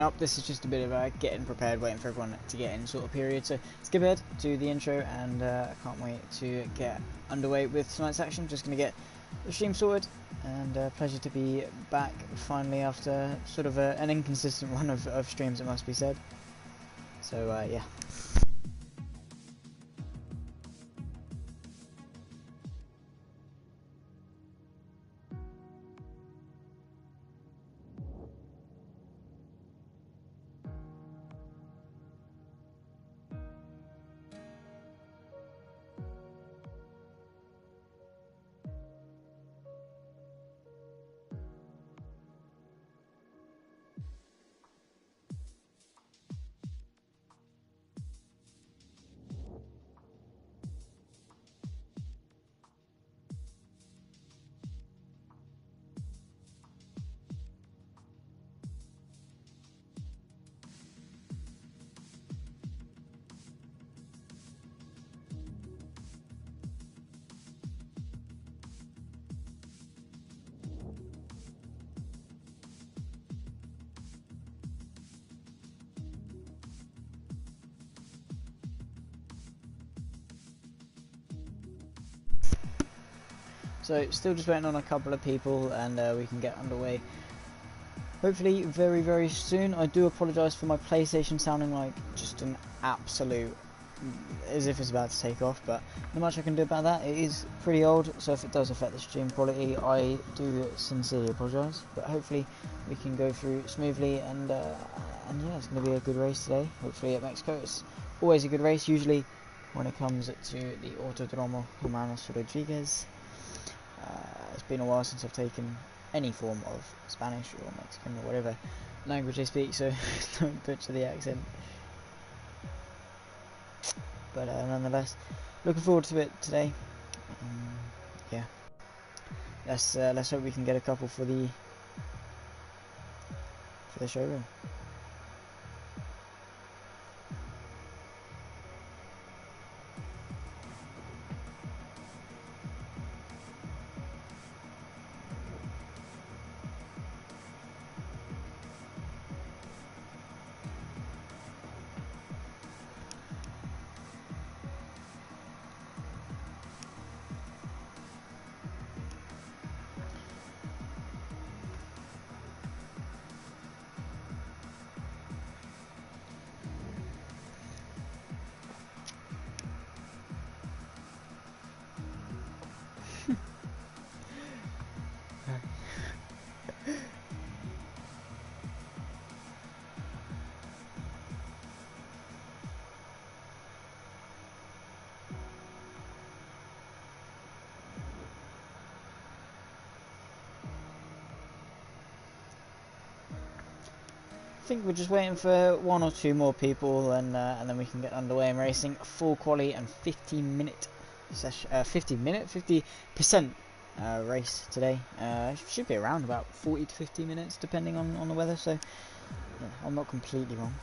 up. This is just a bit of a getting prepared, waiting for everyone to get in sort of period. So skip ahead to the intro, and I can't wait to get underway with tonight's action. Just going to get the stream sorted, and pleasure to be back finally after sort of an inconsistent run of streams, it must be said. So yeah. So still just waiting on a couple of people, and we can get underway hopefully very, very soon. I do apologise for my PlayStation sounding like just an absolute, as if it's about to take off, but not much I can do about that. It is pretty old, so if it does affect the stream quality, I do sincerely apologise, but hopefully we can go through smoothly, and yeah, it's going to be a good race today, hopefully at Mexico. It's always a good race, usually when it comes to the Autodromo Hermanos Rodriguez. It's been a while since I've taken any form of Spanish or Mexican or whatever language they speak, so don't butcher the accent. But nonetheless, looking forward to it today. Yeah, let's hope we can get a couple for the showroom. I think we're just waiting for one or two more people, and then we can get underway in racing. Full quali and 50-minute session, 50% race today. Should be around about 40 to 50 minutes, depending on the weather. So yeah, I'm not completely wrong.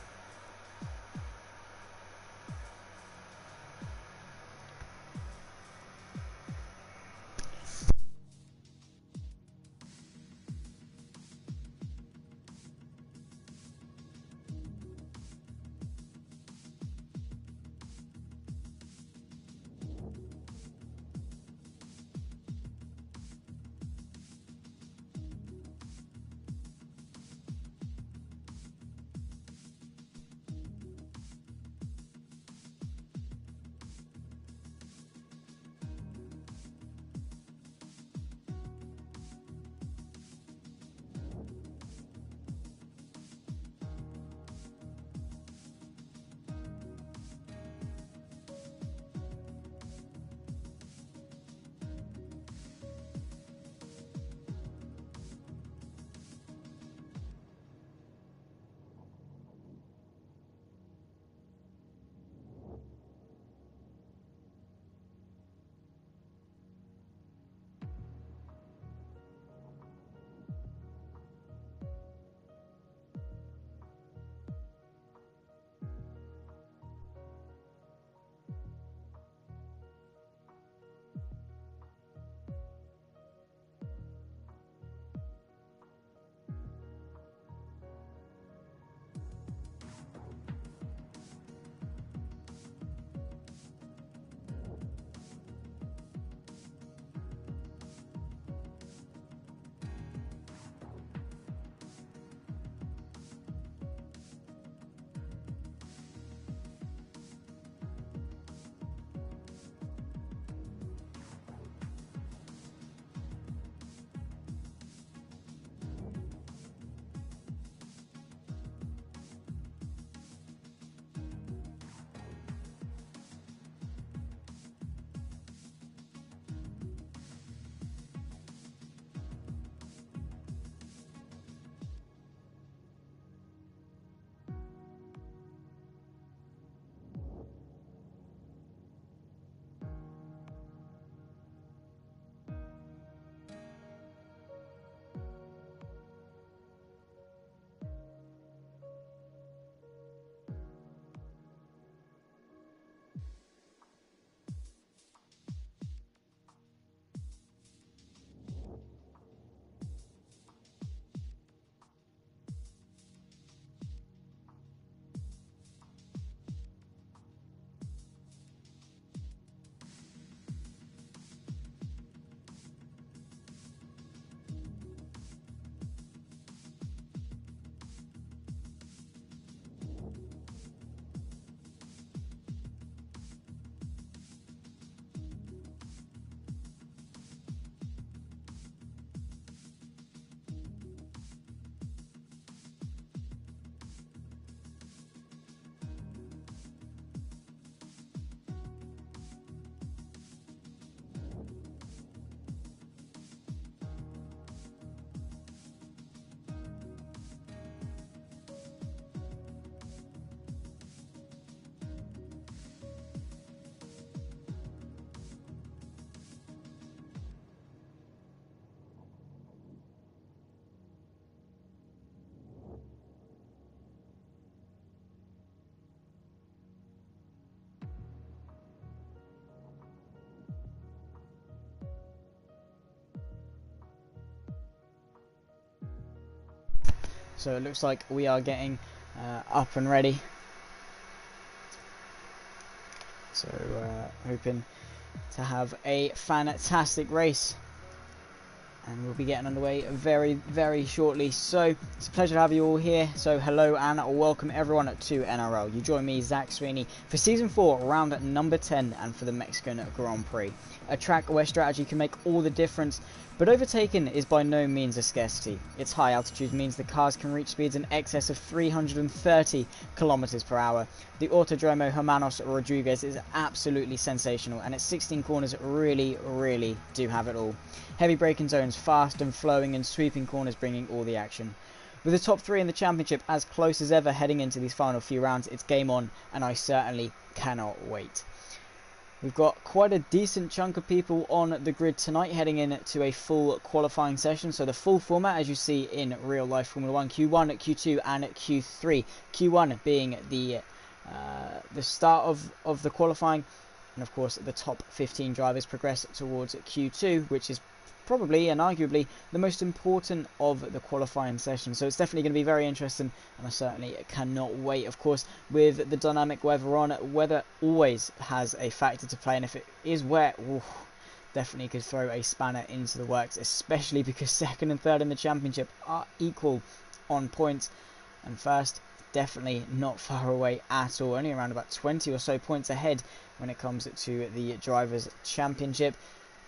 So it looks like we are getting up and ready. So hoping to have a fantastic race. And we'll be getting underway very, very shortly. So it's a pleasure to have you all here. So hello and welcome everyone to NRL. You join me, Zach Sweeney, for Season 4, round number 10, and for the Mexican Grand Prix. A track where strategy can make all the difference, but overtaking is by no means a scarcity. Its high altitude means the cars can reach speeds in excess of 330 kilometers per hour. The Autodromo Hermanos Rodriguez is absolutely sensational, and its 16 corners really, really do have it all. Heavy braking zones, fast and flowing and sweeping corners bringing all the action. With the top 3 in the championship as close as ever heading into these final few rounds, it's game on, and I certainly cannot wait. We've got quite a decent chunk of people on the grid tonight heading into a full qualifying session. So the full format, as you see in real life Formula 1, Q1, Q2 and Q3. Q1 being the start of the qualifying, and of course the top 15 drivers progress towards Q2, which is probably and arguably the most important of the qualifying session. So it's definitely going to be very interesting, and I certainly cannot wait. Of course, with the dynamic weather on, weather always has a factor to play, and if it is wet, definitely could throw a spanner into the works, especially because second and third in the championship are equal on points, and first definitely not far away at all, only around about 20 or so points ahead when it comes to the Drivers' Championship.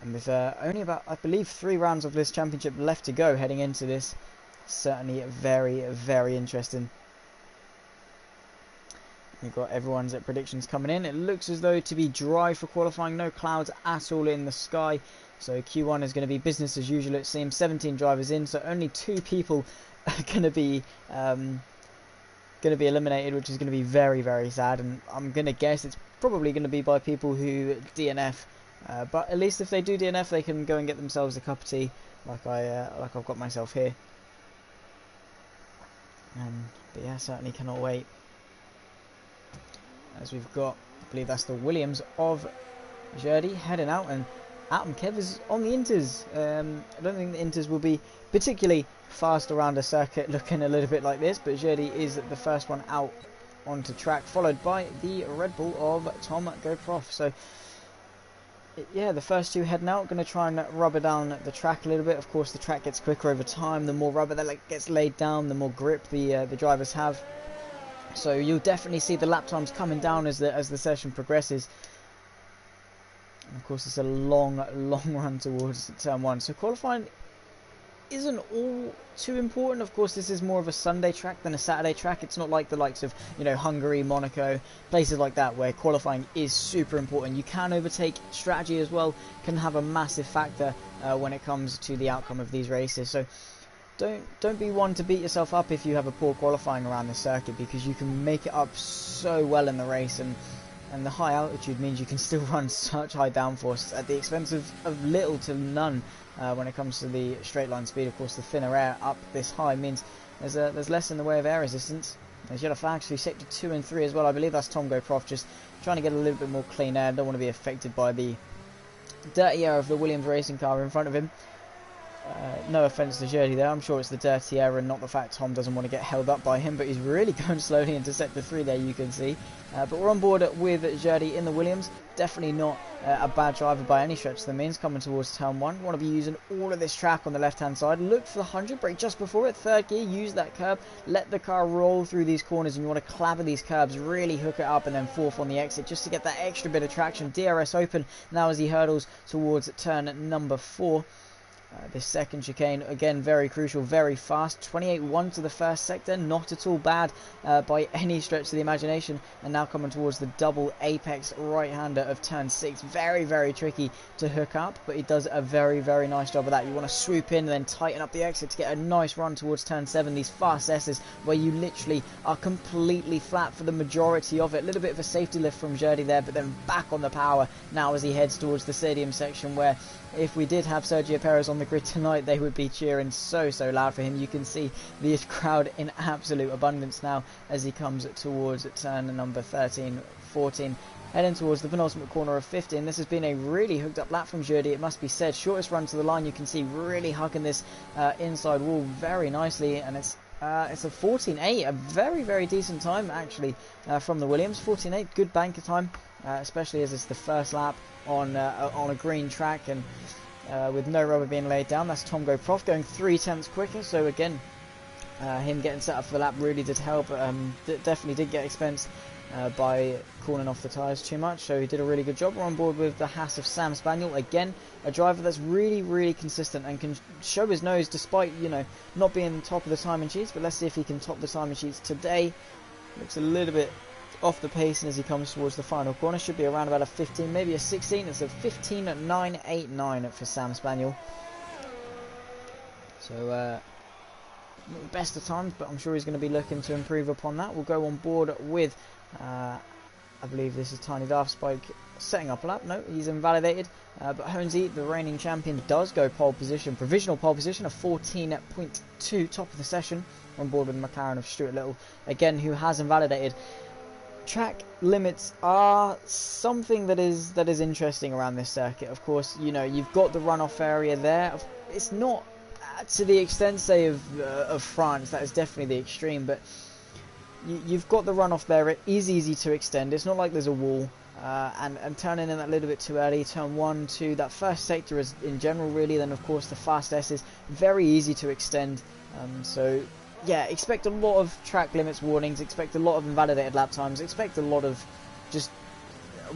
And with only about, I believe, 3 rounds of this championship left to go heading into this, certainly very, very interesting. We've got everyone's predictions coming in. It looks as though to be dry for qualifying, no clouds at all in the sky. So Q1 is going to be business as usual, it seems. 17 drivers in, so only 2 people are going to be eliminated, which is going to be very, very sad. And I'm going to guess it's probably going to be by people who DNF. But at least if they do DNF, they can go and get themselves a cup of tea, like I've got myself here. But yeah, certainly cannot wait. As we've got, I believe that's the Williams of Jerdy heading out, and Atom Kev is on the Inters. I don't think the Inters will be particularly fast around a circuit looking a little bit like this, but Jerdy is the first one out onto track, followed by the Red Bull of Tom Goprof. So yeah, the first 2 heading out, going to try and rubber down the track a little bit. Of course, the track gets quicker over time. The more rubber that gets laid down, the more grip the drivers have. So you'll definitely see the lap times coming down as the session progresses. And of course, it's a long run towards turn 1. So qualifying isn't all too important. Of course, this is more of a Sunday track than a Saturday track. It's not like the likes of, you know, Hungary, Monaco, places like that where qualifying is super important. You can overtake. Strategy as well can have a massive factor when it comes to the outcome of these races. So don't be one to beat yourself up if you have a poor qualifying around the circuit, because you can make it up so well in the race, and the high altitude means you can still run such high downforce at the expense of little to none when it comes to the straight line speed. Of course, the thinner air up this high means there's less in the way of air resistance. There's yellow flags through sector 2 and 3 as well. I believe that's Tom Goprof just trying to get a little bit more clean air. Don't want to be affected by the dirty air of the Williams racing car in front of him. No offence to Jerdy there, I'm sure it's the dirty air and not the fact Tom doesn't want to get held up by him, but he's really going slowly into sector 3 there, you can see. But we're on board with Jerdy in the Williams. Definitely not a bad driver by any stretch of the means coming towards turn 1. Want to be using all of this track on the left hand side. Look for the 100, brake just before it, 3rd gear, use that curb, let the car roll through these corners, and you want to clabber these curbs, really hook it up, and then 4th on the exit just to get that extra bit of traction. DRS open now as he hurdles towards turn number 4. This second chicane, again, very crucial, very fast. 28.1 to the first sector, not at all bad by any stretch of the imagination. And now coming towards the double apex right-hander of turn 6. Very, very tricky to hook up, but he does a very, very nice job of that. You want to swoop in and then tighten up the exit to get a nice run towards turn 7. These fast S's where you literally are completely flat for the majority of it. A little bit of a safety lift from Jerdy there, but then back on the power now as he heads towards the stadium section, where if we did have Sergio Perez on the grid tonight, they would be cheering so loud for him. You can see the crowd in absolute abundance now as he comes towards turn number 13, 14, heading towards the penultimate corner of 15. This has been a really hooked up lap from Jerdy, it must be said. Shortest run to the line, you can see really hugging this inside wall very nicely, and it's It's a 14.8, a very, very decent time actually from the Williams. 14.8, good banker time, especially as it's the first lap on a green track and with no rubber being laid down. That's Tom Go Prof going 0.3 quicker, so again, him getting set up for the lap really did help. Definitely did get expensed by calling off the tyres too much, so he did a really good job. We're on board with the Haas of Sam Spaniel, again a driver that's really, really consistent and can show his nose despite, you know, not being top of the timing sheets. But let's see if he can top the timing sheets today. Looks a little bit off the pace, and as he comes towards the final corner, should be around about a 15, maybe a 16. It's a 15.989 for Sam Spaniel. So not the best of times, but I'm sure he's going to be looking to improve upon that. We'll go on board with I believe this is Tiny Daft Spike setting up a lap. No, he's invalidated. But Honesy, the reigning champion, does go pole position, provisional pole position, a 14.2, top of the session. On board with McLaren of Stuart Little, again, who has invalidated. Track limits are something that is interesting around this circuit. Of course, you know, you've got the runoff area there. It's not to the extent, say, of France. That is definitely the extreme, but you've got the runoff there. It is easy to extend. It's not like there's a wall. And turning in that little bit too early, turn 1, 2, that first sector is in general really, then of course the fast S is very easy to extend. So yeah, expect a lot of track limits warnings, expect a lot of invalidated lap times, expect a lot of just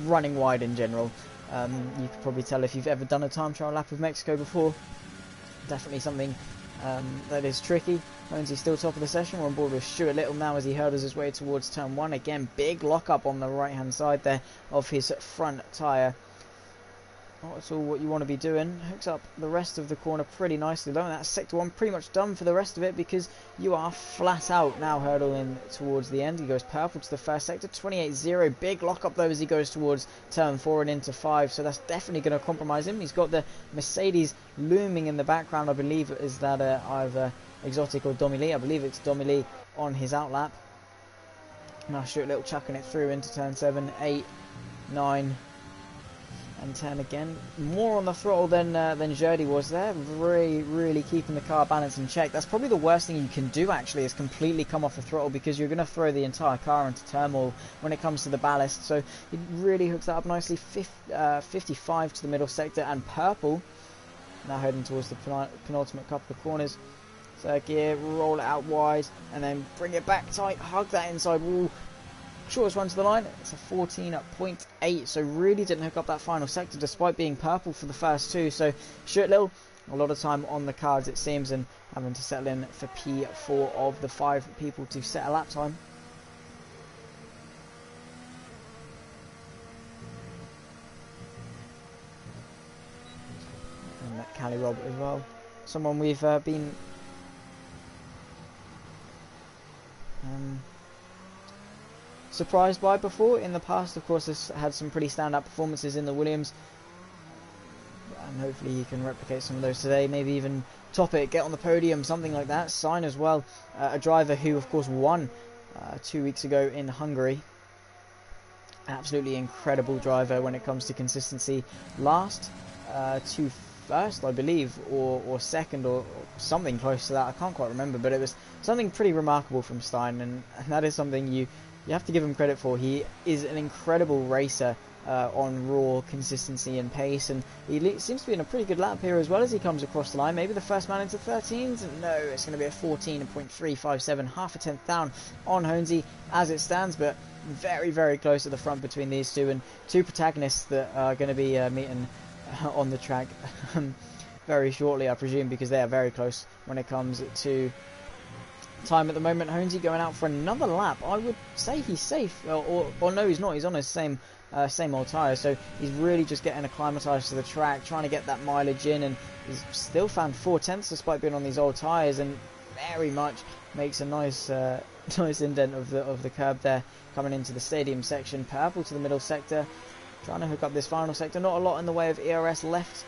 running wide in general. You could probably tell if you've ever done a time trial lap of Mexico before. Definitely something that is tricky. Honesy still top of the session. We're on board with Stuart Little now as he hurdles his way towards turn 1. Again, big lockup on the right hand side there of his front tyre. That's all what you want to be doing. Hooks up the rest of the corner pretty nicely though, and that's sector 1 pretty much done for the rest of it, because you are flat out now hurdling towards the end. He goes purple to the first sector, 28.0. Big lock up though as he goes towards turn 4 and into 5, so that's definitely going to compromise him. He's got the Mercedes looming in the background. I believe is that either Exotic or Domily. I believe it's Domily on his outlap. Now Stuart Little chucking it through into turn 7, 8, 9 and 10 again. More on the throttle than Jody was there. Really keeping the car balance in check. That's probably the worst thing you can do actually, is completely come off the throttle, because you're going to throw the entire car into turmoil when it comes to the ballast. So he really hooks that up nicely. 55 to the middle sector, and purple now heading towards the penultimate couple of corners. Third gear, roll it out wide and then bring it back tight, hug that inside wall. Shortest run to the line, it's a 14.8, so really didn't hook up that final sector despite being purple for the first two. So Stuart Little, a lot of time on the cards it seems, and having to settle in for P4 of the 5 people to set a lap time. And that Cali Rob as well, someone we've been surprised by before in the past. Of course, has had some pretty stand-up performances in the Williams, and hopefully he can replicate some of those today, maybe even top it, get on the podium, something like that. Sign as well, a driver who of course won 2 weeks ago in Hungary. Absolutely incredible driver when it comes to consistency. Last to first, I believe, or second, or something close to that. I can't quite remember, but it was something pretty remarkable from Stein, and that is something you have to give him credit for. He is an incredible racer on raw consistency and pace, and he seems to be in a pretty good lap here as well as he comes across the line. Maybe the first man into 13s? No, it's going to be a 14.357, half a tenth down on Honesy as it stands, but very close at the front between these two, and two protagonists that are going to be meeting on the track very shortly, I presume, because they are very close when it comes to time at the moment. Honesy going out for another lap. I would say he's safe, or no, he's not. He's on his same old tyre, so he's really just getting acclimatised to the track, trying to get that mileage in, and he's still found 4/10 despite being on these old tyres, and very much makes a nice nice indent of the curb there coming into the stadium section. Purple to the middle sector, trying to hook up this final sector. Not a lot in the way of ERS left.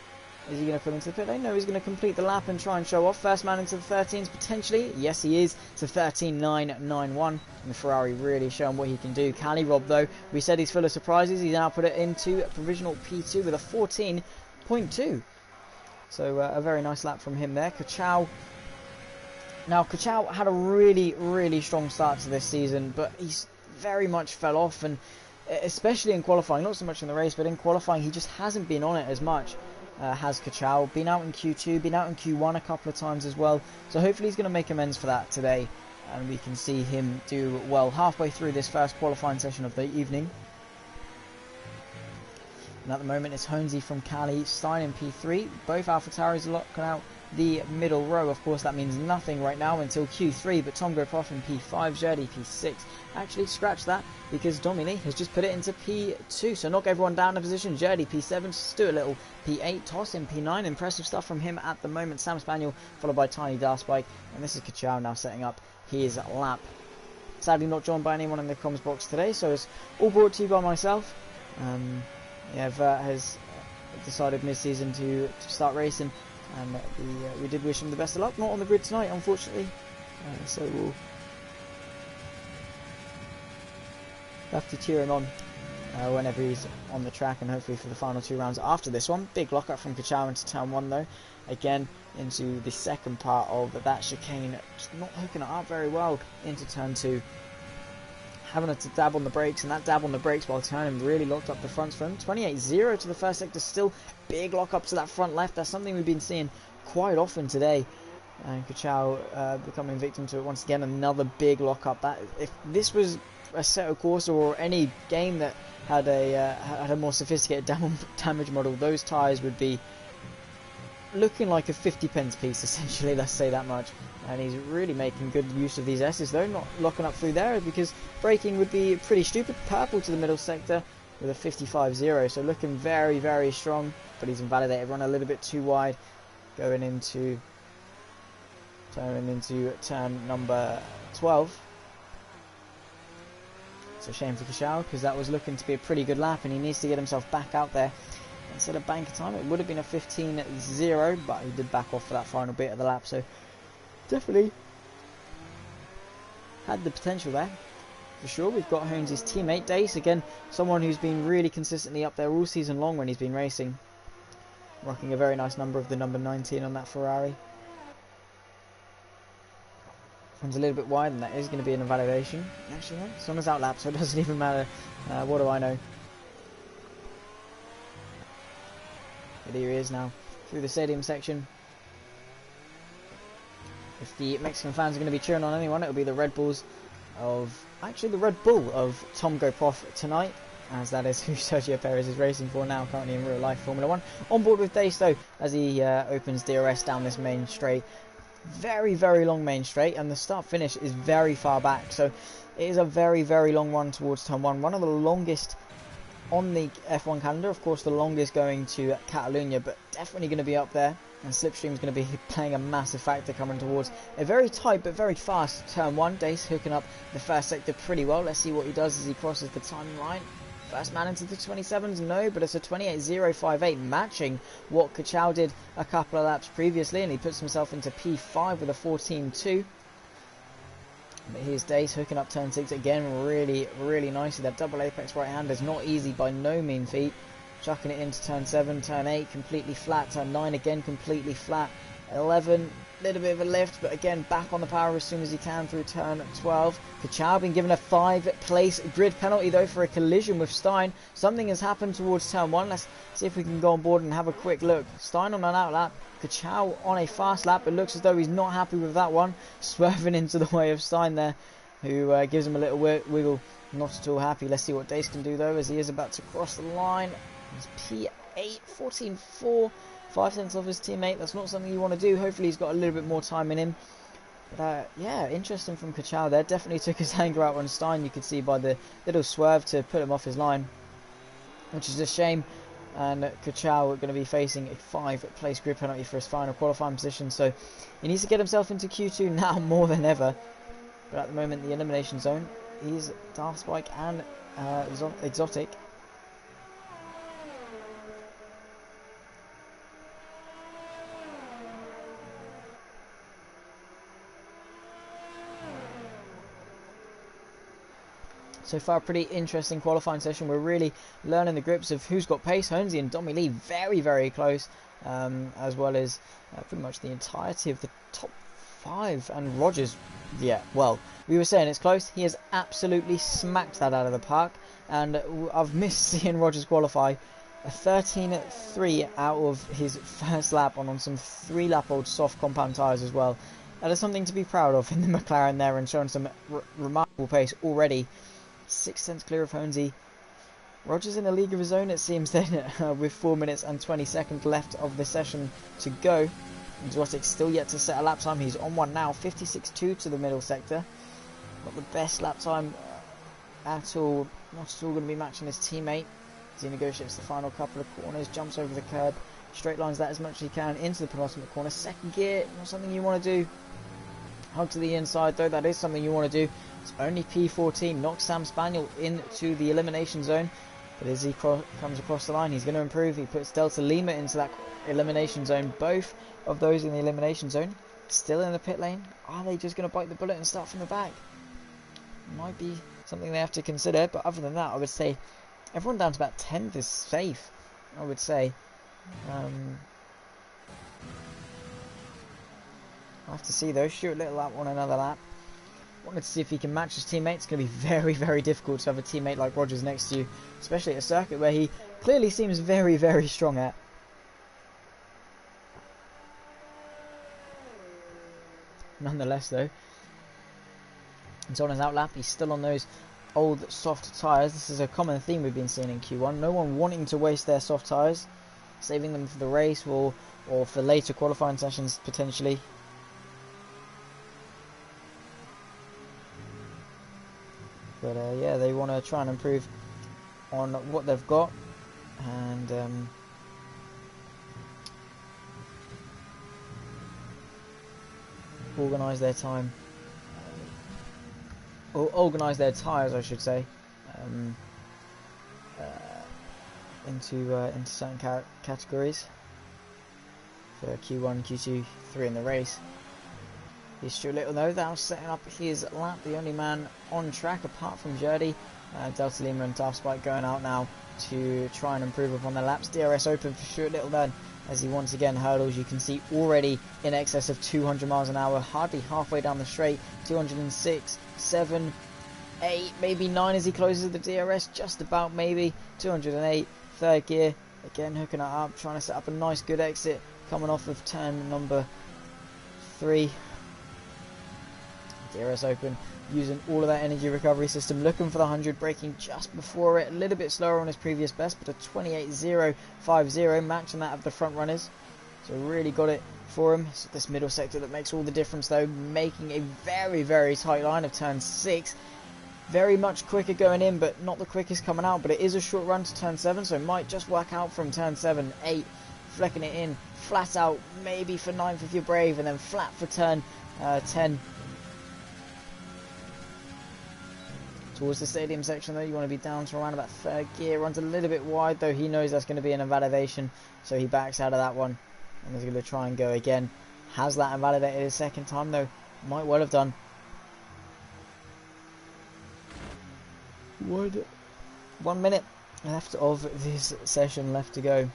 Is he going to come into the pit lane? No, he's going to complete the lap and try and show off. First man into the 13s, potentially. Yes, he is. It's a 13.991. And the Ferrari really showing what he can do. Cali Rob, though, we said he's full of surprises. He's now put it into a provisional P2 with a 14.2. So a very nice lap from him there. Kachow Now, Kachow had a really strong start to this season, but he's very much fell off, and especially in qualifying, not so much in the race, but in qualifying, he just hasn't been on it as much. Has Kachow been out in Q2, been out in Q1 a couple of times as well, so hopefully he's going to make amends for that today, and we can see him do well halfway through this first qualifying session of the evening. And at the moment it's Honesy from Cali, Stein in P3, both AlphaTauris locking out the middle row. Of course that means nothing right now until Q3, but Tom Groproff in P5, Jerdy P6. Actually scratch that, because Dominic has just put it into P2, so knock everyone down in position. Jerdy P7, Stu a little P8, Toss in P9, impressive stuff from him at the moment. Sam Spaniel followed by Tiny Darspike, and this is Kachow now setting up his lap. Sadly not joined by anyone in the comms box today, so it's all brought to you by myself. Yeah, Vert has decided mid-season to start racing, and we did wish him the best of luck. Not on the grid tonight, unfortunately, so we'll have to cheer him on whenever he's on the track, and hopefully for the final 2 rounds after this one. Big lock-up from Kachow into turn 1 though, again into the second part of that chicane, just not hooking it up very well into turn 2. Having to dab on the brakes, and that dab on the brakes while turning really locked up the fronts for him. 28-0 to the first sector, still big lock up to that front left. That's something we've been seeing quite often today. And Kachow becoming victim to it once again. Another big lock up. That if this was a Assetto Corsa or any game that had a more sophisticated damage model, those tyres would be looking like a 50p piece essentially, let's say that much. And he's really making good use of these S's though, not locking up through there, because braking would be pretty stupid. Purple to the middle sector with a 55-0, so looking very strong, but he's invalidated, run a little bit too wide, turning into turn number 12. It's a shame for Kachow, because that was looking to be a pretty good lap, and he needs to get himself back out there. Instead of bank of time, it would have been a 15-0, but he did back off for that final bit of the lap, so definitely had the potential there, for sure. We've got Holmes' teammate, Dace, again, someone who's been really consistently up there all season long when he's been racing. Rocking a very nice number of the number 19 on that Ferrari. Runs a little bit wide, and that is going to be an invalidation. Actually, no, someone's out lap, so it doesn't even matter. What do I know? But here he is now, through the stadium section. If the Mexican fans are going to be cheering on anyone, it'll be the Red Bulls of... Actually, the Red Bull of Tom Groproff tonight, as that is who Sergio Perez is racing for now, currently in real life Formula 1. On board with Dace, though, as he opens DRS down this main straight. Very long main straight, and the start-finish is very far back, so it is a very long run towards turn 1. One of the longest on the F1 calendar, of course the longest going to Catalonia, but definitely going to be up there. And Slipstream is going to be playing a massive factor coming towards a very tight but very fast turn 1. Dace hooking up the first sector pretty well. Let's see what he does as he crosses the timing line. First man into the 27s, no, but it's a 28.058, matching what Kachow did a couple of laps previously, and he puts himself into P5 with a 14.2. But here's Dace hooking up turn 6 again, really nicely. That double apex right hand is not easy by no mean feat. Chucking it into turn 7, turn 8 completely flat, turn 9 again completely flat, 11 little bit of a lift, but again back on the power as soon as he can through turn 12. Kachow been given a 5-place grid penalty though for a collision with Stein. Something has happened towards turn 1. Let's see if we can go on board and have a quick look. Stein on an out lap, Kachow on a fast lap. It looks as though he's not happy with that one, swerving into the way of Stein there, who gives him a little wiggle. Not at all happy. Let's see what Dace can do though, as he is about to cross the line. He's P8, 14.4, 5 tenths off his teammate. That's not something you want to do. Hopefully he's got a little bit more time in him. But yeah, interesting from Kachow there. Definitely took his anger out on Stein. You could see by the little swerve to put him off his line, which is a shame. And Kachow going to be facing a 5-place grid penalty for his final qualifying position. So he needs to get himself into Q2 now more than ever. But at the moment, the elimination zone is Darspike and Exotic. So far, a pretty interesting qualifying session. We're really learning the grips of who's got pace. Holmesy and Dommy Lee very close, as well as pretty much the entirety of the top 5, and Rogers, yeah, well, we were saying it's close. He has absolutely smacked that out of the park, and I've missed seeing Rogers qualify a 13.3 out of his first lap on some 3-lap-old soft compound tyres as well. That is something to be proud of in the McLaren there, and showing some remarkable pace already. 6 tenths clear of Honesy. Rogers in a league of his own, it seems, then, with 4 minutes and 20 seconds left of the session to go. Exotic still yet to set a lap time. He's on one now, 56.2 to the middle sector. Not the best lap time at all. Not at all going to be matching his teammate as he negotiates the final couple of corners, jumps over the curb, straight lines that as much as he can into the penultimate corner. Second gear, not something you want to do. Hug to the inside, though, that is something you want to do. It's only P14, knocks Sam Spaniel into the elimination zone. But as he comes across the line, he's going to improve. He puts Delta Lima into that elimination zone. Both of those in the elimination zone still in the pit lane. Are they just going to bite the bullet and start from the back? Might be something they have to consider. But other than that, I would say everyone down to about 10th is safe, I would say. I'll have to see though. Stuart Little lap on another lap. Wanted to see if he can match his teammate. It's going to be very, very difficult to have a teammate like Rogers next to you, especially at a circuit where he clearly seems very, very strong at. Nonetheless, though, it's on his out lap. He's still on those old soft tyres. This is a common theme we've been seeing in Q1. No one wanting to waste their soft tyres, saving them for the race or for later qualifying sessions potentially. But yeah, they want to try and improve on what they've got, and organise their time, or organise their tyres, I should say, into certain categories for Q1, Q2, 3 in the race. He's Stuart Little though, now setting up his lap, the only man on track apart from Jurdy. Delta Lima and Daft Spike going out now to try and improve upon their laps. DRS open for Stuart Little then, as he once again hurdles. You can see already in excess of 200 miles an hour, hardly halfway down the straight. 206, 7, 8, maybe 9 as he closes the DRS, just about maybe. 208, third gear, again hooking it up, trying to set up a nice good exit, coming off of turn number 3. DRS open, using all of that energy recovery system, looking for the 100, braking just before it, a little bit slower on his previous best, but a 28.050, matching that of the front runners. So really got it for him. It's this middle sector that makes all the difference though, making a very, very tight line of turn 6. Very much quicker going in, but not the quickest coming out, but it is a short run to turn 7, so it might just work out from turn 7, 8, flecking it in, flat out, maybe for 9th if you're brave, and then flat for turn 10. Towards the stadium section though, you want to be down to around about 3rd gear. Runs a little bit wide though, he knows that's going to be an invalidation, so he backs out of that one and is going to try and go again. Has that invalidated his second time though? Might well have done. 1 minute left of this session left to go.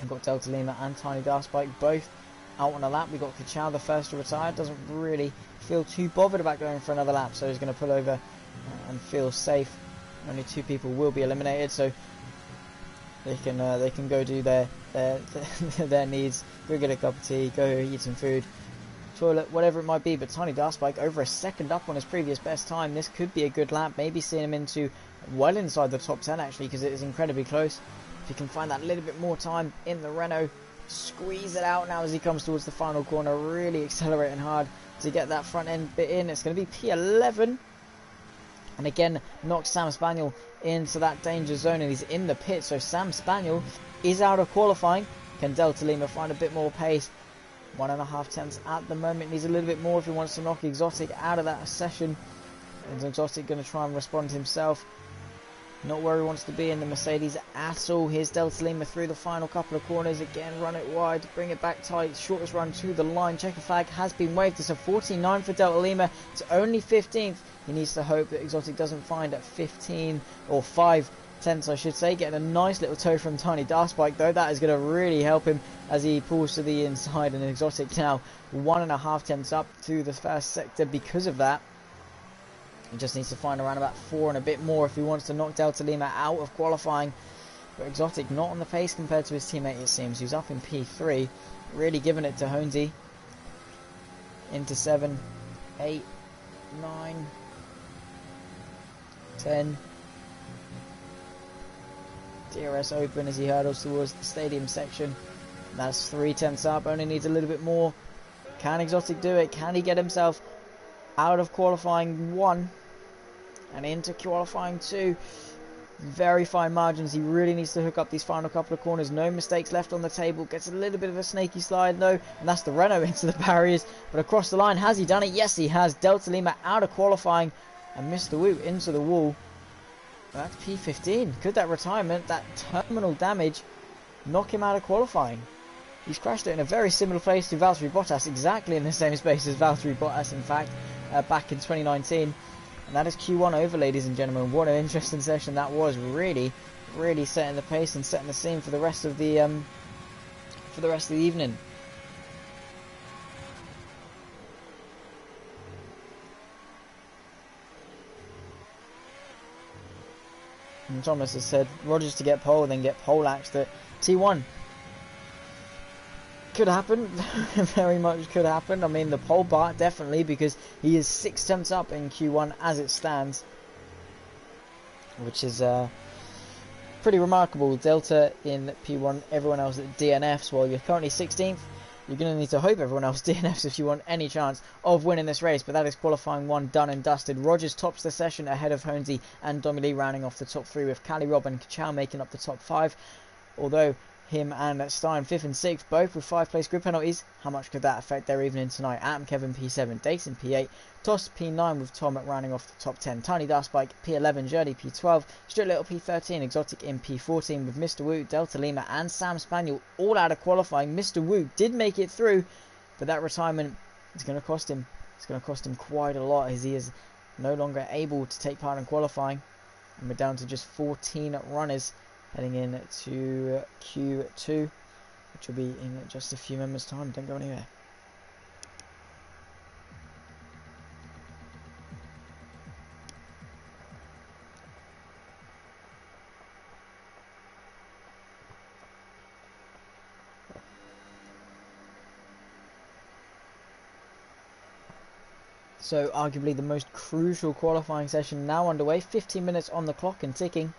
We've got Delta Lima and Tiny Daft Spike both out on a lap. We've got Kachow, the first to retire, doesn't really feel too bothered about going for another lap, so he's going to pull over and feel safe. Only 2 people will be eliminated, so they can go do their needs, go get a cup of tea, go eat some food, toilet, whatever it might be. But Tiny Daft Spike over a second up on his previous best time. This could be a good lap, maybe seeing him into well inside the top 10 actually, because it is incredibly close. If he can find that little bit more time in the Renault, squeeze it out now as he comes towards the final corner, really accelerating hard to get that front end bit in. It's going to be P11, and again knocks Sam Spaniel into that danger zone, and he's in the pit, so Sam Spaniel is out of qualifying. Can Delta Lima find a bit more pace? 1.5 tenths at the moment, needs a little bit more if he wants to knock Exotic out of that session. And Exotic going to try and respond himself. Not where he wants to be in the Mercedes at all. Here's Delta Lima through the final couple of corners. Again, run it wide, bring it back tight. Shortest run to the line. Checker flag has been waved. It's a 49 for Delta Lima. It's only 15th. He needs to hope that Exotic doesn't find at 15 or 5 tenths I should say. Getting a nice little toe from Tiny Darkspike though. That is going to really help him as he pulls to the inside, and Exotic now 1.5 tenths up to the first sector because of that. He just needs to find around about 4 and a bit more if he wants to knock Delta Lima out of qualifying. But Exotic not on the pace compared to his teammate, it seems. He's up in P3, really giving it to Honesy. Into 7, 8, 9, 10. DRS open as he hurdles towards the stadium section. That's 3 tenths up, only needs a little bit more. Can Exotic do it? Can he get himself out of qualifying 1 and into qualifying 2? Very fine margins. He really needs to hook up these final couple of corners. No mistakes left on the table. Gets a little bit of a snaky slide though, and that's the Renault into the barriers. But across the line, has he done it? Yes, he has. Delta Lima out of qualifying, and Mr. Wu into the wall. That's P15. Could that retirement, that terminal damage, knock him out of qualifying? He's crashed it in a very similar place to Valtteri Bottas, exactly in the same space as Valtteri Bottas, in fact, back in 2019. And that is Q1 over, ladies and gentlemen. What an interesting session that was. Really, really setting the pace and setting the scene for the rest of the evening. And Thomas has said Rogers to get pole, then get pole-axed at T1. Could happen, very much could happen. I mean, the pole part definitely, because he is 6 tenths up in Q1 as it stands, which is pretty remarkable. Delta in P1, everyone else at DNFs. While you're currently 16th, you're going to need to hope everyone else DNFs if you want any chance of winning this race. But that is qualifying 1 done and dusted. Rogers tops the session ahead of Honesy and Domi Lee rounding off the top 3, with Cali, Rob and Chow making up the top 5. Although him and Stein 5th and 6th, both with 5 place grid penalties. How much could that affect their evening tonight? Atom Kevin P7, Dayton P8, Toss P9 with Tom rounding off the top 10. Tiny Darkspike P11, Journey P12, Stuart Little P13, Exotic in P14 with Mr. Wu, Delta Lima and Sam Spaniel all out of qualifying. Mr. Wu did make it through, but that retirement is going to cost him. It's going to cost him quite a lot, as he is no longer able to take part in qualifying. And we're down to just 14 runners heading in to Q2, which will be in just a few moments' time. Don't go anywhere. So arguably the most crucial qualifying session now underway. 15 minutes on the clock and ticking.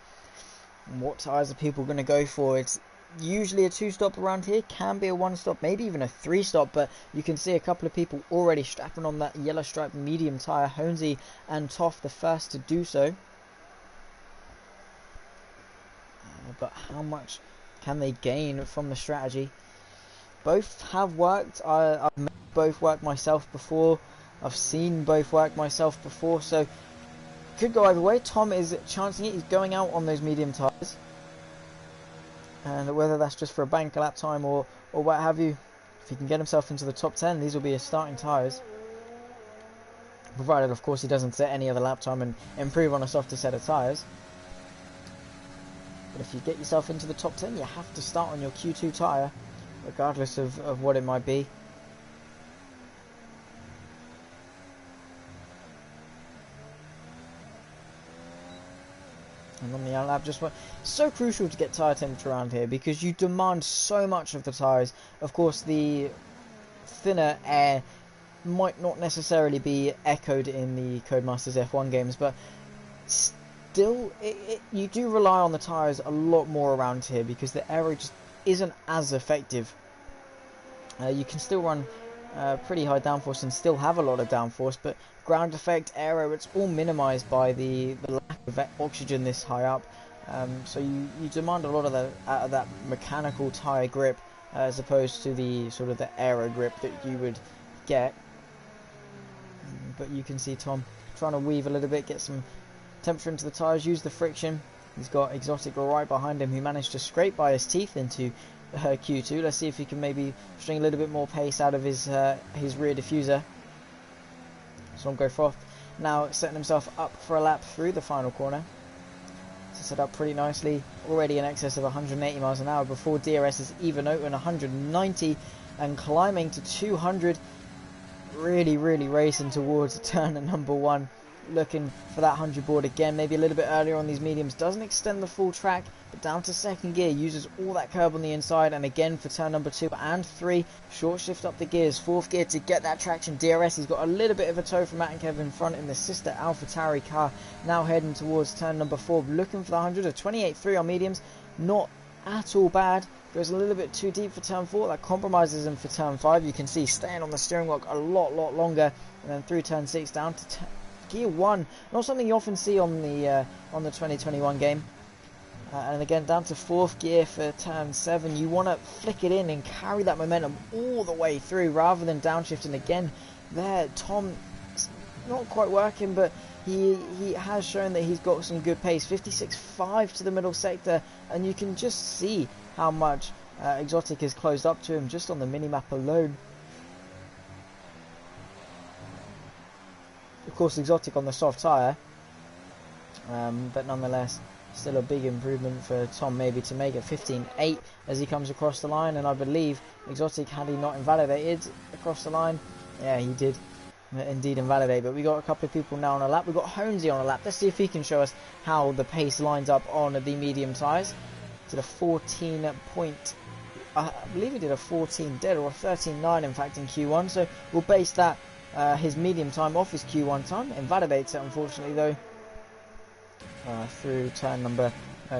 And what tyres are people going to go for? It's usually a 2-stop around here, can be a 1-stop, maybe even a 3-stop, but you can see a couple of people already strapping on that yellow stripe medium tyre. Honesy and Toff the first to do so. But how much can they gain from the strategy? Both have worked. I've made both work myself before. I've seen both work myself before, so could go either way. Tom is chancing it. He's going out on those medium tyres, and whether that's just for a bank lap time or what have you, if he can get himself into the top 10, these will be his starting tyres, provided of course he doesn't set any other lap time and improve on a softer set of tyres. But if you get yourself into the top 10, you have to start on your Q2 tyre, regardless of what it might be. And on the lap, just so crucial to get tyre temperature around here, because you demand so much of the tyres. Of course, the thinner air might not necessarily be echoed in the Codemasters F1 games, but still, you do rely on the tyres a lot more around here, because the aero just isn't as effective. You can still run pretty high downforce and still have a lot of downforce, but ground effect, aero, it's all minimized by the lack of oxygen this high up. So you demand a lot of that mechanical tire grip, as opposed to the sort of the aero grip that you would get. But you can see Tom trying to weave a little bit, get some temperature into the tires, use the friction. He's got Exotic right behind him, who managed to scrape by his teeth into Q2. Let's see if he can maybe string a little bit more pace out of his rear diffuser. So Go Froth now setting himself up for a lap through the final corner. set up pretty nicely, already in excess of 180 miles an hour before DRS is even open, 190 and climbing to 200. Really racing towards turn number 1, looking for that 100 board again, maybe a little bit earlier on these mediums. Doesn't extend the full track, but down to second gear, uses all that curb on the inside, and again for turn number 2 and 3, short shift up the gears, fourth gear to get that traction. DRS, he's got a little bit of a tow from Matt and Kevin in front in the sister AlphaTauri car, now heading towards turn number 4, looking for the 100, a 28.3 on mediums, not at all bad. Goes a little bit too deep for turn 4, that compromises him for turn 5. You can see staying on the steering wheel a lot longer, and then through turn 6 down to gear 1. Not something you often see on the 2021 game. And again down to 4th gear for turn 7. You want to flick it in and carry that momentum all the way through rather than downshifting again. There, Tom, not quite working, but he has shown that he's got some good pace. 56.5 to the middle sector, and you can just see how much Exotic has closed up to him just on the minimap alone. Of course, Exotic on the soft tyre, but nonetheless still a big improvement for Tom maybe to make it 15.8 as he comes across the line. And I believe Exotic, had he not invalidated across the line, yeah, he did indeed invalidate. But we got a couple of people now on a lap. We've got Honesy on a lap. Let's see if he can show us how the pace lines up on the medium tyres. Did a 14 point, I believe he did a 14 dead or a 13.9 in fact in Q1, so we'll base that his medium time off his Q1 time. Invalidates it unfortunately though through turn number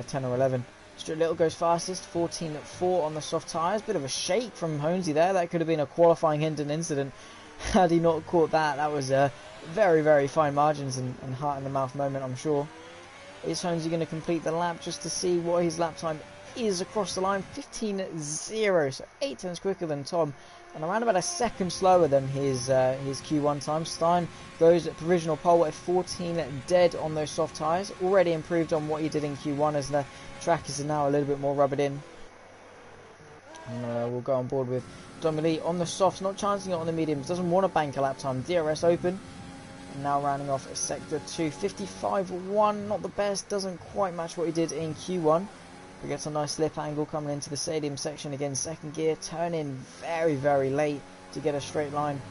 10 or 11. Stuart Little goes fastest, 14.4 on the soft tyres. Bit of a shake from Honesy there. That could have been a qualifying Hendon incident had he not caught that. That was very fine margins and heart in the mouth moment, I'm sure. Is Honesy going to complete the lap just to see what his lap time is across the line? 15.0, so 8 tenths quicker than Tom, and around about a second slower than his Q1 time. Stein goes at provisional pole at 14 dead on those soft tyres, already improved on what he did in Q1 as the track is now a little bit more rubbered in. And we'll go on board with Dominique on the softs, not chancing it on the mediums, doesn't want to bank a lap time. DRS open. And now rounding off sector 2, 55.1, not the best, doesn't quite match what he did in Q1. We get a nice slip angle coming into the stadium section again, second gear, turn in very late to get a straight line.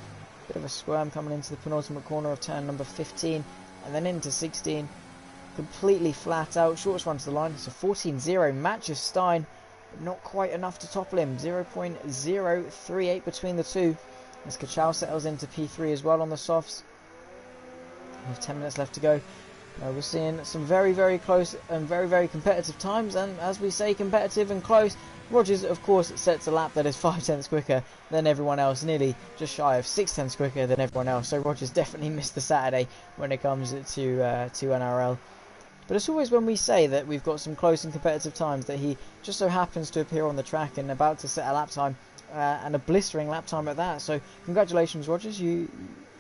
Bit of a squirm coming into the penultimate corner of turn number 15, and then into 16, completely flat out, shortest run to the line. It's a 14.0, matches Stein, but not quite enough to topple him, 0.038 between the two, as Kachow settles into P3 as well on the softs. We have 10 minutes left to go. We're seeing some very close and very competitive times, and as we say, competitive and close. Rogers, of course, sets a lap that is 5 tenths quicker than everyone else, nearly just shy of 6 tenths quicker than everyone else. So Rogers definitely missed the Saturday when it comes to NRL. But it's always when we say that we've got some close and competitive times that he just so happens to appear on the track and about to set a lap time, and a blistering lap time at that. So congratulations, Rogers. You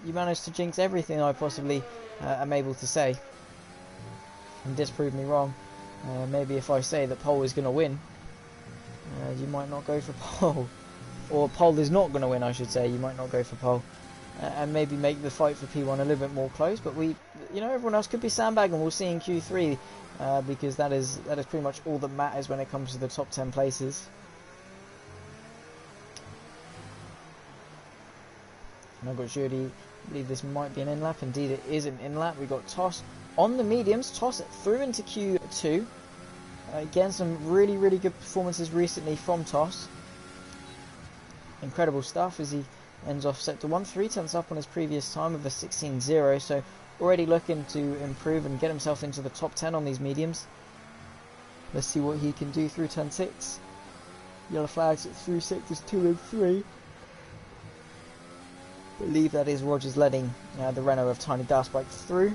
managed to jinx everything I possibly am able to say, and disprove me wrong. Maybe if I say that Pole is going to win, you might not go for Pole, or Pole is not going to win, I should say. You might not go for Pole, and maybe make the fight for P1 a little bit more close. But everyone else could be sandbagging. We'll see in Q3, because that is pretty much all that matters when it comes to the top 10 places. And I've got Jody. I believe this might be an in-lap. Indeed it is an in-lap. We've got Toss on the mediums. Toss through into Q2. Again, some really good performances recently from Toss. Incredible stuff as he ends off sector 1, 3 tenths up on his previous time of a 16.0. So already looking to improve and get himself into the top 10 on these mediums. Let's see what he can do through turn 6. Yellow flags through sectors 2 and 3. I believe that is Rogers letting the Renault of Tiny Gasbike through.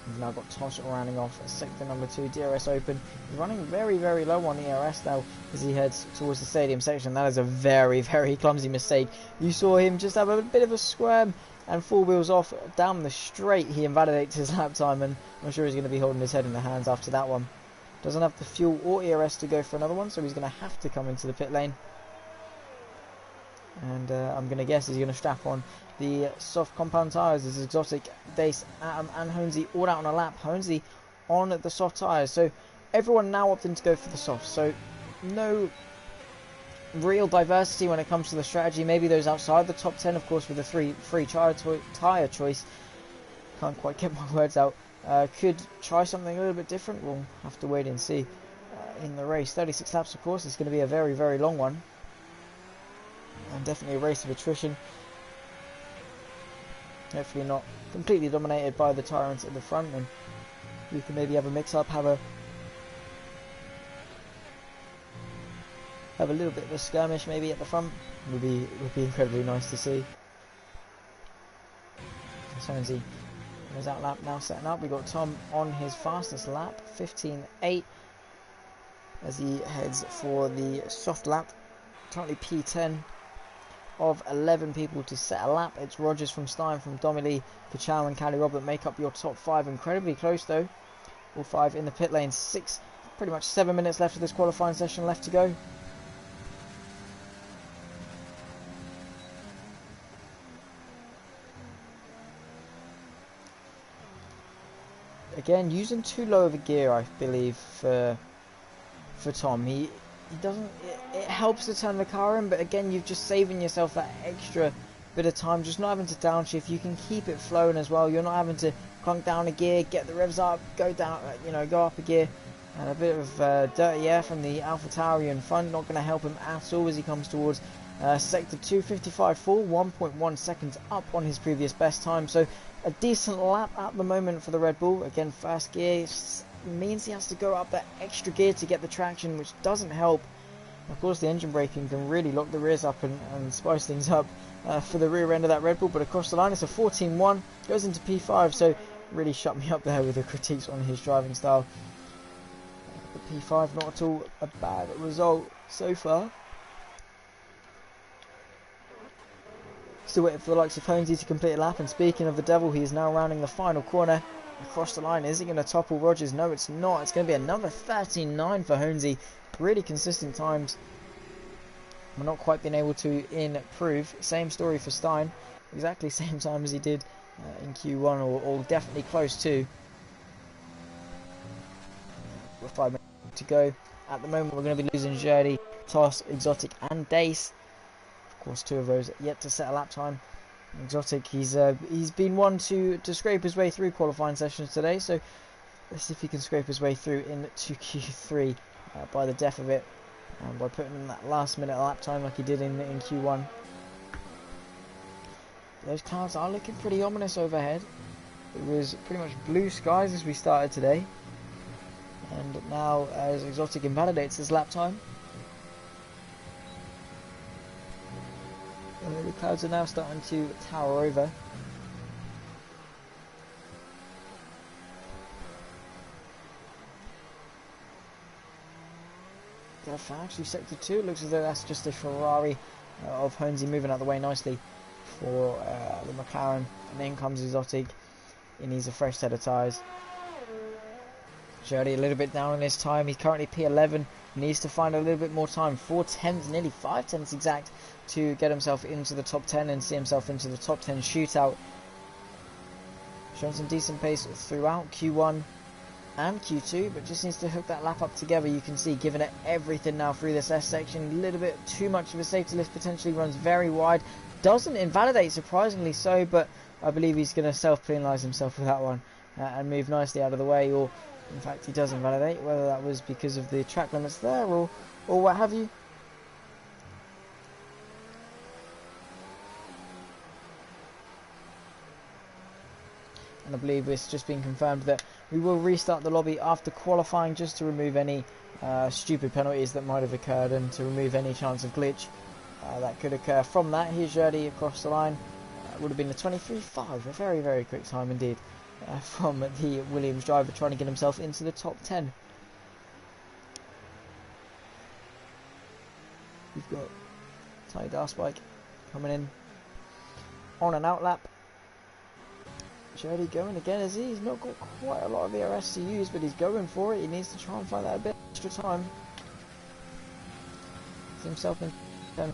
We've now got Tosh rounding off sector number 2, DRS open. He's running very low on ERS now as he heads towards the stadium section. That is a very clumsy mistake. You saw him just have a bit of a squirm and 4 wheels off down the straight. He invalidates his lap time, and I'm sure he's going to be holding his head in the hands after that one. Doesn't have the fuel or ERS to go for another one, so he's going to have to come into the pit lane. And I'm going to guess he's going to strap on the soft compound tyres as Exotic, Dace, Atom and Honesy all out on a lap. Honesy on the soft tyres. So everyone now opting to go for the soft. So no real diversity when it comes to the strategy. Maybe those outside the top 10, of course, with the free tyre choice. Can't quite get my words out. Could try something a little bit different. We'll have to wait and see in the race. 36 laps, of course. It's going to be a very, very long one. And definitely a race of attrition. Hopefully not completely dominated by the tyrants at the front, and we can maybe have a mix-up, have a little bit of a skirmish maybe at the front. Would be incredibly nice to see. Sonzi on his out lap now setting up. We got Tom on his fastest lap, 15.8, as he heads for the soft lap. Currently P10 of 11 people to set a lap. It's Rogers from Stein, from Domily, Kachow and Cali Rob that make up your top 5. Incredibly close though. All 5 in the pit lane. Pretty much 7 minutes left of this qualifying session left to go. Again, using too low of a gear, I believe, for Tom. He doesn't. It helps to turn the car in, but again, you're just saving yourself that extra bit of time. Just not having to downshift. You can keep it flowing as well. You're not having to clunk down a gear, get the revs up, go down, go up a gear. And a bit of dirty air from the AlphaTauri in front, not going to help him at all as he comes towards sector 2, 55.4, 1.1 seconds up on his previous best time. So a decent lap at the moment for the Red Bull. Again, first gear means he has to go up that extra gear to get the traction, which doesn't help. Of course, the engine braking can really lock the rears up and spice things up for the rear end of that Red Bull. But across the line, it's a 14.1, goes into P5, so really shut me up there with the critiques on his driving style. The P5, not at all a bad result so far. Still waiting for the likes of Honesy to complete a lap, and speaking of the devil, he is now rounding the final corner across the line. Is he going to topple Rogers? No, it's not. It's going to be another 13.9 for Honesy. Really consistent times. We're not quite been able to improve. Same story for Stein. Exactly same time as he did in Q1, or definitely close to. With 5 minutes to go. At the moment, we're going to be losing Jerdy, Toss, Exotic, and Dace. Of course, 2 of those yet to set a lap time. Exotic, he's been one to scrape his way through qualifying sessions today, so let's see if he can scrape his way through into Q3 by the death of it, and by putting in that last minute lap time like he did in Q1. Those clouds are looking pretty ominous overhead. It was pretty much blue skies as we started today, and now as Exotic invalidates his lap time, the clouds are now starting to tower over. Actually, sector 2, it looks as though that's just a Ferrari of Honesy moving out the way nicely for the McLaren. And in comes Exotic. He needs a fresh set of tyres. Jody a little bit down on his time. He's currently P11. Needs to find a little bit more time. 4 tenths, nearly 5 tenths exact, to get himself into the top 10 and see himself into the top 10 shootout. Showing some decent pace throughout Q1 and Q2, but just needs to hook that lap up together. You can see giving it everything now through this S section. A little bit too much of a safety lift, potentially runs very wide. Doesn't invalidate, surprisingly so, but I believe he's going to self-penalise himself with that one and move nicely out of the way, or in fact he does invalidate, whether that was because of the track limits there or what have you. And I believe it's just been confirmed that we will restart the lobby after qualifying, just to remove any stupid penalties that might have occurred and to remove any chance of glitch that could occur from that. Here's Jerdy across the line. Would have been a 23.5, a very, very quick time indeed from the Williams driver, trying to get himself into the top 10. We've got Ty Darspike coming in on an out lap. Jerdy going again, is he? He's not got quite a lot of ERS to use, but he's going for it. He needs to try and find that a bit extra time. Gets himself in 10.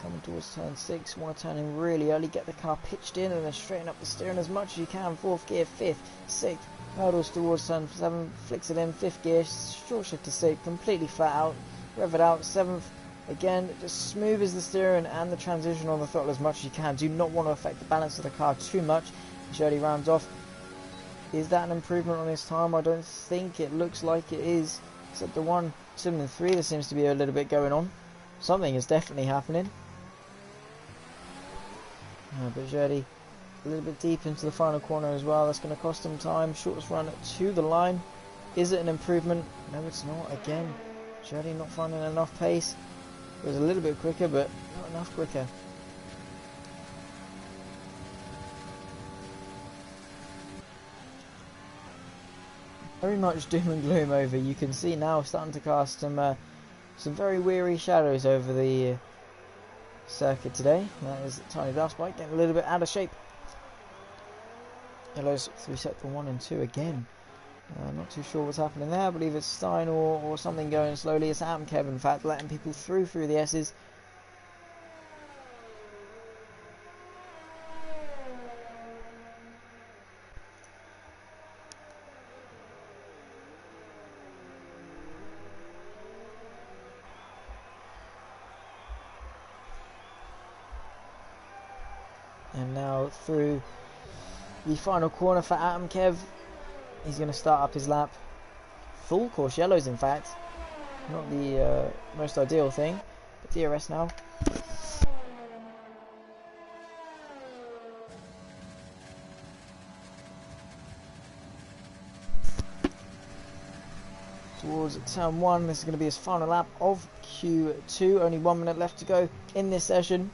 coming towards turn 6. Want to turn in really early, get the car pitched in, and then straighten up the steering as much as you can. 4th gear, 5th, 6th, hurdles towards turn 7, flicks it in, 5th gear, short shift to 6th, completely flat out, rev it out, 7th, again, just smooth as the steering and the transition on the throttle as much as you can. Do not want to affect the balance of the car too much. Jody rounds off. Is that an improvement on his time? I don't think it looks like it is. Except the 1, 2 and 3, there seems to be a little bit going on. Something is definitely happening. But Jody a little bit deep into the final corner as well. That's going to cost him time. Shortest run to the line. Is it an improvement? No, it's not. Again, Jody not finding enough pace. It was a little bit quicker, but not enough quicker. Very much doom and gloom over. You can see now starting to cast some very weary shadows over the circuit today. That is Tiny Blast Bike getting a little bit out of shape. Yellows through sector 1 and 2 again. Not too sure what's happening there. I believe it's Stein or something going slowly. It's Adam Kev, in fact, letting people through the S's. And now through the final corner for Adam Kev. He's going to start up his lap. Full course yellows, in fact. Not the most ideal thing. But DRS now. Towards turn 1. This is going to be his final lap of Q2. Only 1 minute left to go in this session.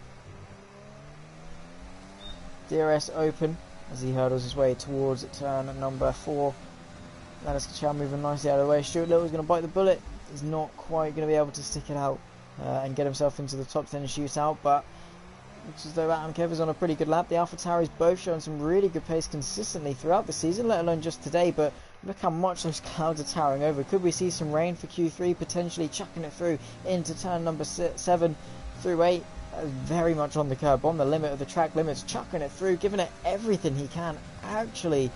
DRS open as he hurdles his way towards turn number 4. Lennox Kachow moving nicely out of the way. Stuart Little is going to bite the bullet. He's not quite going to be able to stick it out and get himself into the top 10 shootout, but looks as though Adam Kev is on a pretty good lap. The AlphaTauris both showing some really good pace consistently throughout the season, let alone just today, but look how much those clouds are towering over. Could we see some rain for Q3, potentially chucking it through into turn number 7 through 8? Very much on the curb, on the limit of the track limits, chucking it through, giving it everything he can. Actually,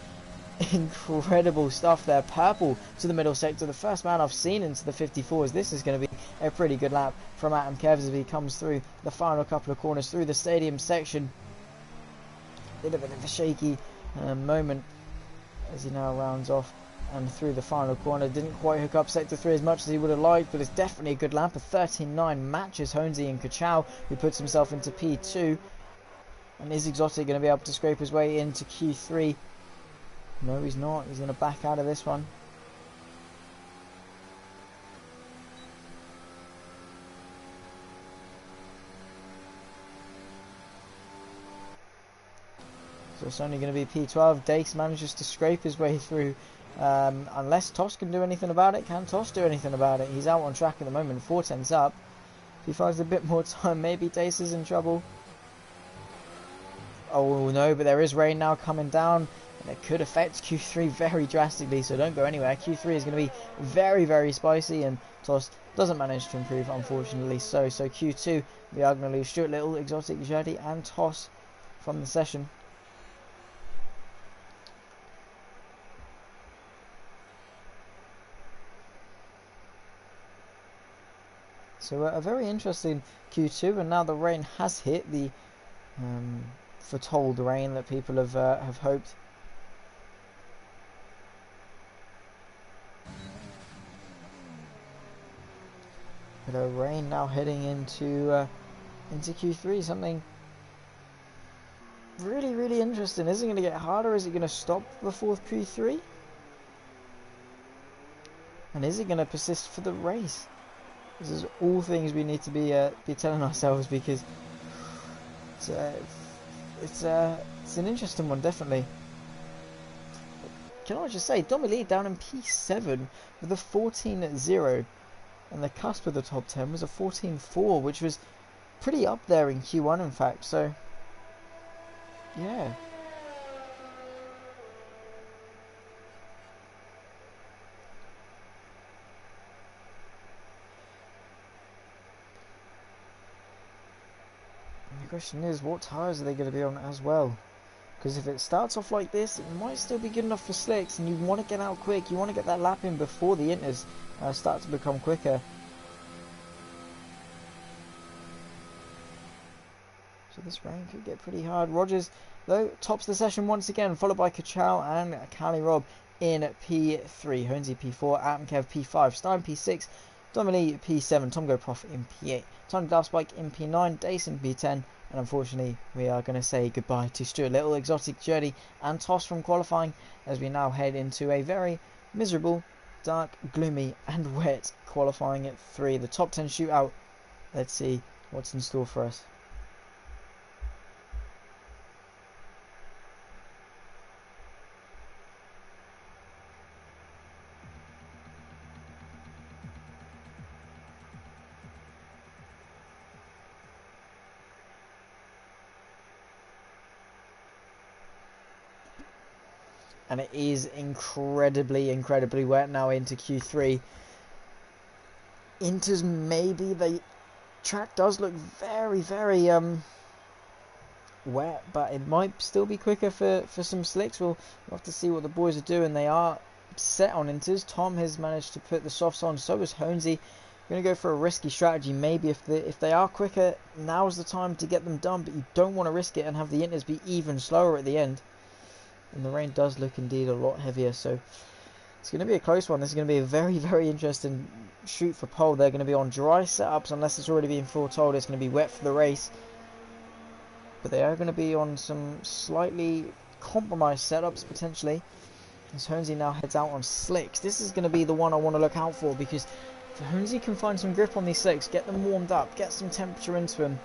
incredible stuff there. Purple to the middle sector, the first man I've seen into the 54s. This is going to be a pretty good lap from Adam Kev as he comes through the final couple of corners through the stadium section. A little bit of a shaky moment as he now rounds off and through the final corner. Didn't quite hook up sector 3 as much as he would have liked, but it's definitely a good lap. A 13.9 matches Honesy and Kachow, who puts himself into P2. And is Exotic going to be able to scrape his way into Q3? No, he's not. He's going to back out of this one. So it's only going to be P12. Dace manages to scrape his way through. Unless Toss can do anything about it. Can Toss do anything about it? He's out on track at the moment, 4 tenths up. If he finds a bit more time, maybe Dace is in trouble. Oh no, but there is rain now coming down, and it could affect Q3 very drastically, so don't go anywhere. Q3 is going to be very, very spicy, and Toss doesn't manage to improve, unfortunately. So Q2, we are going to lose Stuart Little, Exotic, Jody, and Toss from the session. So a very interesting Q2, and now the rain has hit, the foretold rain that people have hoped. But rain now heading into Q3, something really, really interesting. Is it going to get harder? Is it going to stop before Q3? And is it going to persist for the race? This is all things we need to be telling ourselves, because it's an interesting one, definitely. Can I just say, Domi Lee down in P7 with a 14.0, and the cusp of the top 10 was a 14.4, which was pretty up there in Q1, in fact. So yeah. the question is, what tyres are they going to be on as well? Because if it starts off like this, it might still be good enough for slicks, and you want to get out quick. You want to get that lap in before the inters start to become quicker. So this rain could get pretty hard. Rogers, though, tops the session once again, followed by Kachow and Cali Rob in P3. Honesy P4, Atmkev P5, Stein P6, Dominique P7, Tom Go Prof in P8, Tom Glassbike in P9, Dason P10, and unfortunately we are going to say goodbye to Stuart Little, Exotic Journey and Toss from qualifying as we now head into a very miserable, dark, gloomy and wet qualifying at 3. The top 10 shootout. Let's see what's in store for us. And it is incredibly wet now into Q3. Inters, maybe the track does look very wet, but it might still be quicker for some slicks. We'll have to see what the boys are doing. They are set on inters. Tom has managed to put the softs on, so is Honesy. Going to go for a risky strategy. Maybe if they are quicker, now's the time to get them done, but you don't want to risk it and have the inters be even slower at the end. And the rain does look indeed a lot heavier, so it's going to be a close one. This is going to be a very interesting shoot for pole. They're going to be on dry setups unless it's already been foretold it's going to be wet for the race. But they are going to be on some slightly compromised setups potentially. As Honesy now heads out on slicks. This is going to be the one I want to look out for, because if Honesy can find some grip on these slicks, get them warmed up, get some temperature into him,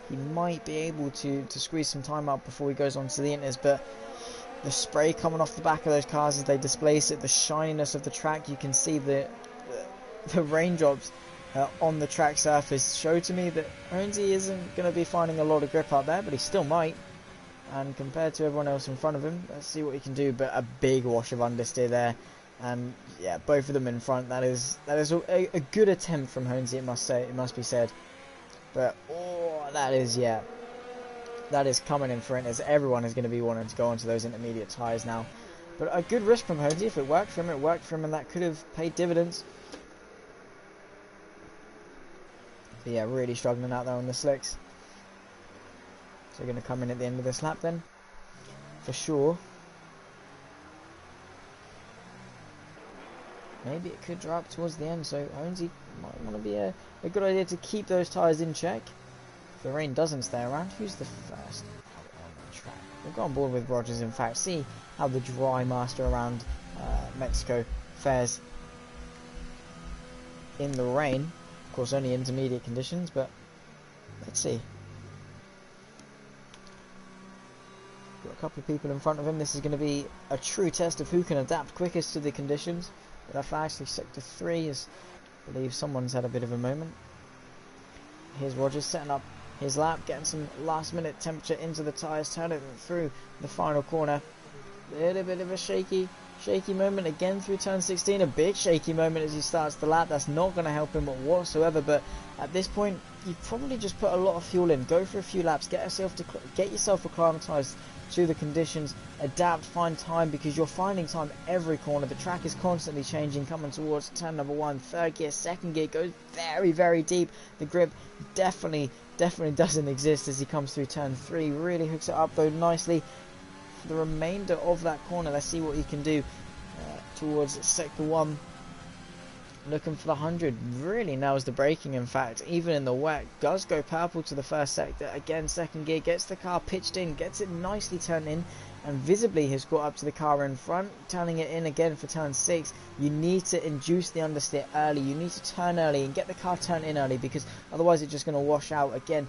he might be able to squeeze some time out before he goes on to the inters. But the spray coming off the back of those cars as they displace it, the shininess of the track, you can see the raindrops on the track surface show to me that Honesy isn't going to be finding a lot of grip out there, but he still might. And compared to everyone else in front of him, let's see what he can do. But a big wash of understeer there, and yeah, both of them in front. That is a good attempt from Honesy, it must be said. But oh, that is coming in for inters. Everyone is going to be wanting to go onto those intermediate tyres now. But a good risk from Honesy. If it worked for him, it worked for him, and that could have paid dividends. But yeah, really struggling out there on the slicks. So they're going to come in at the end of this lap then, for sure. Maybe it could dry up towards the end, so Honesy might want to be a good idea to keep those tyres in check. If the rain doesn't stay around, who's the first out on the track? We'll go on board with Rogers, in fact, see how the dry master around Mexico fares in the rain. Of course, only intermediate conditions, but let's see. Got a couple of people in front of him. This is going to be a true test of who can adapt quickest to the conditions. But that's actually sector 3, as I believe someone's had a bit of a moment. Here's Rogers setting up his lap, getting some last minute temperature into the tyres, turning them through the final corner. A little bit of a shaky moment again through turn 16, a big shaky moment as he starts the lap. That's not going to help him whatsoever, but at this point you probably just put a lot of fuel in, go for a few laps, get yourself acclimatized to the conditions, adapt, find time, because you're finding time every corner. The track is constantly changing, coming towards turn number 1, third gear, second gear, goes very deep. The grip definitely doesn't exist as he comes through turn 3, really hooks it up though nicely. For the remainder of that corner, let's see what he can do towards sector 1, looking for the 100. Really nails the braking, in fact, even in the wet. Does go purple to the first sector, again second gear, gets the car pitched in, gets it nicely turned in, and visibly has got up to the car in front, turning it in again for turn 6. You need to induce the understeer early, you need to turn early and get the car turned in early, because otherwise it's just going to wash out. Again,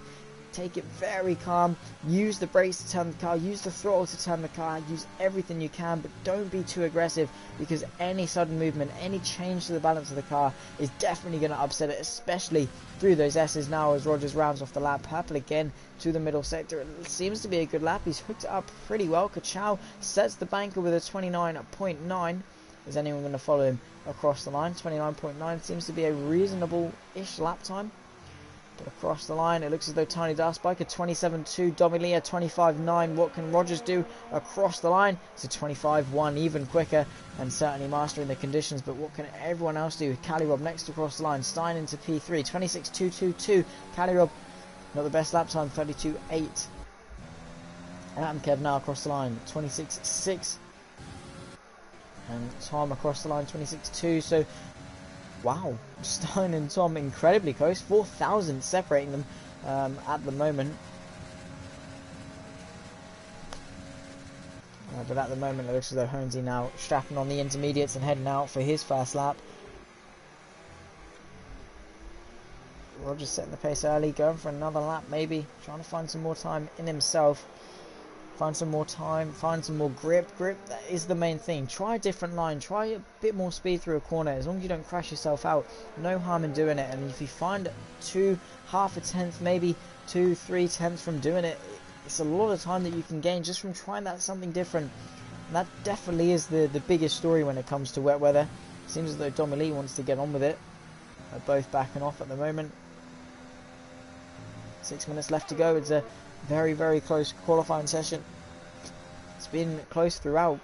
take it very calm, use the brakes to turn the car, use the throttle to turn the car, use everything you can, but don't be too aggressive, because any sudden movement, any change to the balance of the car is definitely going to upset it, especially through those S's now as Rogers rounds off the lap. Purple again to the middle sector. It seems to be a good lap. He's hooked it up pretty well. Kachow sets the banker with a 29.9. Is anyone going to follow him across the line? 29.9 seems to be a reasonable-ish lap time. But across the line, it looks as though Tiny Darkspike a 27-2, Domilia 25-9. What can Rogers do across the line? It's a 25-1, even quicker, and certainly mastering the conditions. But what can everyone else do? Calirob next across the line, Stein into P3, 26-2-2-2. Calirob, not the best lap time, 32-8. Adam Kev now across the line, 26-6. And Tom across the line, 26-2. So, wow, Stein and Tom incredibly close, 4,000 separating them at the moment. But at the moment, it looks as though Honesy now strapping on the intermediates and heading out for his first lap. Rogers setting the pace early, going for another lap maybe, trying to find some more time in himself. Find some more time, find some more grip. Grip, that is the main thing. Try a different line, try a bit more speed through a corner. As long as you don't crash yourself out, no harm in doing it. And if you find half a tenth, maybe 2-3 tenths from doing it, it's a lot of time that you can gain just from trying that something different. And that definitely is the biggest story when it comes to wet weather. Seems as though Domilee wants to get on with it. They're both backing off at the moment. 6 minutes left to go. It's a very, very close qualifying session. It's been close throughout.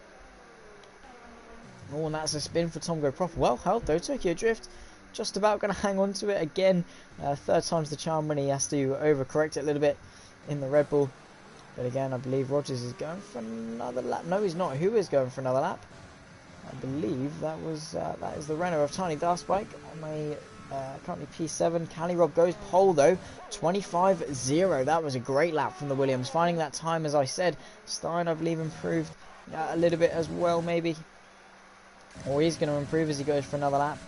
Oh, and that's a spin for Tom Go Proper. Well held though, Tokyo Drift. Just about going to hang on to it again. Third time's the charm when he has to overcorrect it a little bit in the Red Bull. But again, I believe Rogers is going for another lap. No, he's not. Who is going for another lap? I believe that is the Renault of Tiny Darkspike on a currently P7. Calirob goes pole though, 25-0. That was a great lap from the Williams. Finding that time, as I said. Stein, I believe, improved a little bit as well, maybe. Or he's going to improve as he goes for another lap.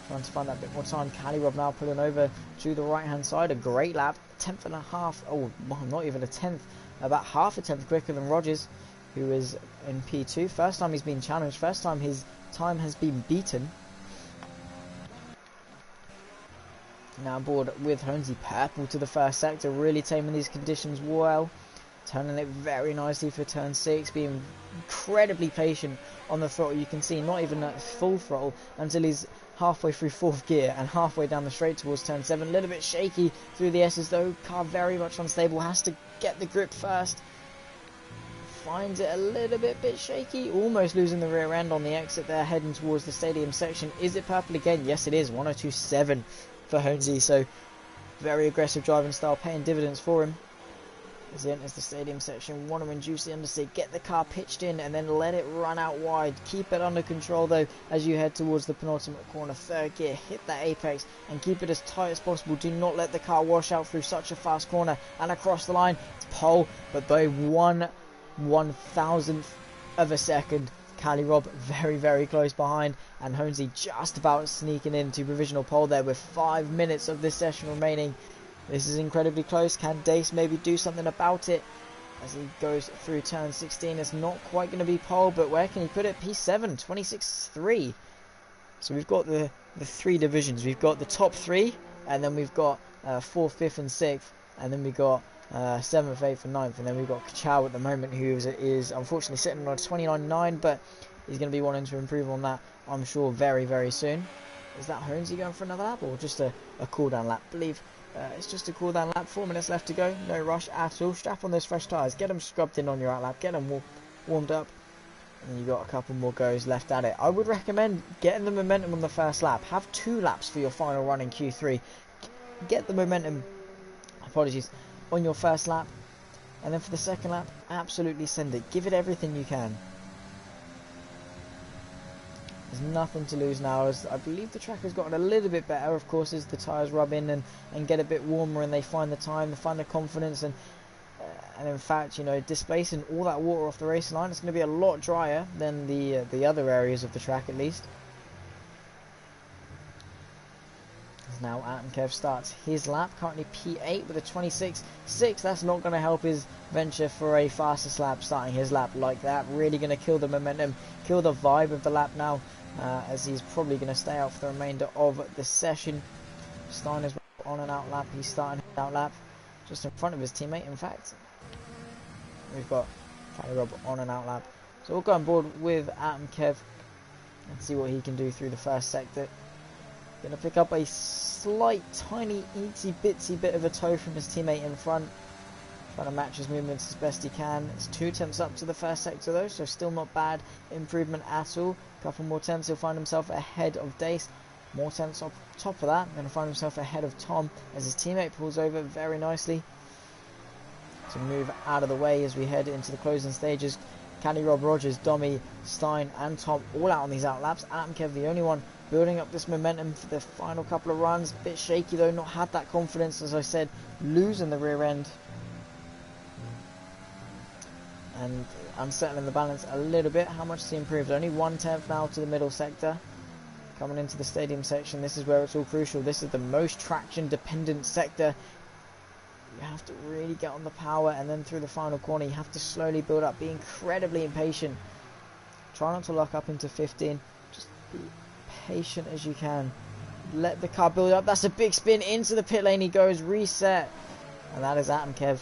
Trying to find that bit more time. Calirob now pulling over to the right-hand side. A great lap. 10th and a half. Oh, not even a tenth. About half a tenth quicker than Rogers, who is in P2. First time he's been challenged. First time his time has been beaten. Now aboard with Honesy, purple to the first sector, really taming these conditions well, turning it very nicely for turn 6, being incredibly patient on the throttle. You can see not even at full throttle until he's halfway through 4th gear and halfway down the straight towards turn 7. A little bit shaky through the S's though, car very much unstable, has to get the grip first. Finds it a little bit shaky, almost losing the rear end on the exit there, heading towards the stadium section. Is it purple again? Yes it is, 102.7 for Honesy, so very aggressive driving style, paying dividends for him. As he enters the stadium section, want to induce the understeer, get the car pitched in and then let it run out wide. Keep it under control though as you head towards the penultimate corner, 3rd gear, hit that apex and keep it as tight as possible. Do not let the car wash out through such a fast corner, and across the line, it's pole, but by 1/1000th of a second. Calirob very, very close behind, and Honesy just about sneaking into provisional pole there with 5 minutes of this session remaining. This is incredibly close. Can Dace maybe do something about it as he goes through turn 16? It's not quite going to be pole, but where can he put it? P7, 26-3. So we've got the 3 divisions. We've got the top 3, and then we've got 4th, 5th and 6th, and then we've got 7th, 8th and 9th, and then we've got Kachow at the moment, who is unfortunately sitting on a 29.9, but he's going to be wanting to improve on that, I'm sure, very, very soon. Is that Honesy going for another lap, or just a cool down lap? I believe it's just a cool down lap. 4 minutes left to go, no rush at all. Strap on those fresh tyres, get them scrubbed in on your outlap, get them warmed up, and then you've got a couple more goes left at it. I would recommend getting the momentum on the first lap. Have 2 laps for your final run in Q3. Get the momentum, apologies, on your first lap, and then for the second lap, absolutely send it. Give it everything you can. There's nothing to lose now, as I believe the track has gotten a little bit better, of course, as the tyres rub in and get a bit warmer and they find the time, they find the confidence, and in fact, you know, displacing all that water off the race line, it's going to be a lot drier than the other areas of the track, at least. Now Atom Kev starts his lap, currently P8 with a 26.6. That's not going to help his venture for a fastest lap, starting his lap like that. Really going to kill the momentum, kill the vibe of the lap now, as he's probably going to stay out for the remainder of the session. Stein is on and out lap, he's starting his out lap just in front of his teammate, in fact. We've got Calirob on and out lap. So we'll go on board with Atom Kev and see what he can do through the first sector. Going to pick up a slight, tiny, itsy bitsy bit of a toe from his teammate in front. Trying to match his movements as best he can. It's 2 tenths up to the first sector though, so still not bad improvement at all. Couple more tenths, he'll find himself ahead of Dace. More tenths on top of that, going to find himself ahead of Tom as his teammate pulls over very nicely to move out of the way as we head into the closing stages. Caddy Rob, Rogers, Dommy, Stein and Tom all out on these outlaps. Adam Kev the only one building up this momentum for the final couple of runs. Bit shaky though, not had that confidence, as I said, losing the rear end and unsettling the balance a little bit. How much has he improved? Only 1/10 now to the middle sector. Coming into the stadium section, this is where it's all crucial. This is the most traction dependent sector. You have to really get on the power, and then through the final corner you have to slowly build up. Be incredibly impatient. Try not to lock up into 15. Just be patient as you can. Let the car build up. That's a big spin into the pit lane. He goes, reset, and that is Adam Kev.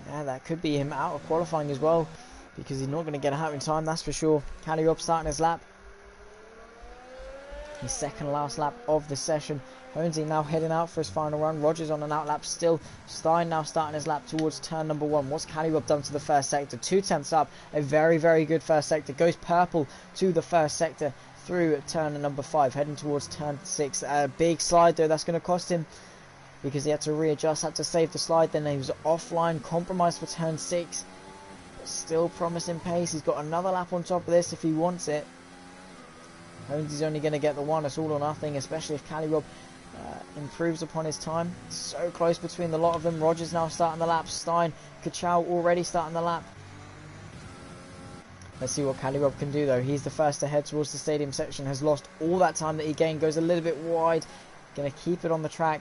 Yeah, that could be him out of qualifying as well, because he's not going to get out in time, that's for sure. Caddy Rob starting his lap. His second last lap of the session. Honesy now heading out for his final run. Rogers on an out lap still. Stein now starting his lap towards turn number 1. What's Caddy Rob done to the first sector? 2 tenths up. A very, very good first sector. Goes purple to the first sector through turn number 5. Heading towards turn 6. A big slide though. That's going to cost him, because he had to readjust, had to save the slide. Then he was offline, compromised for turn 6. But still promising pace. He's got another lap on top of this if he wants it. Honesy's only going to get the one. It's all or nothing, especially if Caddy Rob improves upon his time. So close between the lot of them. Rogers now starting the lap. Stein, Kachow already starting the lap. Let's see what Caddy Rob can do though. He's the first to head towards the stadium section. Has lost all that time that he gained. Goes a little bit wide. Going to keep it on the track.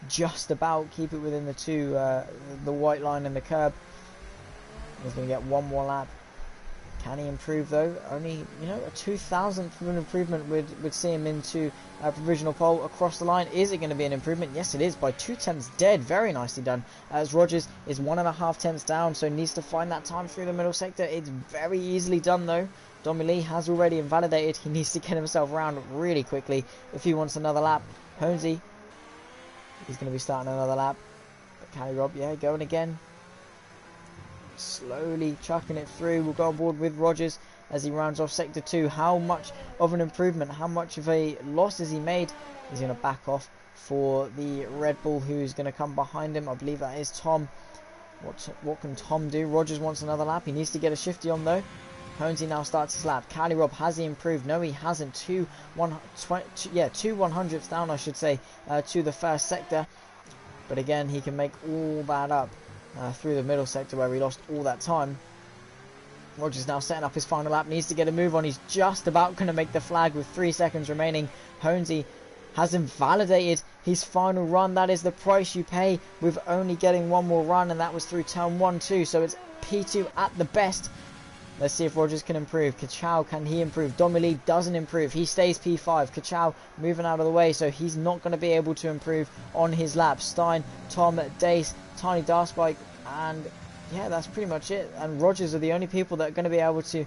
Just about keep it within the two, the white line and the curb. He's going to get one more lap. Can he improve though? Only, you know, a 2,000th of an improvement would see him into a provisional pole across the line. Is it going to be an improvement? Yes, it is, by 2 tenths dead. Very nicely done. As Rogers is 1.5 tenths down, so needs to find that time through the middle sector. It's very easily done though. Dommy Lee has already invalidated. He needs to get himself around really quickly if he wants another lap. Honesy, he's going to be starting another lap. But Caddy Rob, yeah, going again. Slowly chucking it through. We'll go on board with Rogers as he rounds off sector 2. How much of an improvement, how much of a loss has he made? He's going to back off for the Red Bull, who's going to come behind him. I believe that is Tom. What can Tom do? Rogers wants another lap. He needs to get a shifty on though. Honesy now starts his lap. Caddy Rob, has he improved? No, he hasn't. 2 100ths down, I should say, to the first sector. But again, he can make all that up through the middle sector where he lost all that time. Rogers now setting up his final lap. Needs to get a move on. He's just about going to make the flag with 3 seconds remaining. Honesy has invalidated his final run. That is the price you pay with only getting one more run, and that was through turn 1 too. So it's P2 at the best. Let's see if Rogers can improve. Kachow, can he improve? Dommy Lee doesn't improve. He stays P5. Kachow moving out of the way, so he's not going to be able to improve on his lap. Stein, Tom, Dace, Tiny Darspike, and yeah, that's pretty much it. And Rogers are the only people that are going to be able to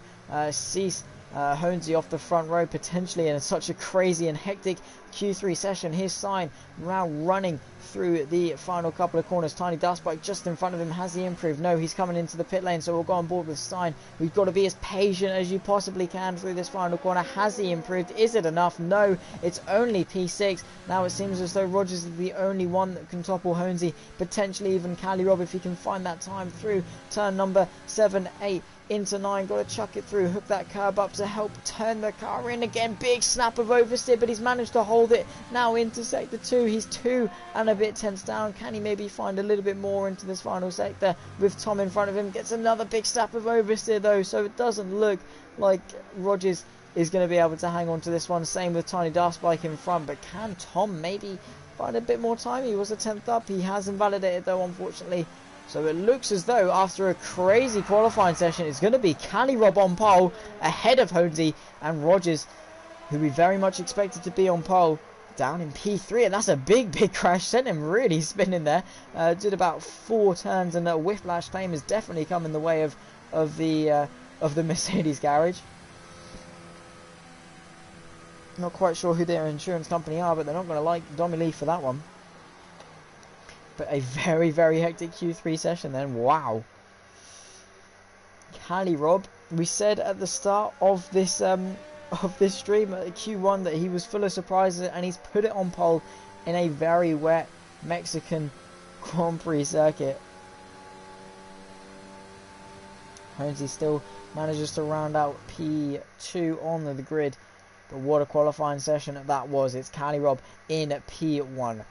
cease Honesy off the front row, potentially in such a crazy and hectic Q3 session. Here's Stein now running through the final couple of corners. Tiny Dustbike just in front of him. Has he improved? No, he's coming into the pit lane, so we'll go on board with Stein. We've got to be as patient as you possibly can through this final corner. Has he improved? Is it enough? No, it's only P6. Now it seems as though Rogers is the only one that can topple Honesy, potentially even Caddy Rob if he can find that time through turn number 7, 8 into 9. Got to chuck it through, hook that curb up to help turn the car in again. Big snap of oversteer, but he's managed to hold it now into sector 2. He's 2 and a bit tense down. Can he maybe find a little bit more into this final sector with Tom in front of him? Gets another big snap of oversteer though, so it doesn't look like Rogers is going to be able to hang on to this one. Same with Tiny Darspike in front, but can Tom maybe find a bit more time? He was a 10th up. He has invalidated though, unfortunately. So it looks as though after a crazy qualifying session, it's going to be Caddy Rob on pole ahead of Honesy, and Rogers, who we very much expected to be on pole, down in P3. And that's a big crash, sent him really spinning there. Did about 4 turns, and a whiplash claim has definitely come in the way of the Mercedes garage. Not quite sure who their insurance company are, but they're not going to like Domi Lee for that one. But a very, very hectic Q3 session then. Wow. Cali Rob, we said at the start of this stream at Q1 that he was full of surprises, and he's put it on pole in a very wet Mexican Grand Prix circuit. Holmesy still manages to round out P2 on the grid, but what a qualifying session that was. It's Cali Rob in P1.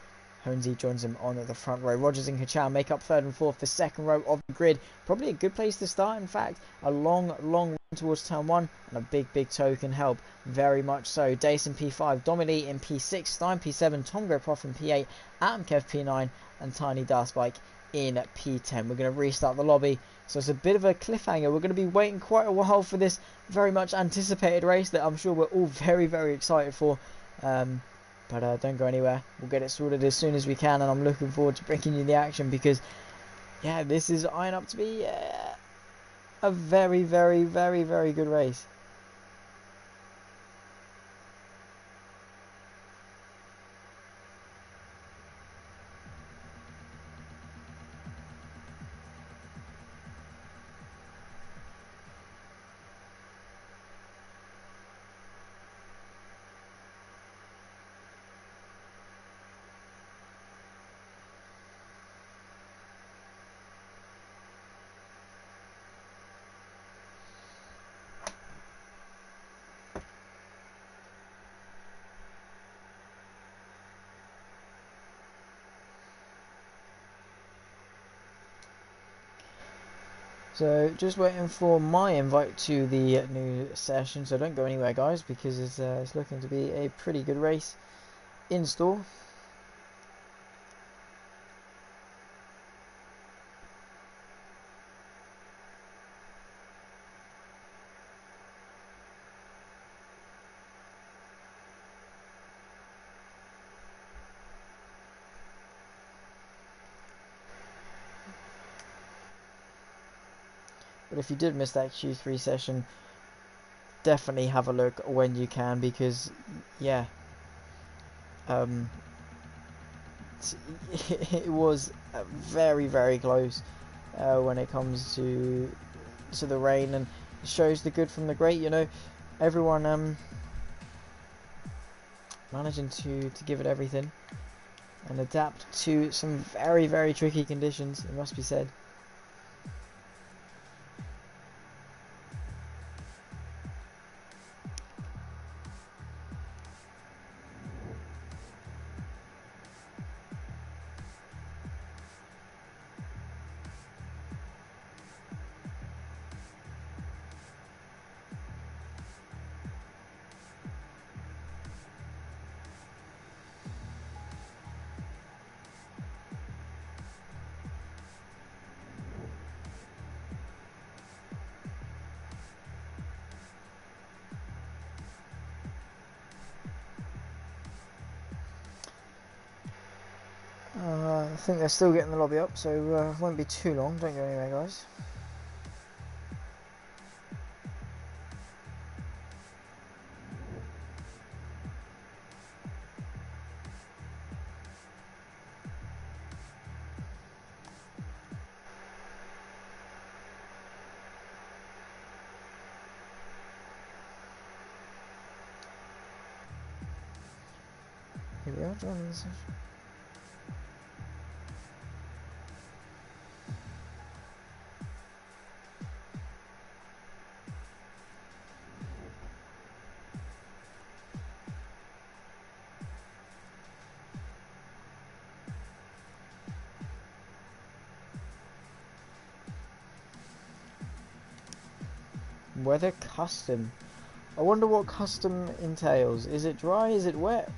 Holmesy joins him on the front row. Rogers and Kachow make up third and fourth, the second row of the grid. Probably a good place to start, in fact. A long, long run towards turn 1, and a big, big toe can help. Very much so. Dace in P5, Domily in P6, Stein P7, Tongo Prof in P8, Atom Kev P9, and Tiny Darspike in P10. We're going to restart the lobby, so it's a bit of a cliffhanger. We're going to be waiting quite a while for this very much anticipated race that I'm sure we're all very, very excited for. But don't go anywhere. We'll get it sorted as soon as we can, and I'm looking forward to bringing you the action because, yeah, this is eyeing up to be a very, very, very, very good race. So just waiting for my invite to the new session, so don't go anywhere guys, because it's looking to be a pretty good race in store. But if you did miss that Q3 session, definitely have a look when you can, because yeah, it was very, very close when it comes to the rain, and it shows the good from the great. You know, everyone managing to give it everything and adapt to some very, very tricky conditions, it must be said. I think they're still getting the lobby up, so it won't be too long. Don't go anywhere, guys. Here we are, joining the session. Weather custom. I wonder what custom entails. Is it dry? Is it wet?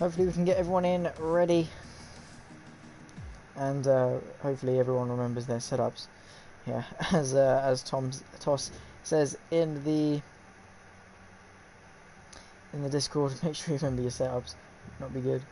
hopefully we can get everyone in ready, and hopefully everyone remembers their setups. Yeah, as Toss says in the Discord, make sure you remember your setups. That'd be good.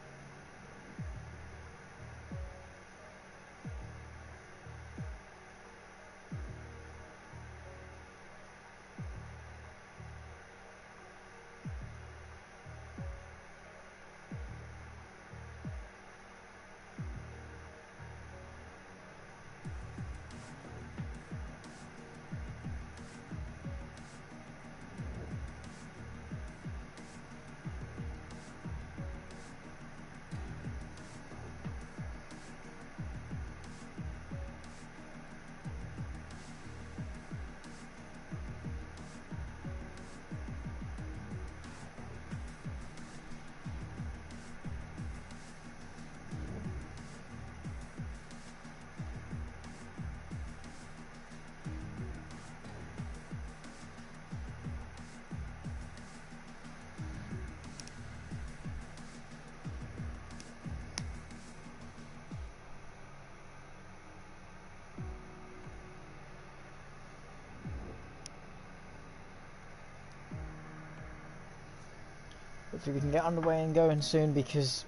Hopefully we can get underway and going soon, because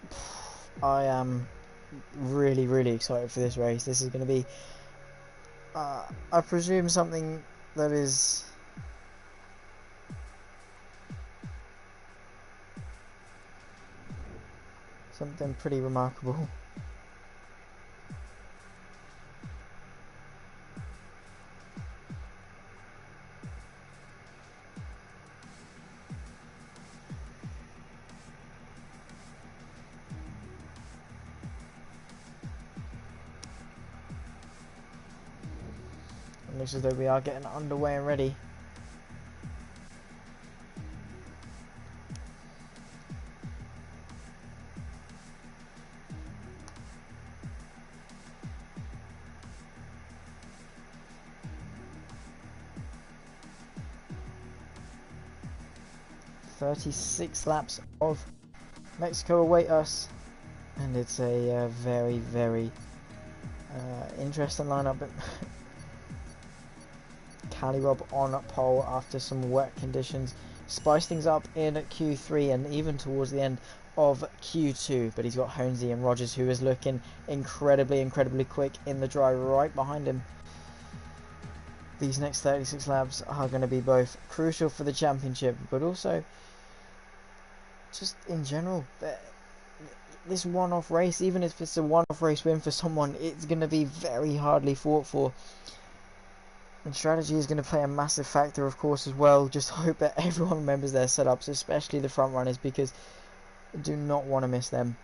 I am really excited for this race. This is going to be, I presume, something that is something pretty remarkable. It looks as though we are getting underway and ready. "36 laps of Mexico await us, and it's a very interesting lineup." Cali Rob on pole after some wet conditions. Spice things up in Q3 and even towards the end of Q2, but he's got Honesy and Rogers, who is looking incredibly quick in the dry right behind him. These next 36 laps are going to be both crucial for the championship, but also just in general. This one-off race, even if it's a one-off race win for someone, it's going to be very hardly fought for. And strategy is going to play a massive factor, of course, as well. Just hope that everyone remembers their setups, especially the front runners, because I do not want to miss them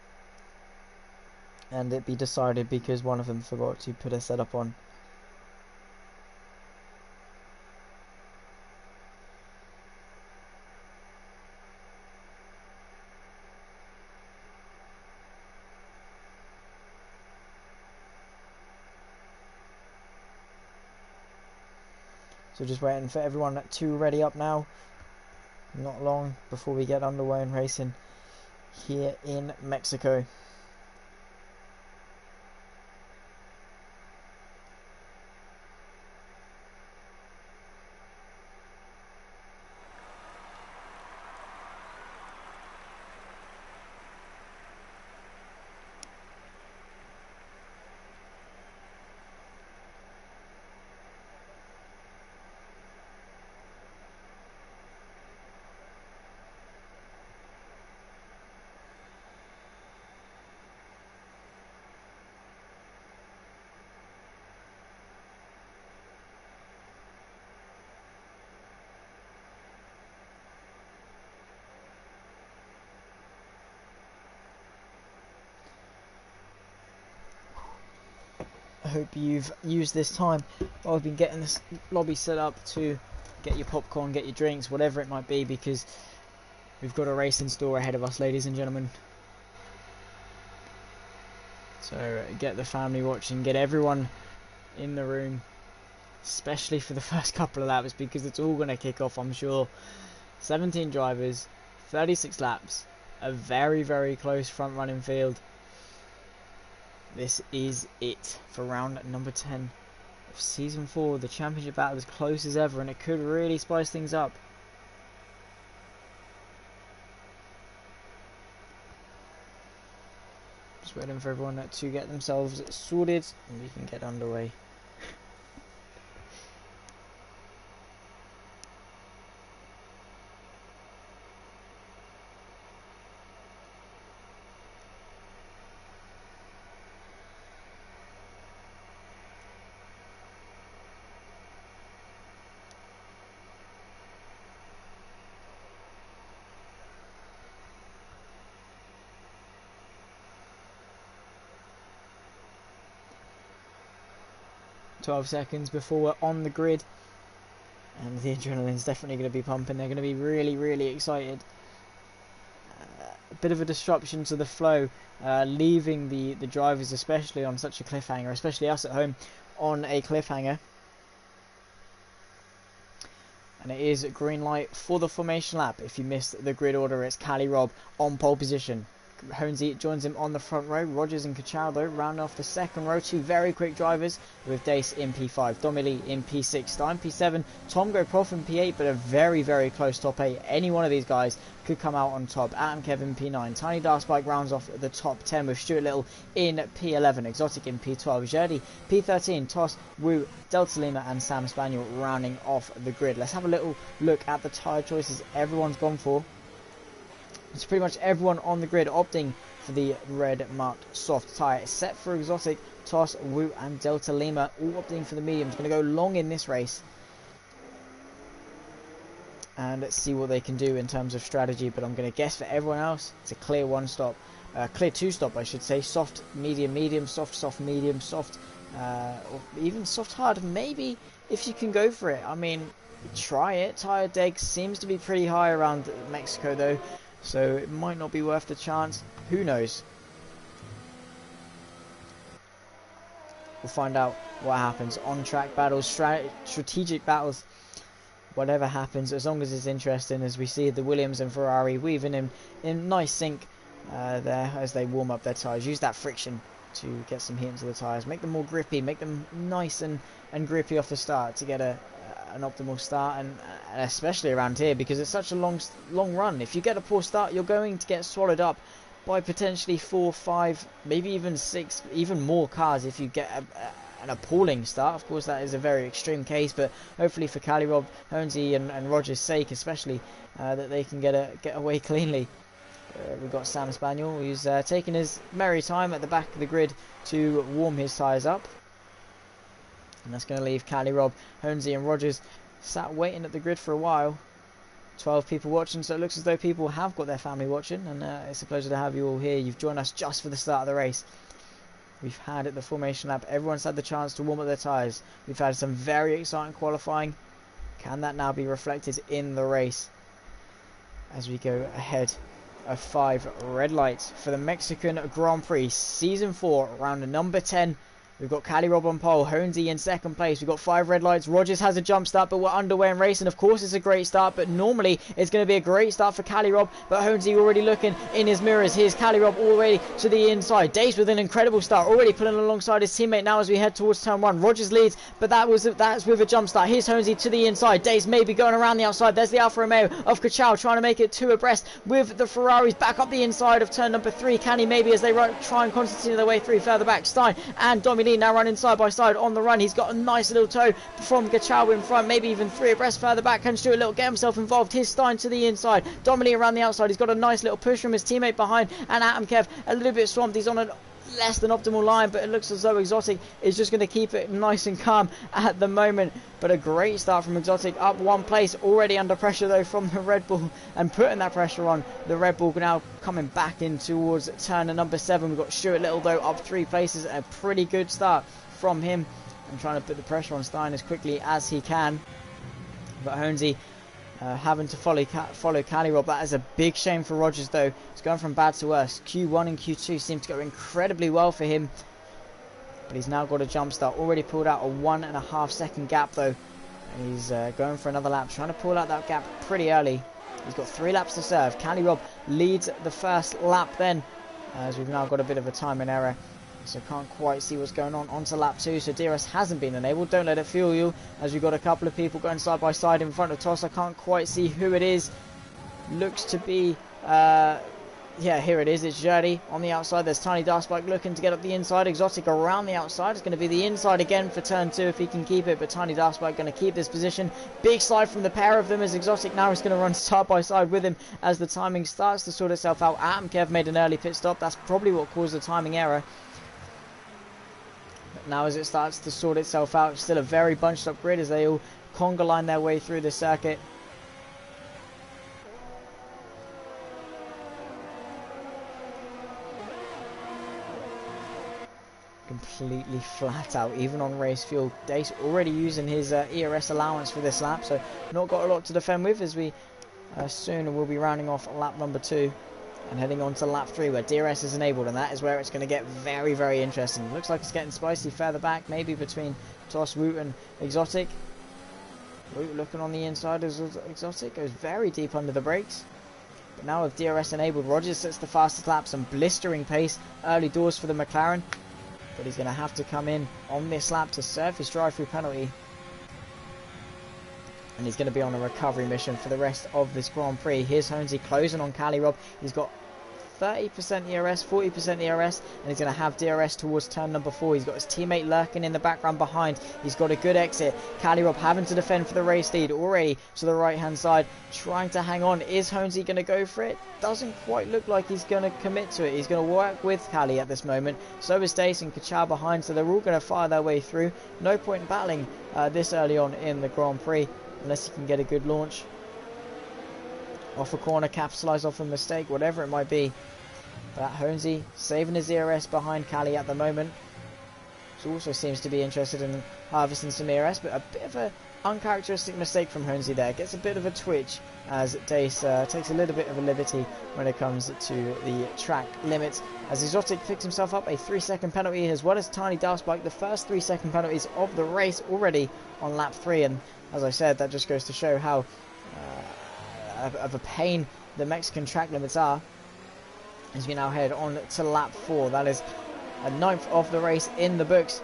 and it be decided because one of them forgot to put a setup on. So just waiting for everyone to ready up now. Not long before we get underway and racing here in Mexico. I hope you've used this time while I've been getting this lobby set up to get your popcorn, get your drinks, whatever it might be, because we've got a race in store ahead of us, ladies and gentlemen. So get the family watching, get everyone in the room, especially for the first couple of laps, because it's all going to kick off, I'm sure. 17 drivers, 36 laps. a very, very close front running field. This is it for round number 10 of Season 4. The championship battle is close as ever, and it could really spice things up. Just waiting for everyone to get themselves sorted, and we can get underway. 12 seconds before we're on the grid, and the adrenaline's definitely going to be pumping. They're going to be really, really excited. A bit of a disruption to the flow, leaving the drivers especially on such a cliffhanger, especially us at home on a cliffhanger. And it is green light for the formation lap. If you missed the grid order, it's Cali Rob on pole position. Honesy joins him on the front row. Rogers and Cacciado round off the second row. Two very quick drivers with Dace in P5, Domily in P6, Stein P7, Tom Prof in P8, but a very, very close top 8. Any one of these guys could come out on top. Adam Kevin P9, Tiny Dark Spike rounds off the top 10 with Stuart Little in P11, Exotic in P12, Jerdy P13, Toss, Wu, Delta Lima and Sam Spaniel rounding off the grid. Let's have a little look at the tyre choices everyone's gone for. It's pretty much everyone on the grid opting for the red marked soft tyre, except for Exotic, Toss, Wu and Delta Lima, all opting for the medium. It's going to go long in this race. And let's see what they can do in terms of strategy, but I'm going to guess for everyone else, it's a clear one stop. Clear two stop, I should say. Soft, medium, medium, soft, soft, medium, soft, or even soft hard, maybe, if you can go for it. I mean, try it. Tyre deg seems to be pretty high around Mexico though, so it might not be worth the chance. Who knows? We'll find out what happens. On-track battles, strategic battles, whatever happens, as long as it's interesting, as we see the Williams and Ferrari weaving in nice sync there as they warm up their tyres. Use that friction to get some heat into the tyres, make them more grippy, make them nice and grippy off the start to get an optimal start, and especially around here because it's such a long run. If you get a poor start, you're going to get swallowed up by potentially 4, 5, maybe even 6, even more cars if you get an appalling start. Of course, that is a very extreme case, but hopefully for Cali Rob, Honesy and Rogers' sake especially, that they can get away cleanly. We've got Sam Spaniel, who's taking his merry time at the back of the grid to warm his tyres up. And that's going to leave Cali Rob, Honesy and Rogers sat waiting at the grid for a while. 12 people watching, so it looks as though people have got their family watching, and it's a pleasure to have you all here. You've joined us just for the start of the race. We've had at the formation lap, everyone's had the chance to warm up their tyres. We've had some very exciting qualifying. Can that now be reflected in the race as we go ahead of 5 red lights for the Mexican Grand Prix Season 4, round number 10. We've got Cali Rob on pole, Honesy in second place. We've got 5 red lights. Rogers has a jump start, but we're underway in race. And of course, it's a great start, but normally it's going to be a great start for Cali Rob. But Honesy already looking in his mirrors. Here's Cali Rob all the way to the inside. Dace with an incredible start, already pulling alongside his teammate now as we head towards turn 1. Rogers leads, but that's with a jump start. Here's Honesy to the inside. Dace maybe going around the outside. There's the Alfa Romeo of Cacciao trying to make it 2 abreast with the Ferraris back up the inside of turn number 3. Can he maybe as they try and continue their way through further back? Stein and Domily now running side by side on the run. He's got a nice little toe from Cacciao in front, maybe even 3 abreast further back. Can Stuart Little get himself involved? Here's Stein to the inside, Domily around the outside. He's got a nice little push from his teammate behind, and Adam Kev a little bit swamped. He's on a less than optimal line, but it looks as though Exotic is just going to keep it nice and calm at the moment. But a great start from Exotic, up 1 place, already under pressure though from the Red Bull, and putting that pressure on the Red Bull. Now coming back in towards turn number 7. We've got Stuart Little though up 3 places, a pretty good start from him, and trying to put the pressure on Stein as quickly as he can. But Honesy having to follow Cali Rob. That is a big shame for Rogers though. It's going from bad to worse. Q1 and Q2 seem to go incredibly well for him, but he's now got a jump start. Already pulled out a 1.5 second gap though, and he's going for another lap, trying to pull out that gap pretty early. He's got 3 laps to serve. Cali Rob leads the first lap then, as we've now got a bit of a timing error. So can't quite see what's going on. Onto lap 2, so DRS hasn't been enabled. Don't let it fool you, as we've got a couple of people going side by side in front of Toss. I can't quite see who it is. Looks to be, yeah, here it is. It's Jerdy on the outside. There's Tiny Darkspike looking to get up the inside. Exotic around the outside. It's going to be the inside again for turn 2 if he can keep it. But Tiny Darkspike going to keep this position. Big slide from the pair of them as Exotic now is going to run side by side with him as the timing starts to sort itself out. Atom Kev made an early pit stop. That's probably what caused the timing error. Now as it starts to sort itself out, still a very bunched up grid as they all conga line their way through the circuit. Completely flat out, even on race fuel. Dace already using his ERS allowance for this lap, so not got a lot to defend with, as we soon will be rounding off lap number 2. And heading on to lap 3 where DRS is enabled, and that is where it's going to get very, very interesting. Looks like it's getting spicy further back, maybe between Toss, Woot and Exotic. Woot looking on the inside as Exotic goes very deep under the brakes. But now with DRS enabled, Rogers sets the fastest lap, some blistering pace, early doors for the McLaren. But he's going to have to come in on this lap to serve his drive-through penalty. And he's going to be on a recovery mission for the rest of this Grand Prix. Here's Honesy closing on Cali Rob. He's got 30% ERS, 40% ERS, and he's going to have DRS towards turn number 4. He's got his teammate lurking in the background behind. He's got a good exit. Cali Rob having to defend for the race lead already to the right-hand side, trying to hang on. Is Honesy going to go for it? Doesn't quite look like he's going to commit to it. He's going to work with Cali at this moment. So is Dace and Kachow behind, so they're all going to fire their way through. No point in battling this early on in the Grand Prix, unless you can get a good launch. Off a corner, capitalise off a mistake, whatever it might be. But Honesy saving his ERS behind Cali at the moment. He also seems to be interested in harvesting some ERS, but a bit of an uncharacteristic mistake from Honesy there. Gets a bit of a twitch as Dace takes a little bit of a liberty when it comes to the track limits. As Exotic picks himself up a 3-second penalty, as well as Tiny Darkspike, the first 3-second penalties of the race already on lap 3. And as I said, that just goes to show how of a pain the Mexican track limits are, as we now head on to lap 4. That is a 9th of the race in the books,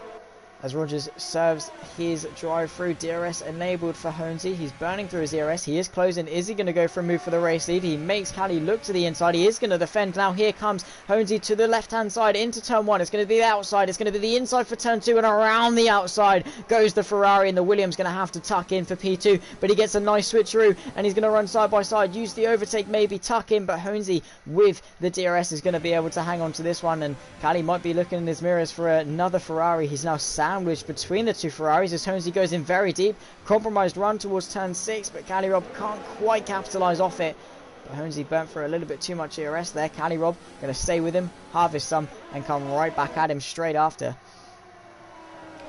as Rogers serves his drive through. DRS enabled for Honesy. He's burning through his ERS. He is closing. Is he going to go for a move for the race lead? He makes Cali look to the inside. He is going to defend. Now here comes Honesy to the left-hand side into turn 1. It's going to be the outside. It's going to be the inside for turn 2. And around the outside goes the Ferrari. And the Williams going to have to tuck in for P2. But he gets a nice switcheroo. And he's going to run side by side. Use the overtake, maybe tuck in. But Honesy with the DRS is going to be able to hang on to this one. And Cali might be looking in his mirrors for another Ferrari. He's now sandwiched between the two Ferraris as Honesy goes in very deep. Compromised run towards turn 6, but Cali Rob can't quite capitalise off it. But Honesy burnt for a little bit too much ERS there. Cali Rob going to stay with him, harvest some, and come right back at him straight after.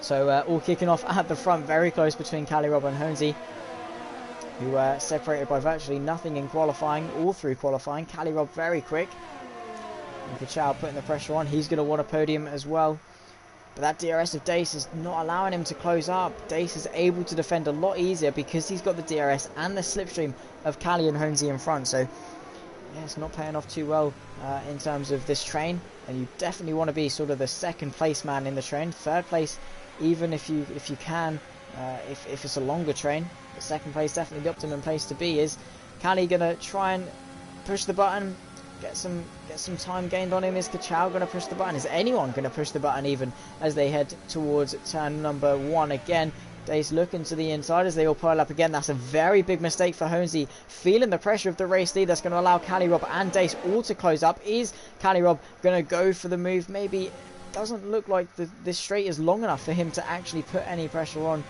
So all kicking off at the front, very close between Cali Rob and Honesy, who were separated by virtually nothing in qualifying, all through qualifying. Cali Rob very quick. And Kachow putting the pressure on. He's going to want a podium as well. But that DRS of Dace is not allowing him to close up. Dace is able to defend a lot easier because he's got the DRS and the slipstream of Cali and Honesy in front. So, yeah, it's not paying off too well in terms of this train. And you definitely want to be sort of the second place man in the train. Third place, even if you can, if it's a longer train. The second place, definitely the optimum place to be. Is Cali going to try and push the button? Get some time gained on him. Is Kachow going to push the button? Is anyone going to push the button even as they head towards turn number 1 again? Dace looking to the inside as they all pile up again. That's a very big mistake for Honesy. Feeling the pressure of the race lead. That's going to allow Cali Rob and Dace all to close up. Is Cali Rob going to go for the move? Maybe. Doesn't look like this straight is long enough for him to actually put any pressure on.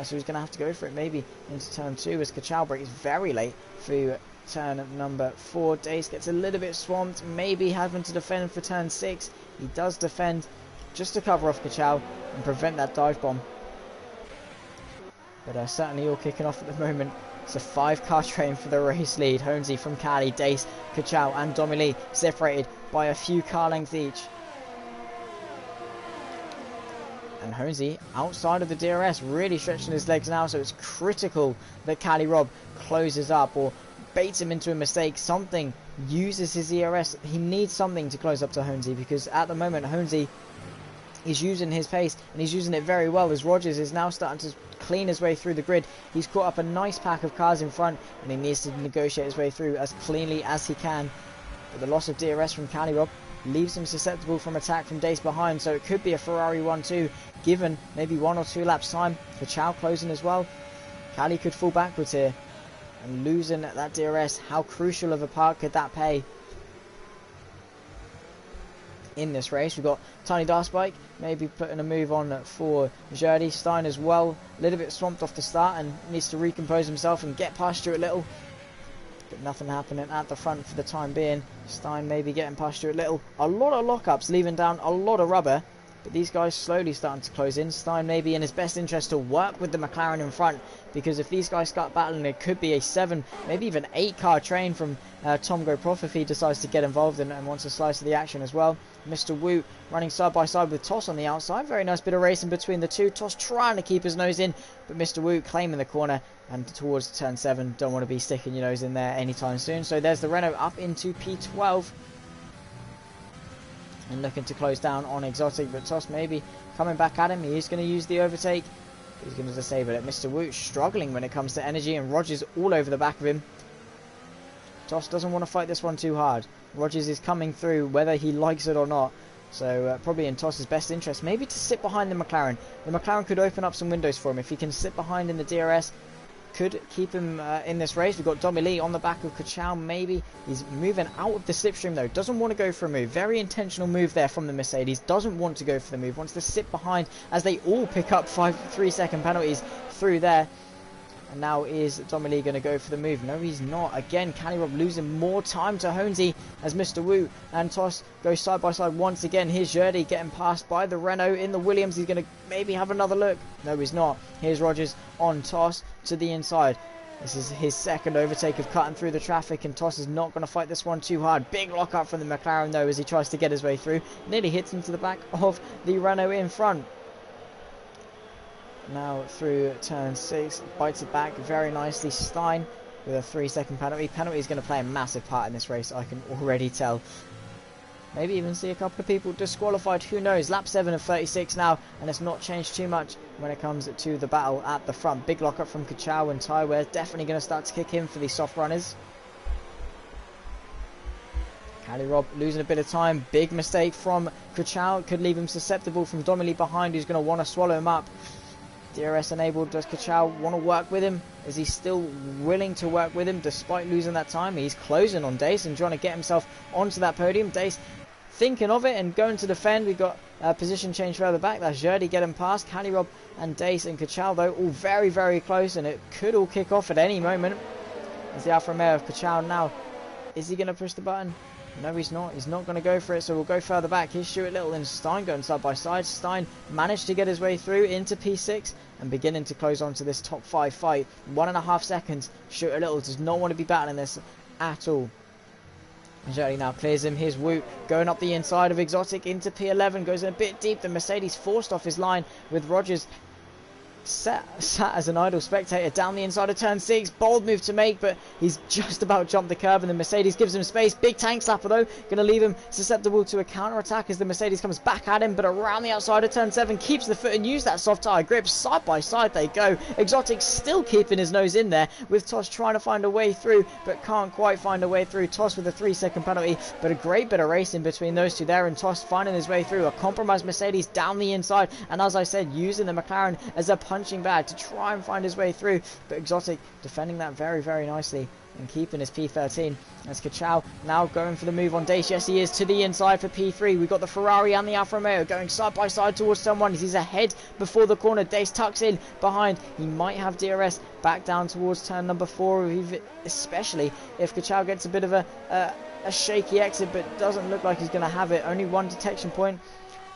So he's going to have to go for it maybe into turn 2 as Kachow breaks very late through turn number 4. Dace gets a little bit swamped, maybe having to defend for turn 6. He does defend just to cover off Kachow and prevent that dive bomb. But certainly all kicking off at the moment. It's a 5-car train for the race lead. Honesy from Cali, Dace, Kachow and Domi Lee separated by a few car lengths each. And Honesy outside of the DRS, really stretching his legs now, so it's critical that Cali Rob closes up or baits him into a mistake. Something, uses his ERS. He needs something to close up to Honesy, because at the moment Honesy is using his pace and he's using it very well, as Rogers is now starting to clean his way through the grid. He's caught up a nice pack of cars in front and he needs to negotiate his way through as cleanly as he can. But the loss of DRS from Calirob leaves him susceptible from attack from Dace behind, so it could be a Ferrari 1-2 given maybe 1 or 2 laps time. For Chow closing as well. Cali could fall backwards here, and losing that DRS, how crucial of a part could that pay in this race? We've got Tiny Darkspike maybe putting a move on for Jurdy. Stein as well, a little bit swamped off the start and needs to recompose himself and get past Stuart Little, but nothing happening at the front for the time being. Stein maybe getting past Stuart Little. A lot of lockups, leaving down a lot of rubber, but these guys slowly starting to close in. Stein maybe in his best interest to work with the McLaren in front, because if these guys start battling, it could be a 7, maybe even 8 car train from Tom GoProf if he decides to get involved and wants a slice of the action as well. Mr. Woot running side by side with Toss on the outside. Very nice bit of racing between the two. Toss trying to keep his nose in, but Mr. Woot claiming the corner and towards turn 7. Don't want to be sticking your nose in there anytime soon. So there's the Renault up into P12. And looking to close down on Exotic, but Toss maybe coming back at him. He is going to use the overtake. He's going to disable it. Mr. Woot struggling when it comes to energy, and Rogers all over the back of him. Toss doesn't want to fight this one too hard. Rogers is coming through whether he likes it or not. So probably in Toss's best interest maybe to sit behind the McLaren. The McLaren could open up some windows for him. If he can sit behind in the DRS, could keep him in this race. We've got Domi Lee on the back of Kachow maybe. He's moving out of the slipstream though. Doesn't want to go for a move. Very intentional move there from the Mercedes. Doesn't want to go for the move. Wants to sit behind as they all pick up 3-second penalties through there. And now is Domi Lee going to go for the move? No, he's not. Again, Calirob losing more time to Honesy as Mr. Wu and Toss go side by side once again. Here's Jurdy getting passed by the Renault in the Williams. He's going to maybe have another look. No, he's not. Here's Rogers on Toss to the inside. This is his second overtake of cutting through the traffic, and Toss is not going to fight this one too hard. Big lock up from the McLaren though as he tries to get his way through. Nearly hits into the back of the Renault in front. Now through turn 6, bites it back very nicely. Stein with a 3-second penalty. Penalty is going to play a massive part in this race, I can already tell. Maybe even see a couple of people disqualified, who knows. Lap 7 of 36 now, and it's not changed too much when it comes to the battle at the front. Big lock up from Kachow and Tyware, definitely going to start to kick in for these soft runners. Calirob losing a bit of time. Big mistake from Kachow, could leave him susceptible from Domi Lee behind, who's going to want to swallow him up. DRS enabled. Does Kachow want to work with him? Is he still willing to work with him despite losing that time? He's closing on Dace and trying to get himself onto that podium. Dace thinking of it and going to defend. We've got a position change further back. That's Jurdy getting past. Calirob and Dace and Kachow though all very, very close, and it could all kick off at any moment. As the Alfa Romeo of Kachow now. Is he going to push the button? No, he's not. He's not going to go for it, so we'll go further back. Here's Stuart Little and Stein going side by side. Stein managed to get his way through into P6 and beginning to close on to this top 5 fight. 1.5 seconds. Stuart Little does not want to be battling this at all. Jurdy now clears him. Here's Woot going up the inside of Exotic into P11. Goes in a bit deep. The Mercedes forced off his line with Rogers sat as an idle spectator down the inside of turn 6. Bold move to make, but he's just about jumped the curb, and the Mercedes gives him space. Big tank slapper though, going to leave him susceptible to a counter attack as the Mercedes comes back at him, but around the outside of turn 7, keeps the foot and use that soft tyre grip. Side by side they go. Exotic still keeping his nose in there, with Toss trying to find a way through, but can't quite find a way through. Toss with a 3-second penalty, but a great bit of racing between those two there, and Toss finding his way through. A compromised Mercedes down the inside, and as I said, using the McLaren as a punching bag to try and find his way through, but Exotic defending that very, very nicely and keeping his P13. As Kachow now going for the move on Dace. Yes, he is to the inside for P3. We've got the Ferrari and the Alfa Romeo going side by side towards turn 1. He's ahead before the corner. Dace tucks in behind. He might have DRS back down towards turn number 4, especially if Kachow gets a bit of a shaky exit, but doesn't look like he's going to have it. Only one detection point,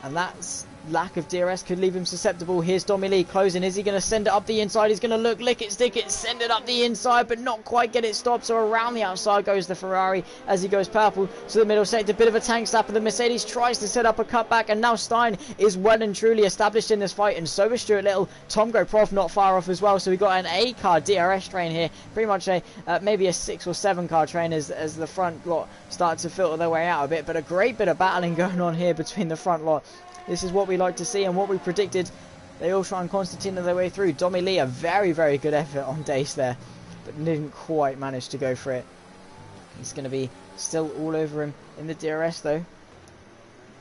and that's lack of DRS could leave him susceptible. Here's Domi Lee closing. Is he going to send it up the inside? He's going to look, lick it, stick it, send it up the inside, but not quite get it stopped. So around the outside goes the Ferrari as he goes purple to the middle sector. Bit of a tank slap, and the Mercedes tries to set up a cutback, and now Stein is well and truly established in this fight, and so is Stuart Little. Tom Go Prof not far off as well. So we got an 8-car DRS train here, pretty much a maybe a 6 or 7-car train as the front lot start to filter their way out a bit. But a great bit of battling going on here between the front lot. This is what we like to see and what we predicted. They all try and Constantine their way through. Domi Lee, a very, very good effort on Dace there, but didn't quite manage to go for it. He's going to be still all over him in the DRS though.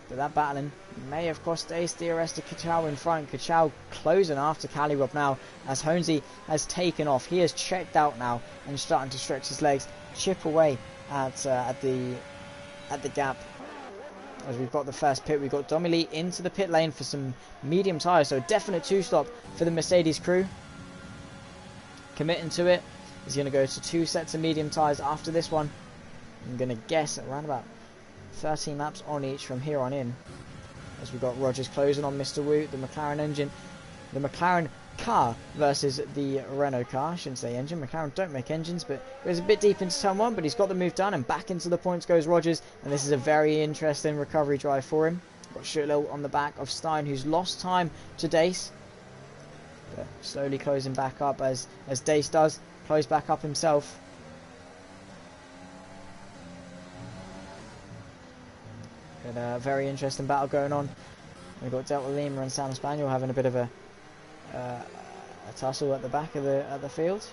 But that battling may have cost Dace. DRS to Kachow in front. Kachow closing after Calirob now as Honesy has taken off. He has checked out now and starting to stretch his legs, chip away at the gap. As we've got the first pit, we've got Domi Lee into the pit lane for some medium tyres, so definite 2-stop for the Mercedes crew. Committing to it. He's going to go to 2 sets of medium tyres after this one. I'm going to guess around about 13 laps on each from here on in. As we've got Rogers closing on Mr. Wu, the McLaren engine, the McLaren car versus the Renault car. I shouldn't say engine. McLaren don't make engines, but it was a bit deep into turn 1, but he's got the move done, and back into the points goes Rogers, and this is a very interesting recovery drive for him. Got Stuart Little on the back of Stein, who's lost time to Dace, but slowly closing back up as Dace does close back up himself. But a very interesting battle going on. We've got Delta Lima and Sam Spaniel having a bit of a tussle at the back of the field.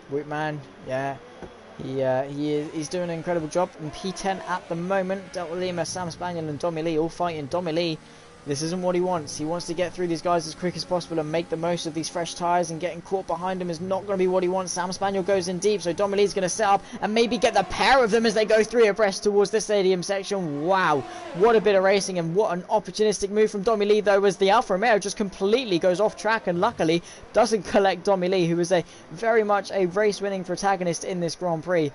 Whitman, yeah, he's doing an incredible job in P10 at the moment. Delta Lima, Sam Spaniel and Domi Lee all fighting. Domi Lee, this isn't what he wants. He wants to get through these guys as quick as possible and make the most of these fresh tyres, and getting caught behind him is not going to be what he wants. Sam Spaniel goes in deep, so Domi Lee's going to set up and maybe get the pair of them as they go 3 abreast towards the stadium section. Wow, what a bit of racing, and what an opportunistic move from Domi Lee though, as the Alfa Romeo just completely goes off track and luckily doesn't collect Domi Lee, who was very much a race-winning protagonist in this Grand Prix.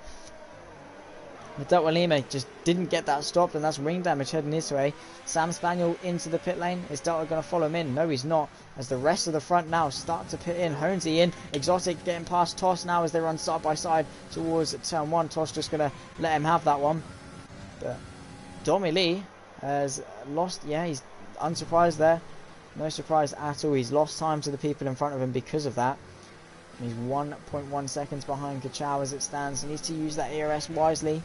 But Delta Lima just didn't get that stopped, and that's wing damage heading his way. Sam Spaniel into the pit lane. Is Delta going to follow him in? No, he's not, as the rest of the front now start to pit in. Honesy in. Exotic getting past Toss now as they run side by side towards turn 1. Toss just going to let him have that one. But Domi Lee has lost. Yeah, he's unsurprised there. No surprise at all. He's lost time to the people in front of him because of that. And he's 1.1 seconds behind Kachow as it stands. He needs to use that ERS wisely.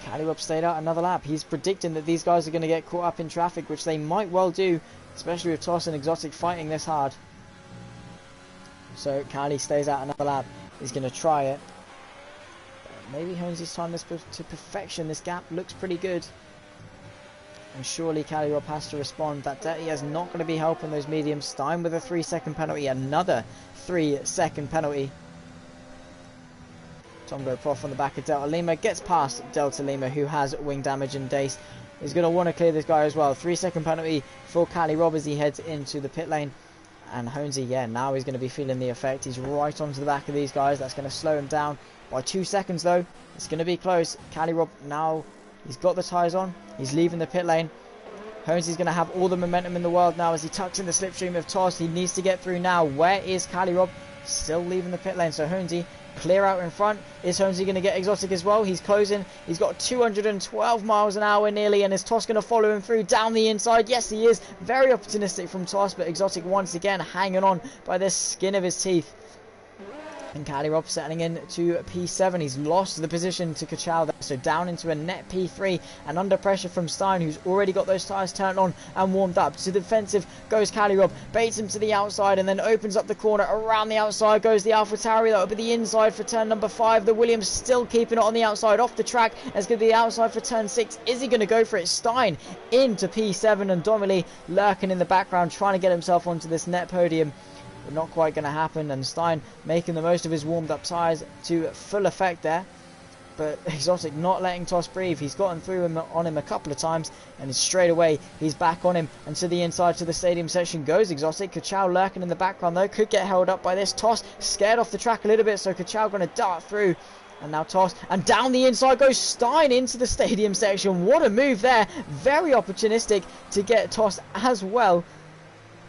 Calirob stayed out another lap. He's predicting that these guys are going to get caught up in traffic, which they might well do, especially with Toss and Exotic fighting this hard. So Cali stays out another lap. He's going to try it. Maybe Honesy's time this to perfection. This gap looks pretty good. And surely Calirob has to respond. That dirty is not going to be helping those mediums. Stein with a 3-second penalty. Another 3-second penalty. Tom Go Prof on the back of Delta Lima. Gets past Delta Lima, who has wing damage, and Dace is going to want to clear this guy as well. 3-second penalty for Calirob as he heads into the pit lane. And Honesy, yeah, now he's going to be feeling the effect. He's right onto the back of these guys. That's going to slow him down by 2 seconds though. It's going to be close. Calirob now, he's got the tyres on. He's leaving the pit lane. Honesy's going to have all the momentum in the world now as he tucks in the slipstream of Toss. He needs to get through now. Where is Calirob? Still leaving the pit lane. So Honesy clear out in front. Is Honesy going to get Exotic as well? He's closing. He's got 212 miles an hour nearly, and is Toss going to follow him through down the inside? Yes, he is. Very opportunistic from Toss, but Exotic once again hanging on by the skin of his teeth. And Calirob settling in to P7. He's lost the position to Kachow there, so down into a net P3, and under pressure from Stein, who's already got those tyres turned on and warmed up. To the defensive goes Calirob, baits him to the outside and then opens up the corner. Around the outside goes the AlphaTauri, that'll be the inside for turn number 5. The Williams still keeping it on the outside, off the track. It's going to be the outside for turn 6. Is he going to go for it? Stein into P7, and Domi Lee lurking in the background trying to get himself onto this net podium. But not quite going to happen, and Stein making the most of his warmed up tyres to full effect there. But Exotic not letting Toss breathe. He's gotten through on him a couple of times, and straight away he's back on him, and to the inside to the stadium section goes Exotic. Kachow lurking in the background though, could get held up by this. Toss scared off the track a little bit, so Kachow going to dart through And now toss, and down the inside goes Stein into the stadium section. What a move there. Very opportunistic to get tossed as well.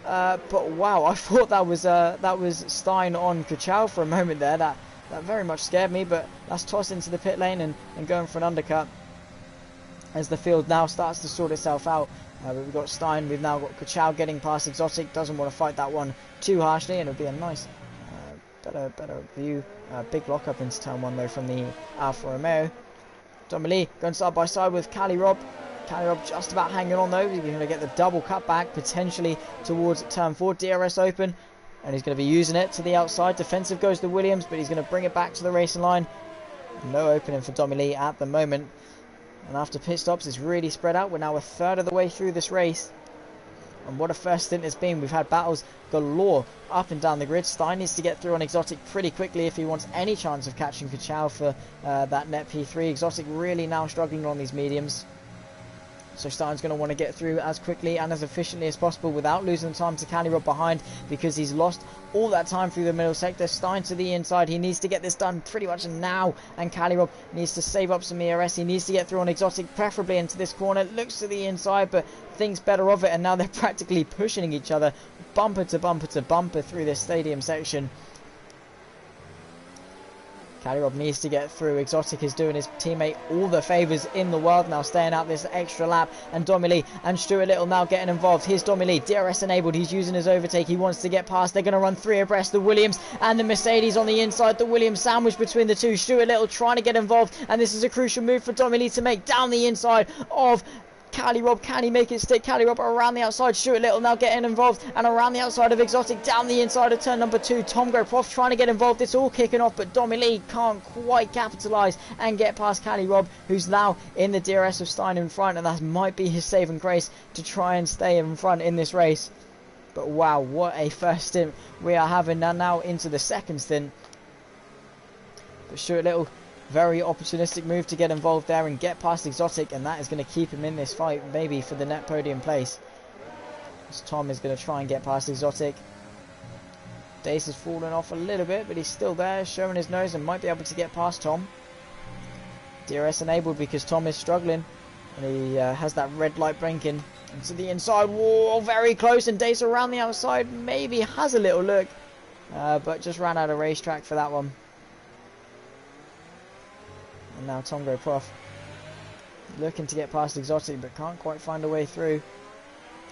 But wow, I thought that was Stein on Kuchau for a moment there. That very much scared me, but that's tossed into the pit lane and going for an undercut as the field now starts to sort itself out. But we've got Stein, we've now got Kuchau getting past Exotic, doesn't want to fight that one too harshly, and it'll be a nice better view. Big lock up into turn 1 though from the Alfa Romeo. Domily going side by side with Cali Rob. Cali Rob just about hanging on though. He's going to get the double cut back potentially towards turn 4. DRS open, and he's going to be using it to the outside. Defensive goes to Williams, but he's going to bring it back to the racing line. No opening for Domily at the moment. And after pit stops, it's really spread out. We're now a third of the way through this race. And what a first stint it's been. We've had battles galore up and down the grid. Stein needs to get through on Exotic pretty quickly if he wants any chance of catching Kuchau for that net P3. Exotic really now struggling on these mediums. So Stein's going to want to get through as quickly and as efficiently as possible without losing time to Cali Rob behind, because he's lost all that time through the middle sector. Stein to the inside. He needs to get this done pretty much now, and Cali Rob needs to save up some ERS. He needs to get through on Exotic, preferably into this corner. Looks to the inside, but thinks better of it, and now they're practically pushing each other bumper to bumper to bumper through this stadium section. Cali Rob needs to get through. Exotic is doing his teammate all the favours in the world now, staying out this extra lap. And Domily and Stuart Little now getting involved. Here's Domily, DRS enabled. He's using his overtake. He wants to get past. They're going to run 3 abreast. The Williams and the Mercedes on the inside. The Williams sandwiched between the two. Stuart Little trying to get involved. And this is a crucial move for Domily to make down the inside of Cali Rob. Can he make it stick? Cali Rob around the outside. Stuart Little now getting involved, and around the outside of Exotic, down the inside of turn number 2. Tom Prof trying to get involved. It's all kicking off, but Domily can't quite capitalise and get past Cali Rob, who's now in the DRS of Stein in front, and that might be his saving grace to try and stay in front in this race. But wow, what a first stint we are having now into the second stint. But Stuart Little, very opportunistic move to get involved there and get past Exotic, and that is going to keep him in this fight, maybe for the net podium place. As Tom is going to try and get past Exotic. Dace has fallen off a little bit, but he's still there, showing his nose, and might be able to get past Tom. DRS enabled because Tom is struggling, and he has that red light blinking. And to the inside, whoa, very close, and Dace around the outside, maybe has a little look, but just ran out of racetrack for that one. And now Tongo Prof looking to get past Exotic, but can't quite find a way through.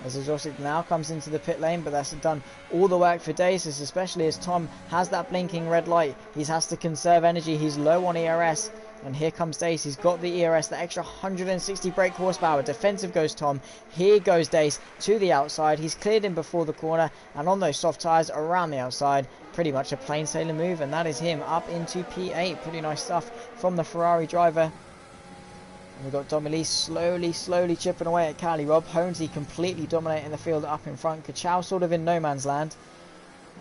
As Exotic now comes into the pit lane, but that's done all the work for Dace, especially as Tom has that blinking red light. He has to conserve energy. He's low on ERS. And here comes Dace. He's got the ERS, the extra 160 brake horsepower. Defensive goes Tom. Here goes Dace to the outside. He's cleared in before the corner, and on those soft tyres around the outside, pretty much a plain sailing move, and that is him up into P8. Pretty nice stuff from the Ferrari driver. And we've got Domily slowly chipping away at Cali Rob. Honesy completely dominating the field up in front. Kuchau sort of in no man's land.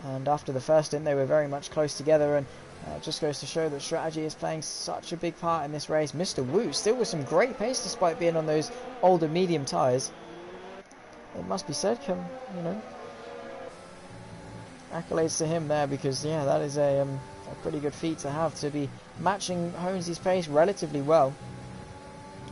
And after the first stint, they were very much close together, and just goes to show that strategy is playing such a big part in this race. Mr. Wu still with some great pace despite being on those older medium tyres. It must be said, accolades to him there, because yeah, that is a pretty good feat to have, to be matching Honesy's pace relatively well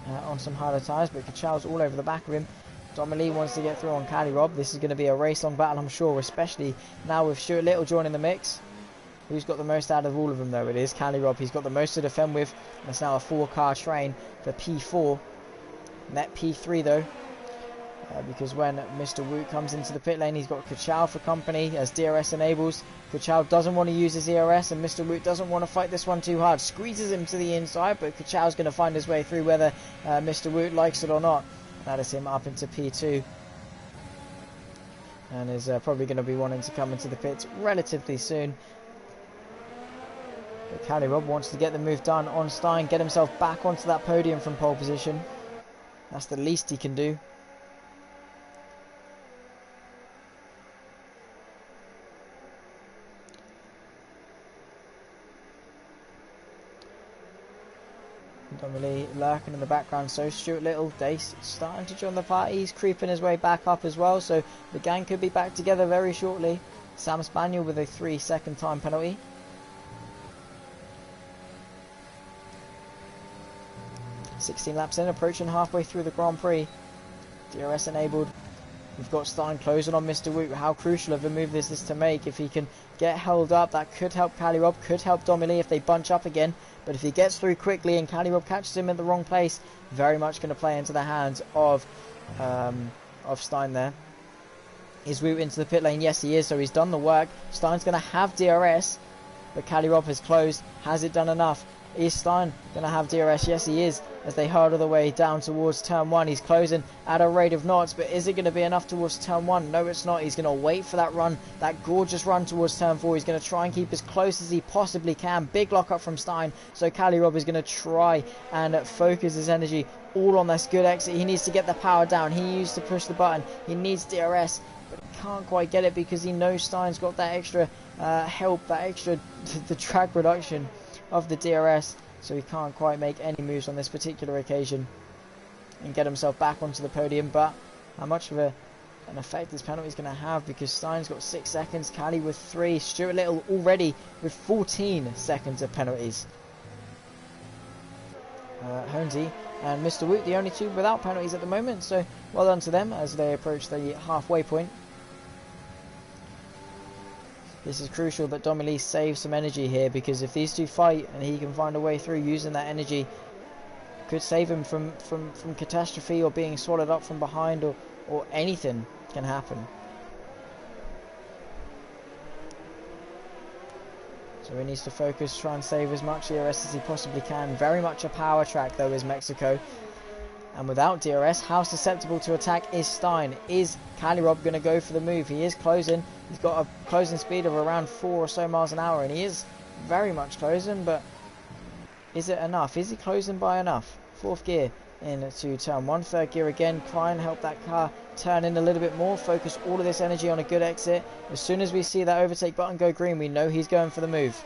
on some harder tyres. But Kuchau's all over the back of him. Domily wants to get through on Cali Rob. This is going to be a race-long battle, I'm sure, especially now with Stuart Little joining the mix. Who's got the most out of all of them, though? It is Cali Rob. He's got the most to defend with. That's now a 4-car train for P4. Net P3, though. Because when Mr. Wu comes into the pit lane, he's got Kuchau for company as DRS enables. Kuchau doesn't want to use his ERS, and Mr. Wu doesn't want to fight this one too hard. Squeezes him to the inside, but Kuchau's going to find his way through whether Mr. Wu likes it or not. That is him up into P2. And is probably going to be wanting to come into the pits relatively soon. But Cali Rob wants to get the move done on Stein, get himself back onto that podium from pole position. That's the least he can do. Domily lurking in the background, so Stuart Little, Dace starting to join the party. He's creeping his way back up as well, so the gang could be back together very shortly. Sam Spaniel with a 3-second time penalty. 16 laps in, approaching halfway through the Grand Prix. DRS enabled. We've got Stein closing on Mr. Woot. How crucial of a move is this to make? If he can get held up, that could help Calirob, could help Domi if they bunch up again. But if he gets through quickly and Calirob catches him in the wrong place, very much going to play into the hands of Stein there. Is Woot into the pit lane? Yes, he is. So he's done the work. Stein's going to have DRS, but Calirob has closed. Has it done enough? Is Stein going to have DRS? Yes, he is. As they hurdle the way down towards turn 1, he's closing at a rate of knots, but is it going to be enough towards turn 1? No, it's not. He's going to wait for that run, that gorgeous run towards turn 4. He's going to try and keep as close as he possibly can. Big lock up from Stein, so Calirob is going to try and focus his energy all on this good exit. He needs to get the power down. He needs to push the button. He needs DRS, but he can't quite get it because he knows Stein's got that extra help, that extra the drag reduction of the DRS. So he can't quite make any moves on this particular occasion and get himself back onto the podium. But how much of an effect this penalty is going to have, because Stein's got 6 seconds, Cali with 3, Stuart Little already with 14 seconds of penalties. Honesy and Mr. Woot, the only two without penalties at the moment, so well done to them as they approach the halfway point. This is crucial that Domi saves some energy here, because if these two fight and he can find a way through using that energy, could save him from catastrophe or being swallowed up from behind, or anything can happen. So he needs to focus, try and save as much DRS as he possibly can. Very much a power track though is Mexico. And without DRS, how susceptible to attack is Stein? Is Calirob going to go for the move? He is closing. He's got a closing speed of around 4 or so miles an hour, and he is very much closing, but is it enough? Is he closing by enough? 4th gear into turn 1, 3rd gear again. Try and help that car turn in a little bit more. Focus all of this energy on a good exit. As soon as we see that overtake button go green, we know he's going for the move.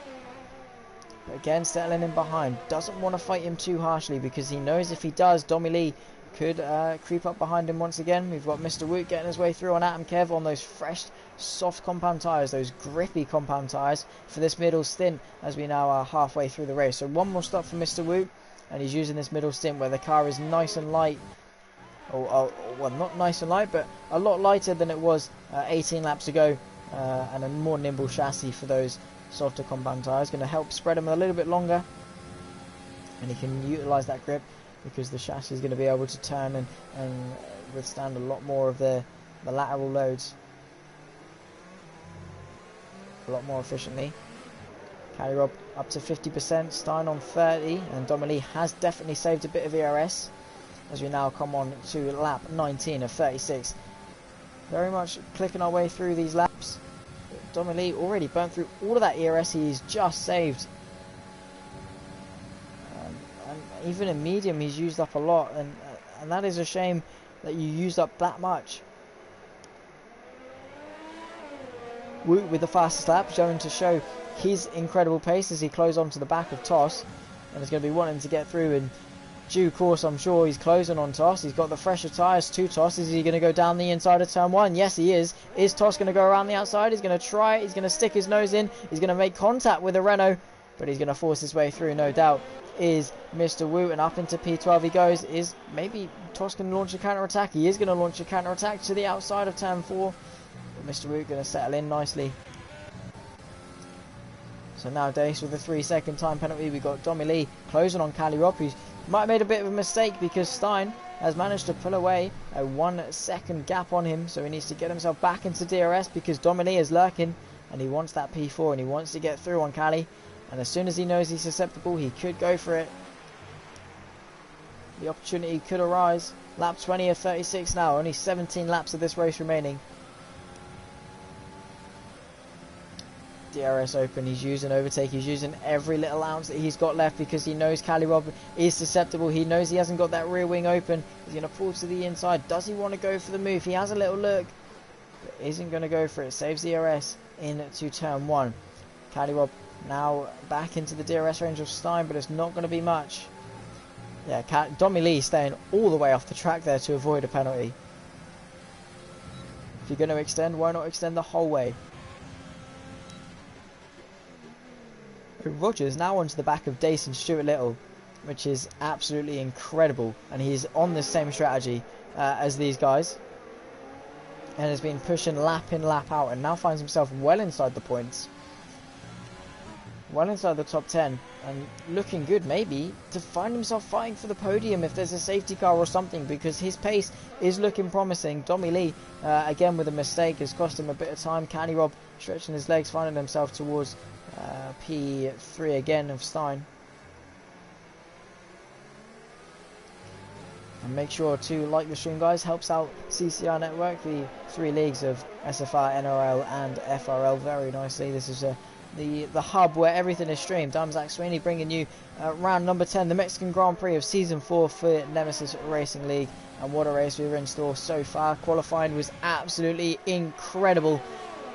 But again, settling in behind. Doesn't want to fight him too harshly, because he knows if he does, Domi could creep up behind him once again. We've got Mr. Woot getting his way through on Atom Kev on those fresh, soft compound tyres, those grippy compound tyres for this middle stint, as we now are halfway through the race. So one more stop for Mr. Woot, and he's using this middle stint where the car is nice and light. Well, not nice and light, but a lot lighter than it was 18 laps ago, and a more nimble chassis for those softer compound tyres. Going to help spread them a little bit longer, and he can utilise that grip, because the chassis is going to be able to turn and withstand a lot more of the lateral loads a lot more efficiently. Calirob up to 50%, Stein on 30, and Domi has definitely saved a bit of ERS as we now come on to lap 19 of 36. Very much clicking our way through these laps. Domi already burnt through all of that ERS he's just saved. And even in medium he's used up a lot, and that is a shame that you used up that much. Woot with the fastest lap, showing to show his incredible pace as he closes onto the back of Toss, and is going to be wanting to get through in due course. I'm sure he's closing on Toss. He's got the fresher tyres to Toss. Is he going to go down the inside of turn 1? Yes, he is. Is Toss going to go around the outside? He's going to try it. He's going to stick his nose in. He's going to make contact with the Renault, but he's going to force his way through, no doubt. Is Mr. Woot, and up into P12 he goes. Is maybe Toss going to launch a counter-attack? He is going to launch a counter-attack to the outside of turn 4. But Mr. Woot going to settle in nicely. So now Dace with a 3-second time penalty. We've got Domi closing on Calirob, who might have made a bit of a mistake because Stein has managed to pull away a 1-second gap on him. So he needs to get himself back into DRS because Domi is lurking and he wants that P4 and he wants to get through on Cali. And as soon as he knows he's susceptible, he could go for it. The opportunity could arise. Lap 20 of 36 now. Only 17 laps of this race remaining. DRS open, he's using overtake, he's using every little ounce that he's got left because he knows Calirob is susceptible. He knows he hasn't got that rear wing open. He's going to pull to the inside. Does he want to go for the move? He has a little look, but isn't going to go for it. Saves DRS into turn 1. Calirob now back into the DRS range of Stein, but it's not going to be much. Yeah, Domi staying all the way off the track there to avoid a penalty. If you're going to extend, why not extend the whole way? Rogers now onto the back of Dace and Stuart Little. which is absolutely incredible. And he's on the same strategy as these guys, and has been pushing lap in, lap out, and now finds himself well inside the points, well inside the top 10, and looking good maybe to find himself fighting for the podium if there's a safety car or something, because his pace is looking promising. Dommy Lee, again with a mistake, has cost him a bit of time. Cali Rob stretching his legs, finding himself towards P3 again of Stein. And make sure to like the stream, guys. Helps out CCR Network, the 3 leagues of SFR, NRL and FRL very nicely. This is the hub where everything is streamed. I'm Zach Sweeney, bringing you round number 10, the Mexican Grand Prix of Season 4 for Nemesis Racing League. And what a race we were in store so far. Qualifying was absolutely incredible,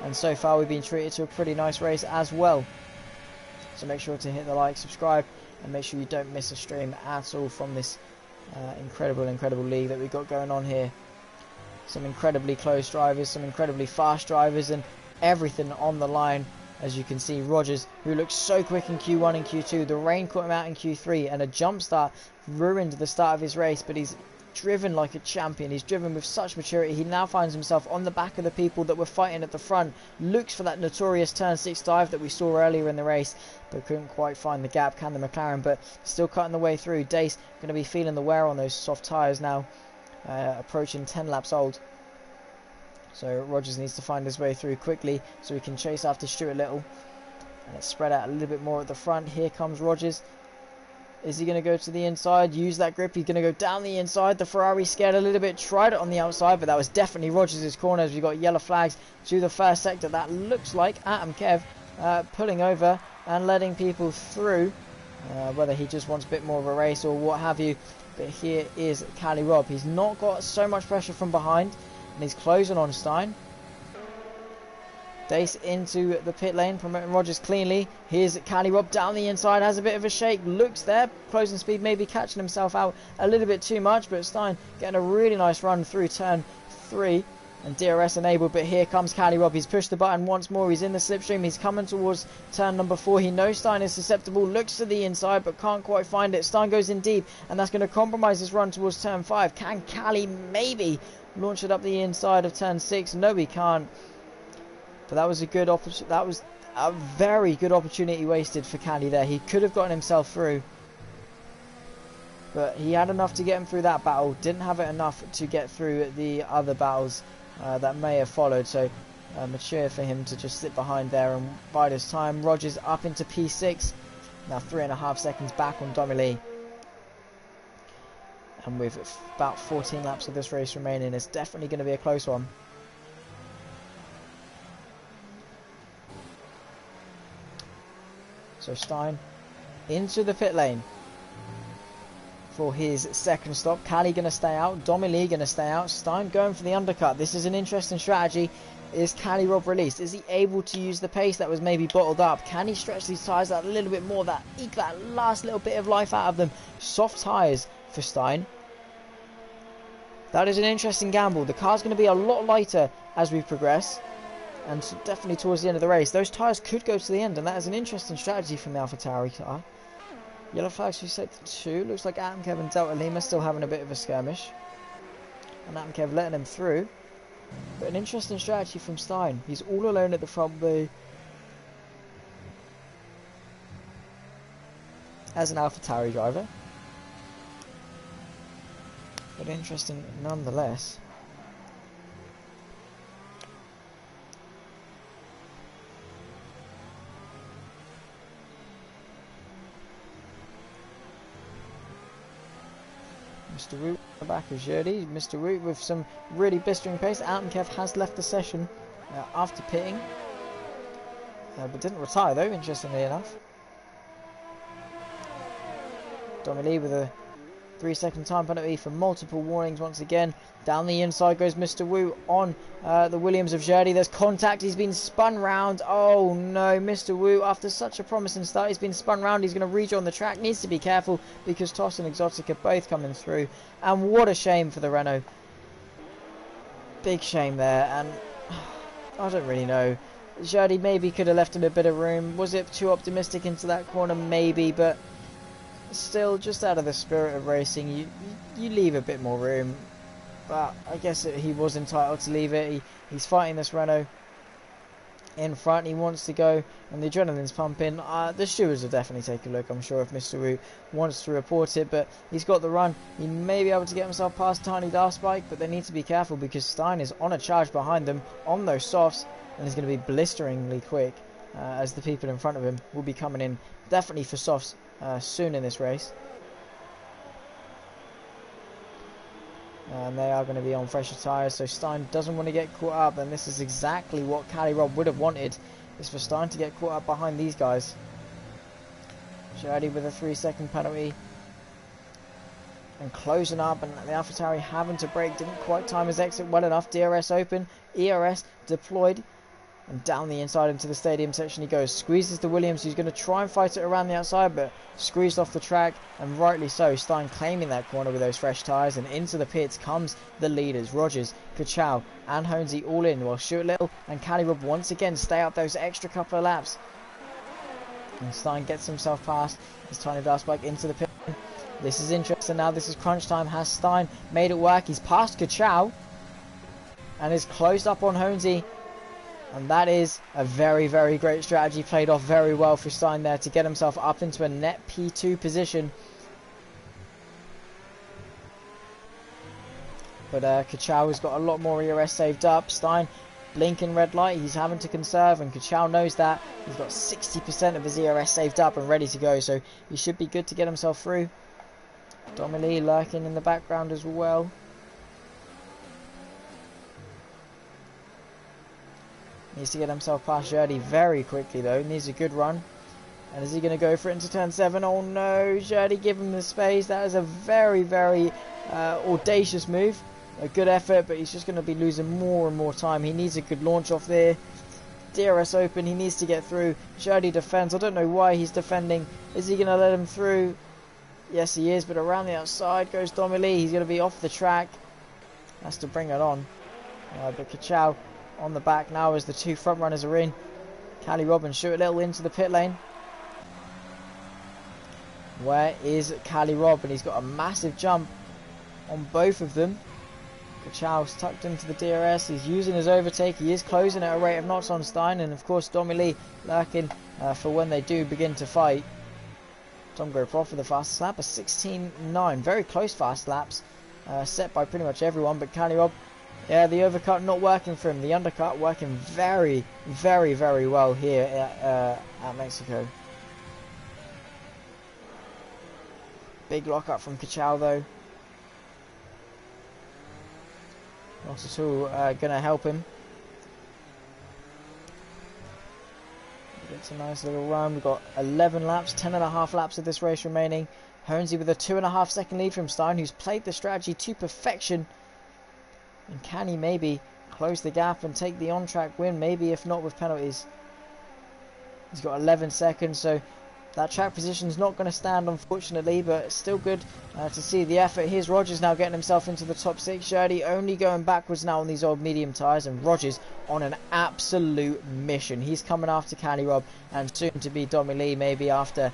and so far we've been treated to a pretty nice race as well. So make sure to hit the like, subscribe, and make sure you don't miss a stream at all from this incredible league that we've got going on here. Some incredibly close drivers, some incredibly fast drivers, and everything on the line. As you can see, Rogers, who looked so quick in Q1 and Q2, the rain caught him out in Q3, and a jump start ruined the start of his race, but he's driven like a champion. He's driven with such maturity. He now finds himself on the back of the people that were fighting at the front, looks for that notorious turn 6 dive that we saw earlier in the race, but couldn't quite find the gap, can the McLaren, but still cutting the way through. Dace going to be feeling the wear on those soft tyres now, approaching 10 laps old. So Rogers needs to find his way through quickly so he can chase after Stuart Little, and it's spread out a little bit more at the front. Here comes Rogers. Is he going to go to the inside, use that grip? He's going to go down the inside. The Ferrari scared a little bit, tried it on the outside, but that was definitely Rogers' corner as we got yellow flags to the first sector. That looks like Atom Kev pulling over and letting people through, whether he just wants a bit more of a race or what have you. But here is Cali Rob. He's not got so much pressure from behind, and he's closing on Stein. Dace into the pit lane, promoting Rogers cleanly. Here's Cali Rob down the inside, has a bit of a shake, looks there, closing speed, maybe catching himself out a little bit too much, but Stein getting a really nice run through turn 3, and DRS enabled. But here comes Cali Rob. He's pushed the button once more, he's in the slipstream, he's coming towards turn number 4. He knows Stein is susceptible, looks to the inside but can't quite find it. Stein goes in deep, and that's going to compromise his run towards turn 5. Can Cali maybe launch it up the inside of turn 6? No, he can't. But that was a very good opportunity wasted for Cali there. He could have gotten himself through, but he had enough to get him through that battle. Didn't have it enough to get through the other battles that may have followed. So mature for him to just sit behind there and bide his time. Rogers up into P6. Now 3.5 seconds back on Dommy Lee. And with about 14 laps of this race remaining, it's definitely going to be a close one. So Stein into the pit lane for his second stop. Cali going to stay out. Dommy Lee going to stay out. Stein going for the undercut. This is an interesting strategy. Is Cali Rob released? Is he able to use the pace that was maybe bottled up? Can he stretch these tyres out a little bit more? Eke that last little bit of life out of them. Soft tyres for Stein. That is an interesting gamble. The car's going to be a lot lighter as we progress, and definitely towards the end of the race. Those tyres could go to the end, and that is an interesting strategy from the AlphaTauri car. Yellow flags for sector 2. Looks like Atom Kev and Delta Lima still having a bit of a skirmish, and Atom Kev letting him through. But an interesting strategy from Stein. He's all alone at the front B as an AlphaTauri driver, but interesting nonetheless. Mr. Root at the back of Jurdy. Mr. Root with some really blistering pace. Atom Kev has left the session after pitting, but didn't retire though, interestingly enough. Dommy Lee with a 3-second time penalty for multiple warnings once again. Down the inside goes Mr. Wu on the Williams of Jurdy. There's contact. He's been spun round. Oh no, Mr. Wu, after such a promising start, he's been spun round. He's going to rejoin the track. Needs to be careful because Toss and Exotic are both coming through. And what a shame for the Renault. Big shame there. And I don't really know. Jurdy maybe could have left him a bit of room. Was it too optimistic into that corner? Maybe, but still, just out of the spirit of racing, you leave a bit more room. But I guess he was entitled to leave it. He's fighting this Renault in front. He wants to go, and the adrenaline's pumping. The stewards will definitely take a look, I'm sure, if Mr. Root wants to report it. But he's got the run. He may be able to get himself past Tiny Dark Bike, but they need to be careful because Stein is on a charge behind them on those softs, and is going to be blisteringly quick as the people in front of him will be coming in definitely for softs soon in this race. And they are going to be on fresher tyres, so Stein doesn't want to get caught up, and this is exactly what Cali Rob would have wanted, is for Stein to get caught up behind these guys. Shirley with a 3-second penalty, and closing up, and the AlphaTauri having to brake, didn't quite time his exit well enough. DRS open, ERS deployed, and down the inside into the stadium section he goes. Squeezes the Williams, who's going to try and fight it around the outside, but squeezed off the track, and rightly so. Stein claiming that corner with those fresh tyres, and into the pits comes the leaders. Rogers, Kachow and Honesy all in, while Stuart Little and Cali Rob once again stay up those extra couple of laps. And Stein gets himself past his Tiny Dark Bike into the pit. This is interesting now. This is crunch time. Has Stein made it work? He's passed Kachow and is closed up on Honesy. And that is a very, very great strategy, played off very well for Stein there to get himself up into a net P2 position. But Kachow has got a lot more ERS saved up. Stein blinking red light, he's having to conserve, and Kachow knows that. He's got 60% of his ERS saved up and ready to go, so he should be good to get himself through. Domily lurking in the background as well. Needs to get himself past Jurdy very quickly though. Needs a good run. And is he going to go for it into turn 7? Oh no, Jurdy give him the space. That is a very, very audacious move. A good effort, but he's just going to be losing more and more time. He needs a good launch off there. DRS open, he needs to get through. Jurdy defends. I don't know why he's defending. Is he going to let him through? Yes, he is, but around the outside goes Domily. He's going to be off the track. Has to bring it on. But Kachow on the back now as the two front runners are in. Cali Rob and Stuart Little into the pit lane. Where is Cali Rob? And he's got a massive jump on both of them. Kachow's tucked into the DRS. He's using his overtake. He is closing at a rate of knots on Stein. And of course Domily lurking for when they do begin to fight. Tom Groproff for the fastest lap, a 16.9. Very close fast laps set by pretty much everyone. But Cali Rob, yeah, the overcut not working for him. The undercut working very, very, very well here at Mexico. Big lockup from Kachow though. Not at all going to help him. It's a nice little run. We've got 11 laps, 10.5 laps of this race remaining. Honesy with a 2.5 second lead from Stein, who's played the strategy to perfection. And can he maybe close the gap and take the on-track win? Maybe, if not with penalties. He's got 11 seconds, so that track position is not going to stand, unfortunately, but it's still good to see the effort. Here's Rogers now getting himself into the top 6. Jurdy only going backwards now on these old medium tyres, and Rogers on an absolute mission. He's coming after Cali Rob, and soon to be Domily, maybe after.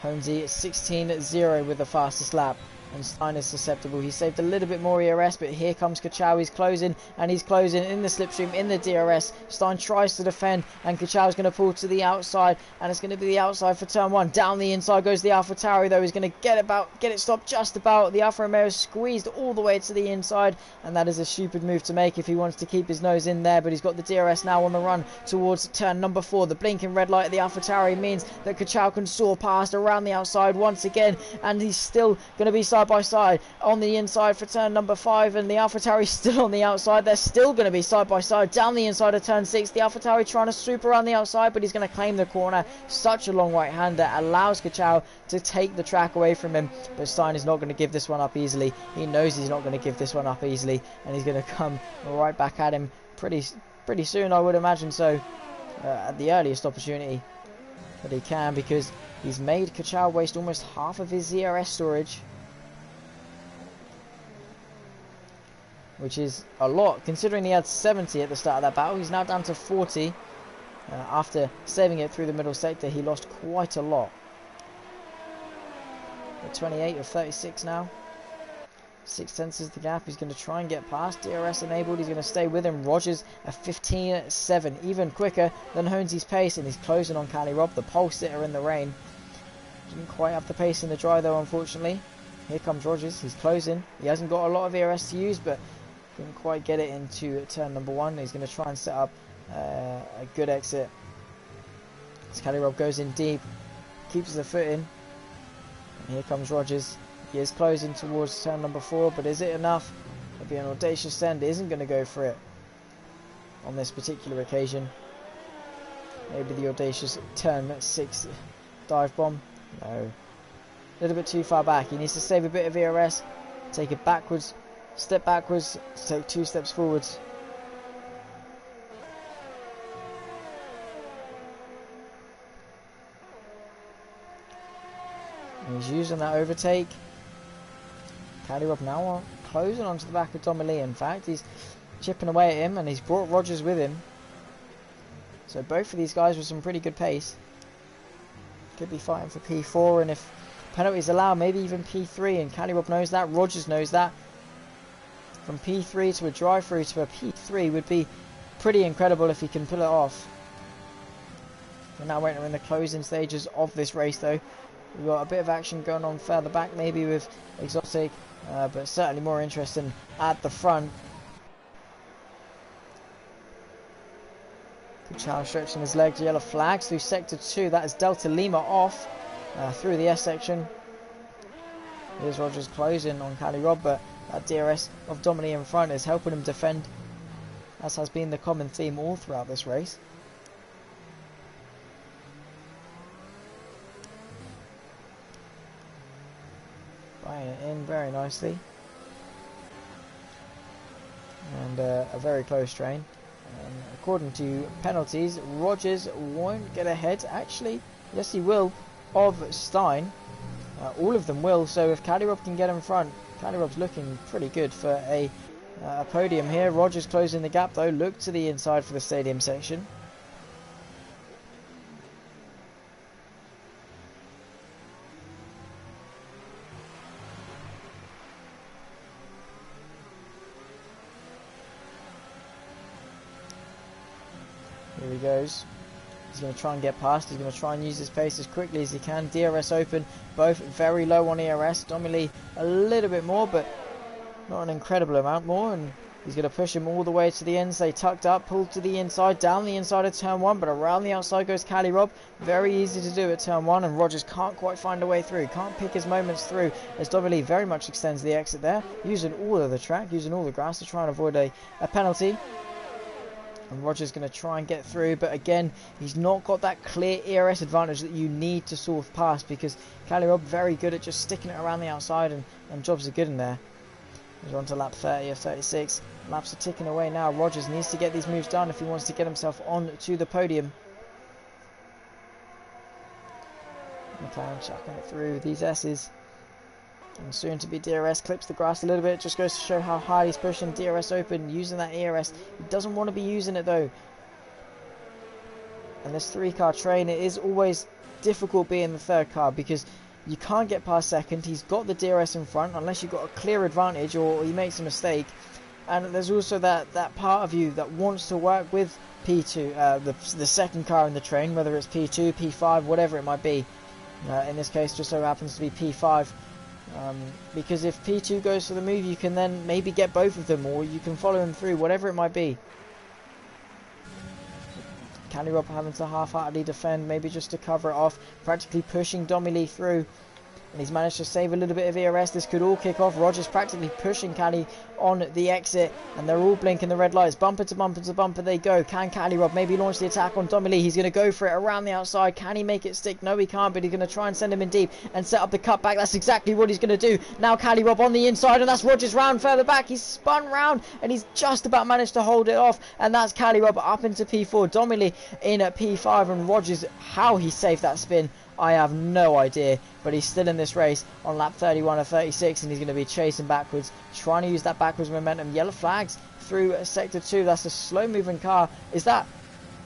Honesy 16.0 with the fastest lap. And Stein is susceptible. He saved a little bit more ERS, but here comes Kachow. He's closing, and he's closing in the slipstream, in the DRS. Stein tries to defend, and Kachow's going to pull to the outside, and it's going to be the outside for turn 1. Down the inside goes the AlphaTauri, though. He's going to get it stopped just about. The Alfa Romeo squeezed all the way to the inside, and that is a stupid move to make if he wants to keep his nose in there. But he's got the DRS now on the run towards turn number 4. The blinking red light of the AlphaTauri means that Kachow can soar past around the outside once again, and he's still going to be side by side on the inside for turn number 5, and the AlphaTauri still on the outside. They're still going to be side by side down the inside of turn 6. The AlphaTauri trying to swoop around the outside, but he's going to claim the corner. Such a long right hander allows Kachow to take the track away from him, but Stein is not going to give this one up easily. He knows he's not going to give this one up easily, and he's going to come right back at him pretty soon, I would imagine so, at the earliest opportunity that he can, because he's made Kachow waste almost half of his ERS storage, which is a lot considering he had 70 at the start of that battle. He's now down to 40, After saving it through the middle sector, he lost quite a lot. At 28 of 36 now. 6/10 is the gap. He's going to try and get past. DRS enabled. He's going to stay with him. Rogers at 15.7, even quicker than Honesy's pace, and he's closing on Cali Rob, the pole sitter in the rain. Didn't quite have the pace in the dry though, unfortunately. Here comes Rogers. He's closing. He hasn't got a lot of ERS to use, but didn't quite get it into turn number 1. He's going to try and set up a good exit. As Cali Rob goes in deep, keeps the foot in. And here comes Rogers. He is closing towards turn number 4, but is it enough? It'll be an audacious send. Isn't going to go for it on this particular occasion. Maybe the audacious turn 6 dive bomb. No. A little bit too far back. He needs to save a bit of ERS. Take it backwards. Step backwards. Take 2 steps forwards. And he's using that overtake. Cali Rob now closing onto the back of Tommy Lee. In fact, he's chipping away at him, and he's brought Rogers with him. So both of these guys with some pretty good pace. Could be fighting for P4, and if penalties allow, maybe even P3, and Cali Rob knows that, Rogers knows that. From P3 to a drive-through to a P3 would be pretty incredible if he can pull it off. We're now entering the closing stages of this race though. We've got a bit of action going on further back, maybe with Exotic, but certainly more interesting at the front. Good challenge stretching his legs, yellow flags through sector 2. That is Delta Lima off through the S section. Here's Rogers closing on Cali Rob, but that DRS of Dominic in front is helping him defend, as has been the common theme all throughout this race. Buying it in very nicely. And a very close train. According to penalties, Rogers won't get ahead. Actually, yes he will, of Stein. All of them will, so if Cali Rob can get in front, Cali Rob's looking pretty good for a podium here. Rogers closing the gap though. Look to the inside for the stadium section. Here he goes. He's going to try and get past. He's going to try and use his pace as quickly as he can. DRS open. Both very low on ERS. Domily a little bit more, but not an incredible amount more. And he's going to push him all the way to the end. They tucked up, pulled to the inside, down the inside of turn 1, but around the outside goes Cali Rob. Very easy to do at turn 1, and Rogers can't quite find a way through. Can't pick his moments through, as Domily very much extends the exit there, using all of the track, using all the grass to try and avoid a penalty. And Rogers going to try and get through, but again, he's not got that clear ERS advantage that you need to sort past, because Cali Rob very good at just sticking it around the outside, and jobs are good in there. He's on to lap 30 or 36. Laps are ticking away now. Rogers needs to get these moves done if he wants to get himself on to the podium. McLaren chucking it through with these S's. And soon to be DRS clips the grass a little bit. Just goes to show how hard he's pushing. DRS open, using that ERS. He doesn't want to be using it though. And this 3-car train, it is always difficult being the 3rd car, because you can't get past 2nd. He's got the DRS in front unless you've got a clear advantage or he makes a mistake. And there's also that part of you that wants to work with P2, the 2nd car in the train, whether it's P2, P5, whatever it might be. In this case, just so happens to be P5. Because if P2 goes for the move, you can then maybe get both of them, or you can follow them through, whatever it might be. Cali Rob having to half-heartedly defend, maybe just to cover it off, practically pushing Domily through. And he's managed to save a little bit of ERS. This could all kick off. Rogers practically pushing Cali on the exit, and they're all blinking the red lights. Bumper to bumper to bumper they go. Can Cali Rob maybe launch the attack on Domily? He's going to go for it around the outside. Can he make it stick? No, he can't, but he's going to try and send him in deep and set up the cutback. That's exactly what he's going to do. Now Cali Rob on the inside, and that's Rogers round further back. He's spun round, and he's just about managed to hold it off, and that's Cali Rob up into P4. Domily in at P5, and Rogers, how he saved that spin, I have no idea, but he's still in this race on lap 31 or 36, and he's going to be chasing backwards, trying to use that backwards momentum. Yellow flags through sector 2. That's a slow moving car. Is that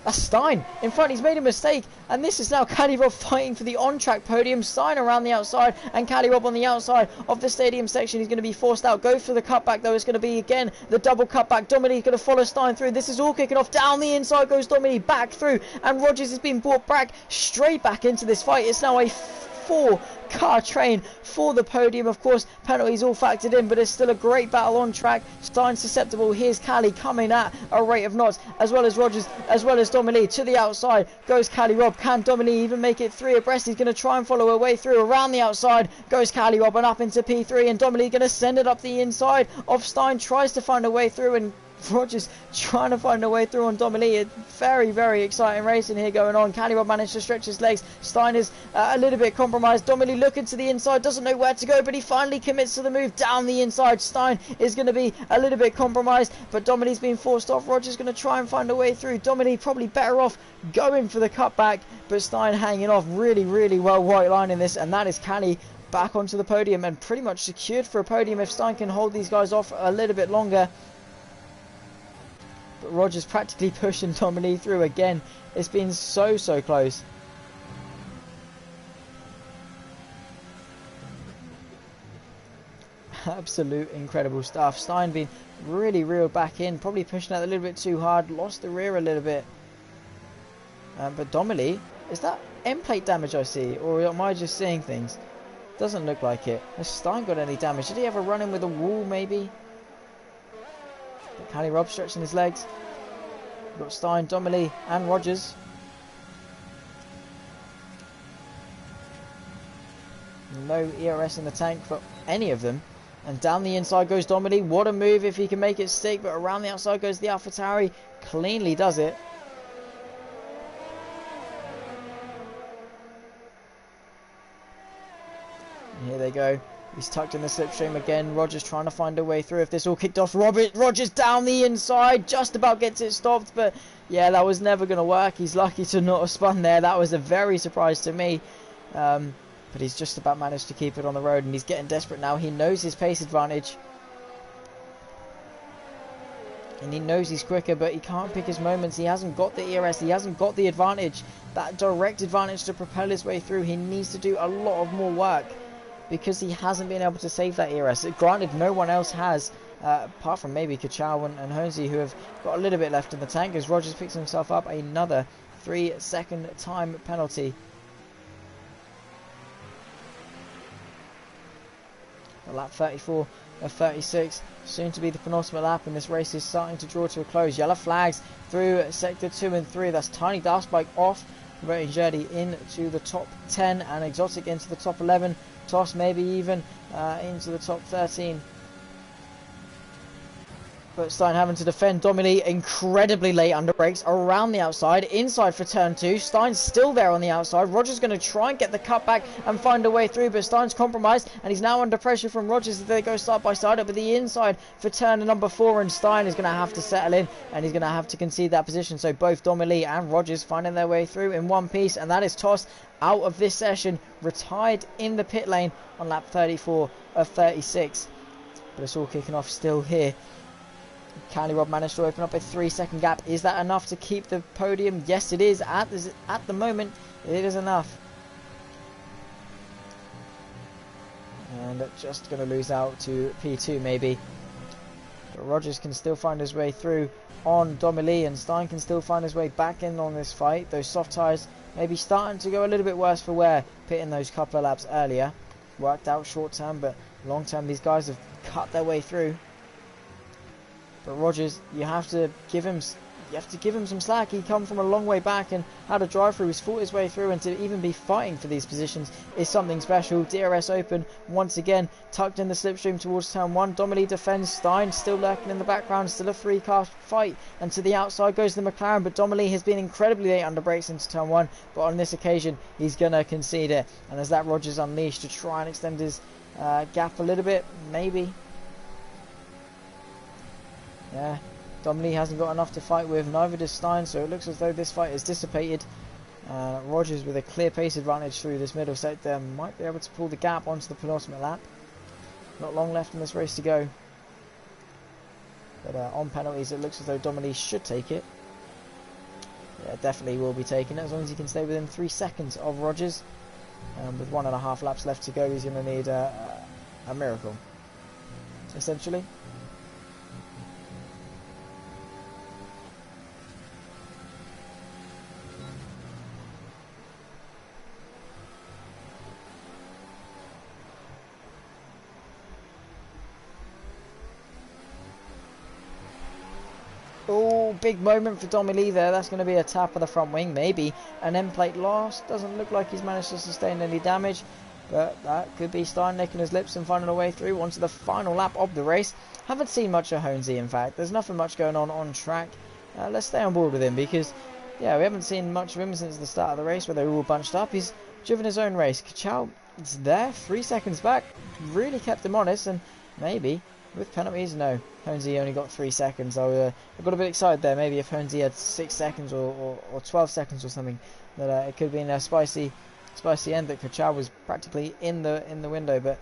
That's Stein in front. He's made a mistake, and this is now Callirov fighting for the on-track podium. Stein around the outside, and Callirov on the outside of the stadium section. He's going to be forced out. Go for the cutback, though. It's going to be, again, the double cutback. Dominique's going to follow Stein through. This is all kicking off. Down the inside goes Dominique, back through, and Rogers has been brought back straight back into this fight. It's now a 4-car train for the podium. Of course, penalties all factored in, but it's still a great battle on track. Stein susceptible. Here's Callie coming at a rate of knots, as well as Rogers, as well as Dominique. To the outside goes Callirov. Can Dominique even make it 3 abreast? He's going to try and follow her way through. Around the outside goes Callirov and up into P3, and Dominique going to send it up the inside of Stein. Tries to find a way through, and Rogers trying to find a way through on Dominique. Very, very exciting racing here going on. Callirov managed to stretch his legs. Stein is a little bit compromised. Dominique looking to the inside, doesn't know where to go, but he finally commits to the move down the inside. Stein is going to be a little bit compromised, but Dominique's being forced off. Rogers going to try and find a way through. Dominique probably better off going for the cutback, but Stein hanging off really, really well white lining this, and that is Callie back onto the podium and pretty much secured for a podium if Stein can hold these guys off a little bit longer. But Rogers practically pushing Dominique through again. It's been so close. Absolute incredible stuff. Stein being really reeled back in, probably pushing out a little bit too hard, lost the rear a little bit. But Dominique, is that end plate damage I see, or am I just seeing things? Doesn't look like it. Has Stein got any damage? Did he ever run in with a wall maybe? Callirov stretching his legs. We've got Stein, Dominique and Rogers. No ERS in the tank for any of them. And down the inside goes Dominique. What a move if he can make it stick. But around the outside goes the AlphaTauri. Cleanly does it. And here they go. He's tucked in the slipstream again. Rogers trying to find a way through. If this all kicked off, Rogers down the inside. Just about gets it stopped. But yeah, that was never going to work. He's lucky to not have spun there. That was a very surprise to me. But he's just about managed to keep it on the road. And he's getting desperate now. He knows his pace advantage. And he knows he's quicker, but he can't pick his moments. He hasn't got the ERS. He hasn't got the advantage. That direct advantage to propel his way through. He needs to do a lot of more work, because he hasn't been able to save that ERS. Granted, no one else has, apart from maybe Kachow and Hornsey, who have got a little bit left in the tank, as Rogers picks himself up another 3-second time penalty. Lap 34 of 36, soon to be the penultimate lap, and this race is starting to draw to a close. Yellow flags through sector 2 and 3. That's Tiny Darkspike off, Very Jetty into the top 10, and Exotic into the top 11. Toss maybe even into the top 13. But Stein having to defend Dominique incredibly late under brakes around the outside, inside for turn 2. Stein's still there on the outside. Rogers going to try and get the cutback and find a way through, but Stein's compromised, and he's now under pressure from Rogers as they go side by side up at the inside for turn number 4, and Stein is going to have to settle in, and he's going to have to concede that position. So both Dominique and Rogers finding their way through in one piece, and that is Toss out of this session, retired in the pit lane on lap 34 of 36. But it's all kicking off still here. Callirov managed to open up a 3-second gap. Is that enough to keep the podium? Yes, it is. At the moment, it is enough. And just going to lose out to P2 maybe. But Rogers can still find his way through on Dominique, and Stein can still find his way back in on this fight. Those soft tyres maybe starting to go a little bit worse for wear, pitting those couple of laps earlier. Worked out short term, but long term these guys have cut their way through. But Rogers, you have to give him some slack. He come from a long way back and had a drive through. He's fought his way through, and to even be fighting for these positions is something special. DRS open once again, tucked in the slipstream towards turn 1. Dominique defends. Stein still lurking in the background, still a 3-car fight, and to the outside goes the McLaren. But Dominique has been incredibly late under brakes into turn 1, but on this occasion he's gonna concede it. And as that Rogers unleashed to try and extend his gap a little bit, maybe. Yeah, Dominique hasn't got enough to fight with, neither does Stein, so it looks as though this fight is dissipated. Rogers with a clear pace advantage through this middle sector might be able to pull the gap onto the penultimate lap. Not long left in this race to go. But on penalties it looks as though Dominique should take it. Yeah, definitely will be taking it as long as he can stay within 3 seconds of Rogers. With 1.5 laps left to go, he's going to need a miracle, essentially. Oh, big moment for Tommy Lee there. That's going to be a tap of the front wing, maybe an end plate loss. Doesn't look like he's managed to sustain any damage, but that could be Stein licking his lips and finding a way through onto the final lap of the race. Haven't seen much of Honesy, in fact. There's nothing much going on track. Let's stay on board with him because, yeah, we haven't seen much of him since the start of the race where they were all bunched up. He's driven his own race. Kachow is there, 3 seconds back. Really kept him honest, and maybe with penalties, no. Honesy only got 3 seconds. I got a bit excited there. Maybe if Honesy had 6 seconds or 12 seconds or something, that it could have been a spicy end. That Kachow was practically in the window, but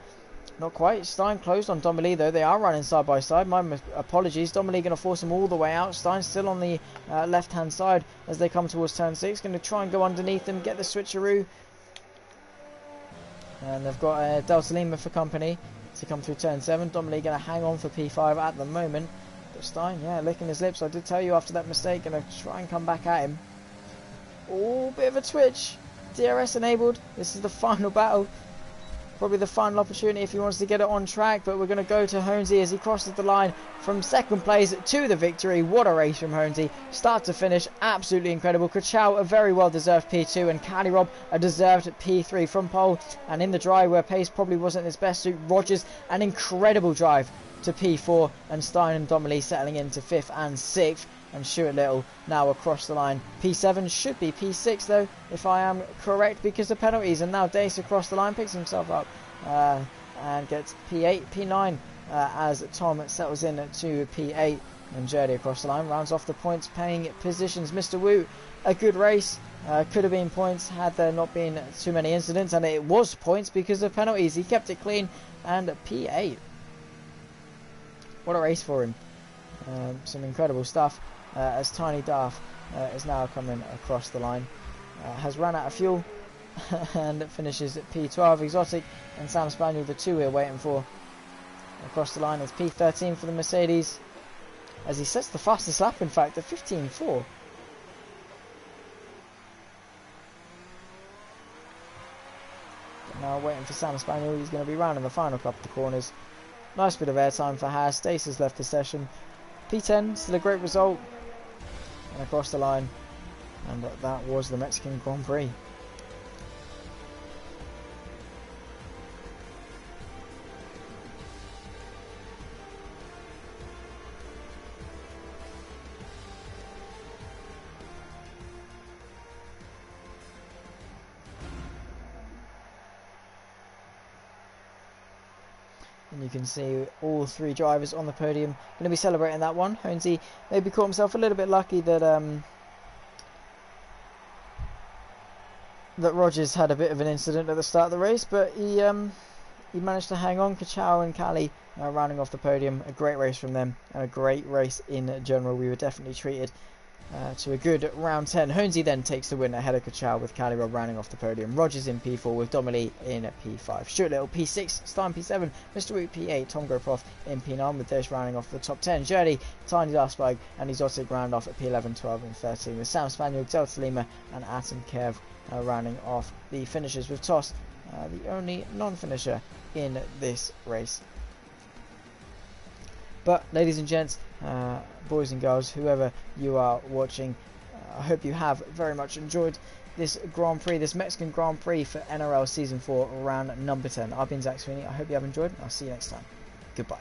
not quite. Stein closed on Domely though. They are running side by side. My apologies. Domely going to force him all the way out. Stein still on the left hand side as they come towards turn 6. Going to try and go underneath them, get the switcheroo, and they've got Delta Lima for company to come through turn 7. Domely going to hang on for P5 at the moment. But Stein, yeah, licking his lips. I did tell you after that mistake, going to try and come back at him. Oh, bit of a twitch. DRS enabled. This is the final battle. Probably the final opportunity if he wants to get it on track. But we're going to go to Honesy as he crosses the line from second place to the victory. What a race from Honesy. Start to finish. Absolutely incredible. Kachow, a very well-deserved P2. And Calirob, a deserved P3 from pole. And in the drive where pace probably wasn't his best suit, Rogers, an incredible drive to P4. And Stein and Domely settling into 5th and 6th. And Stuart Little now across the line. P7 should be P6 though, if I am correct, because of penalties. And now Dace across the line picks himself up and gets P8, P9 as Tom settles in to P8. And Jurdy across the line rounds off the points paying positions. Mr. Wu, a good race. Could have been points had there not been too many incidents. And it was points because of penalties. He kept it clean. And P8. What a race for him. Some incredible stuff. As Tiny Daft is now coming across the line, has run out of fuel and finishes at P12. Exotic and Sam Spaniel, the two we're waiting for across the line. It's P13 for the Mercedes as he sets the fastest lap, in fact, at 15.4. Now waiting for Sam Spaniel. He's going to be rounding the final couple of corners. Nice bit of airtime for Haas. Stace has left the session. P10, still a great result. And across the line, and that was the Mexican Grand Prix. And you can see all 3 drivers on the podium going to be celebrating that one. Honesy maybe caught himself a little bit lucky that that Rogers had a bit of an incident at the start of the race, but he managed to hang on. Kachow and Cali rounding off the podium. A great race from them and a great race in general. We were definitely treated to a good round 10. Honesy then takes the win ahead of Kachow with Calirob rounding off the podium. Rogers in P4 with Domely in P5. Stuart Little P6, Stein P7, Mr. Root P8, Tom Groproth in P9 with this rounding off the top 10. Jurdy, Tiny Daspike and Exotic round off at P11, 12 and 13 with Sam Spaniel, Delta Lima and Atom Kev rounding off the finishers with Toss, the only non-finisher in this race. But ladies and gents, boys and girls, whoever you are watching, I hope you have very much enjoyed this Grand Prix, this Mexican Grand Prix for NRL Season 4 round number 10. I've been Zach Sweeney. I hope you have enjoyed, and I'll see you next time. Goodbye.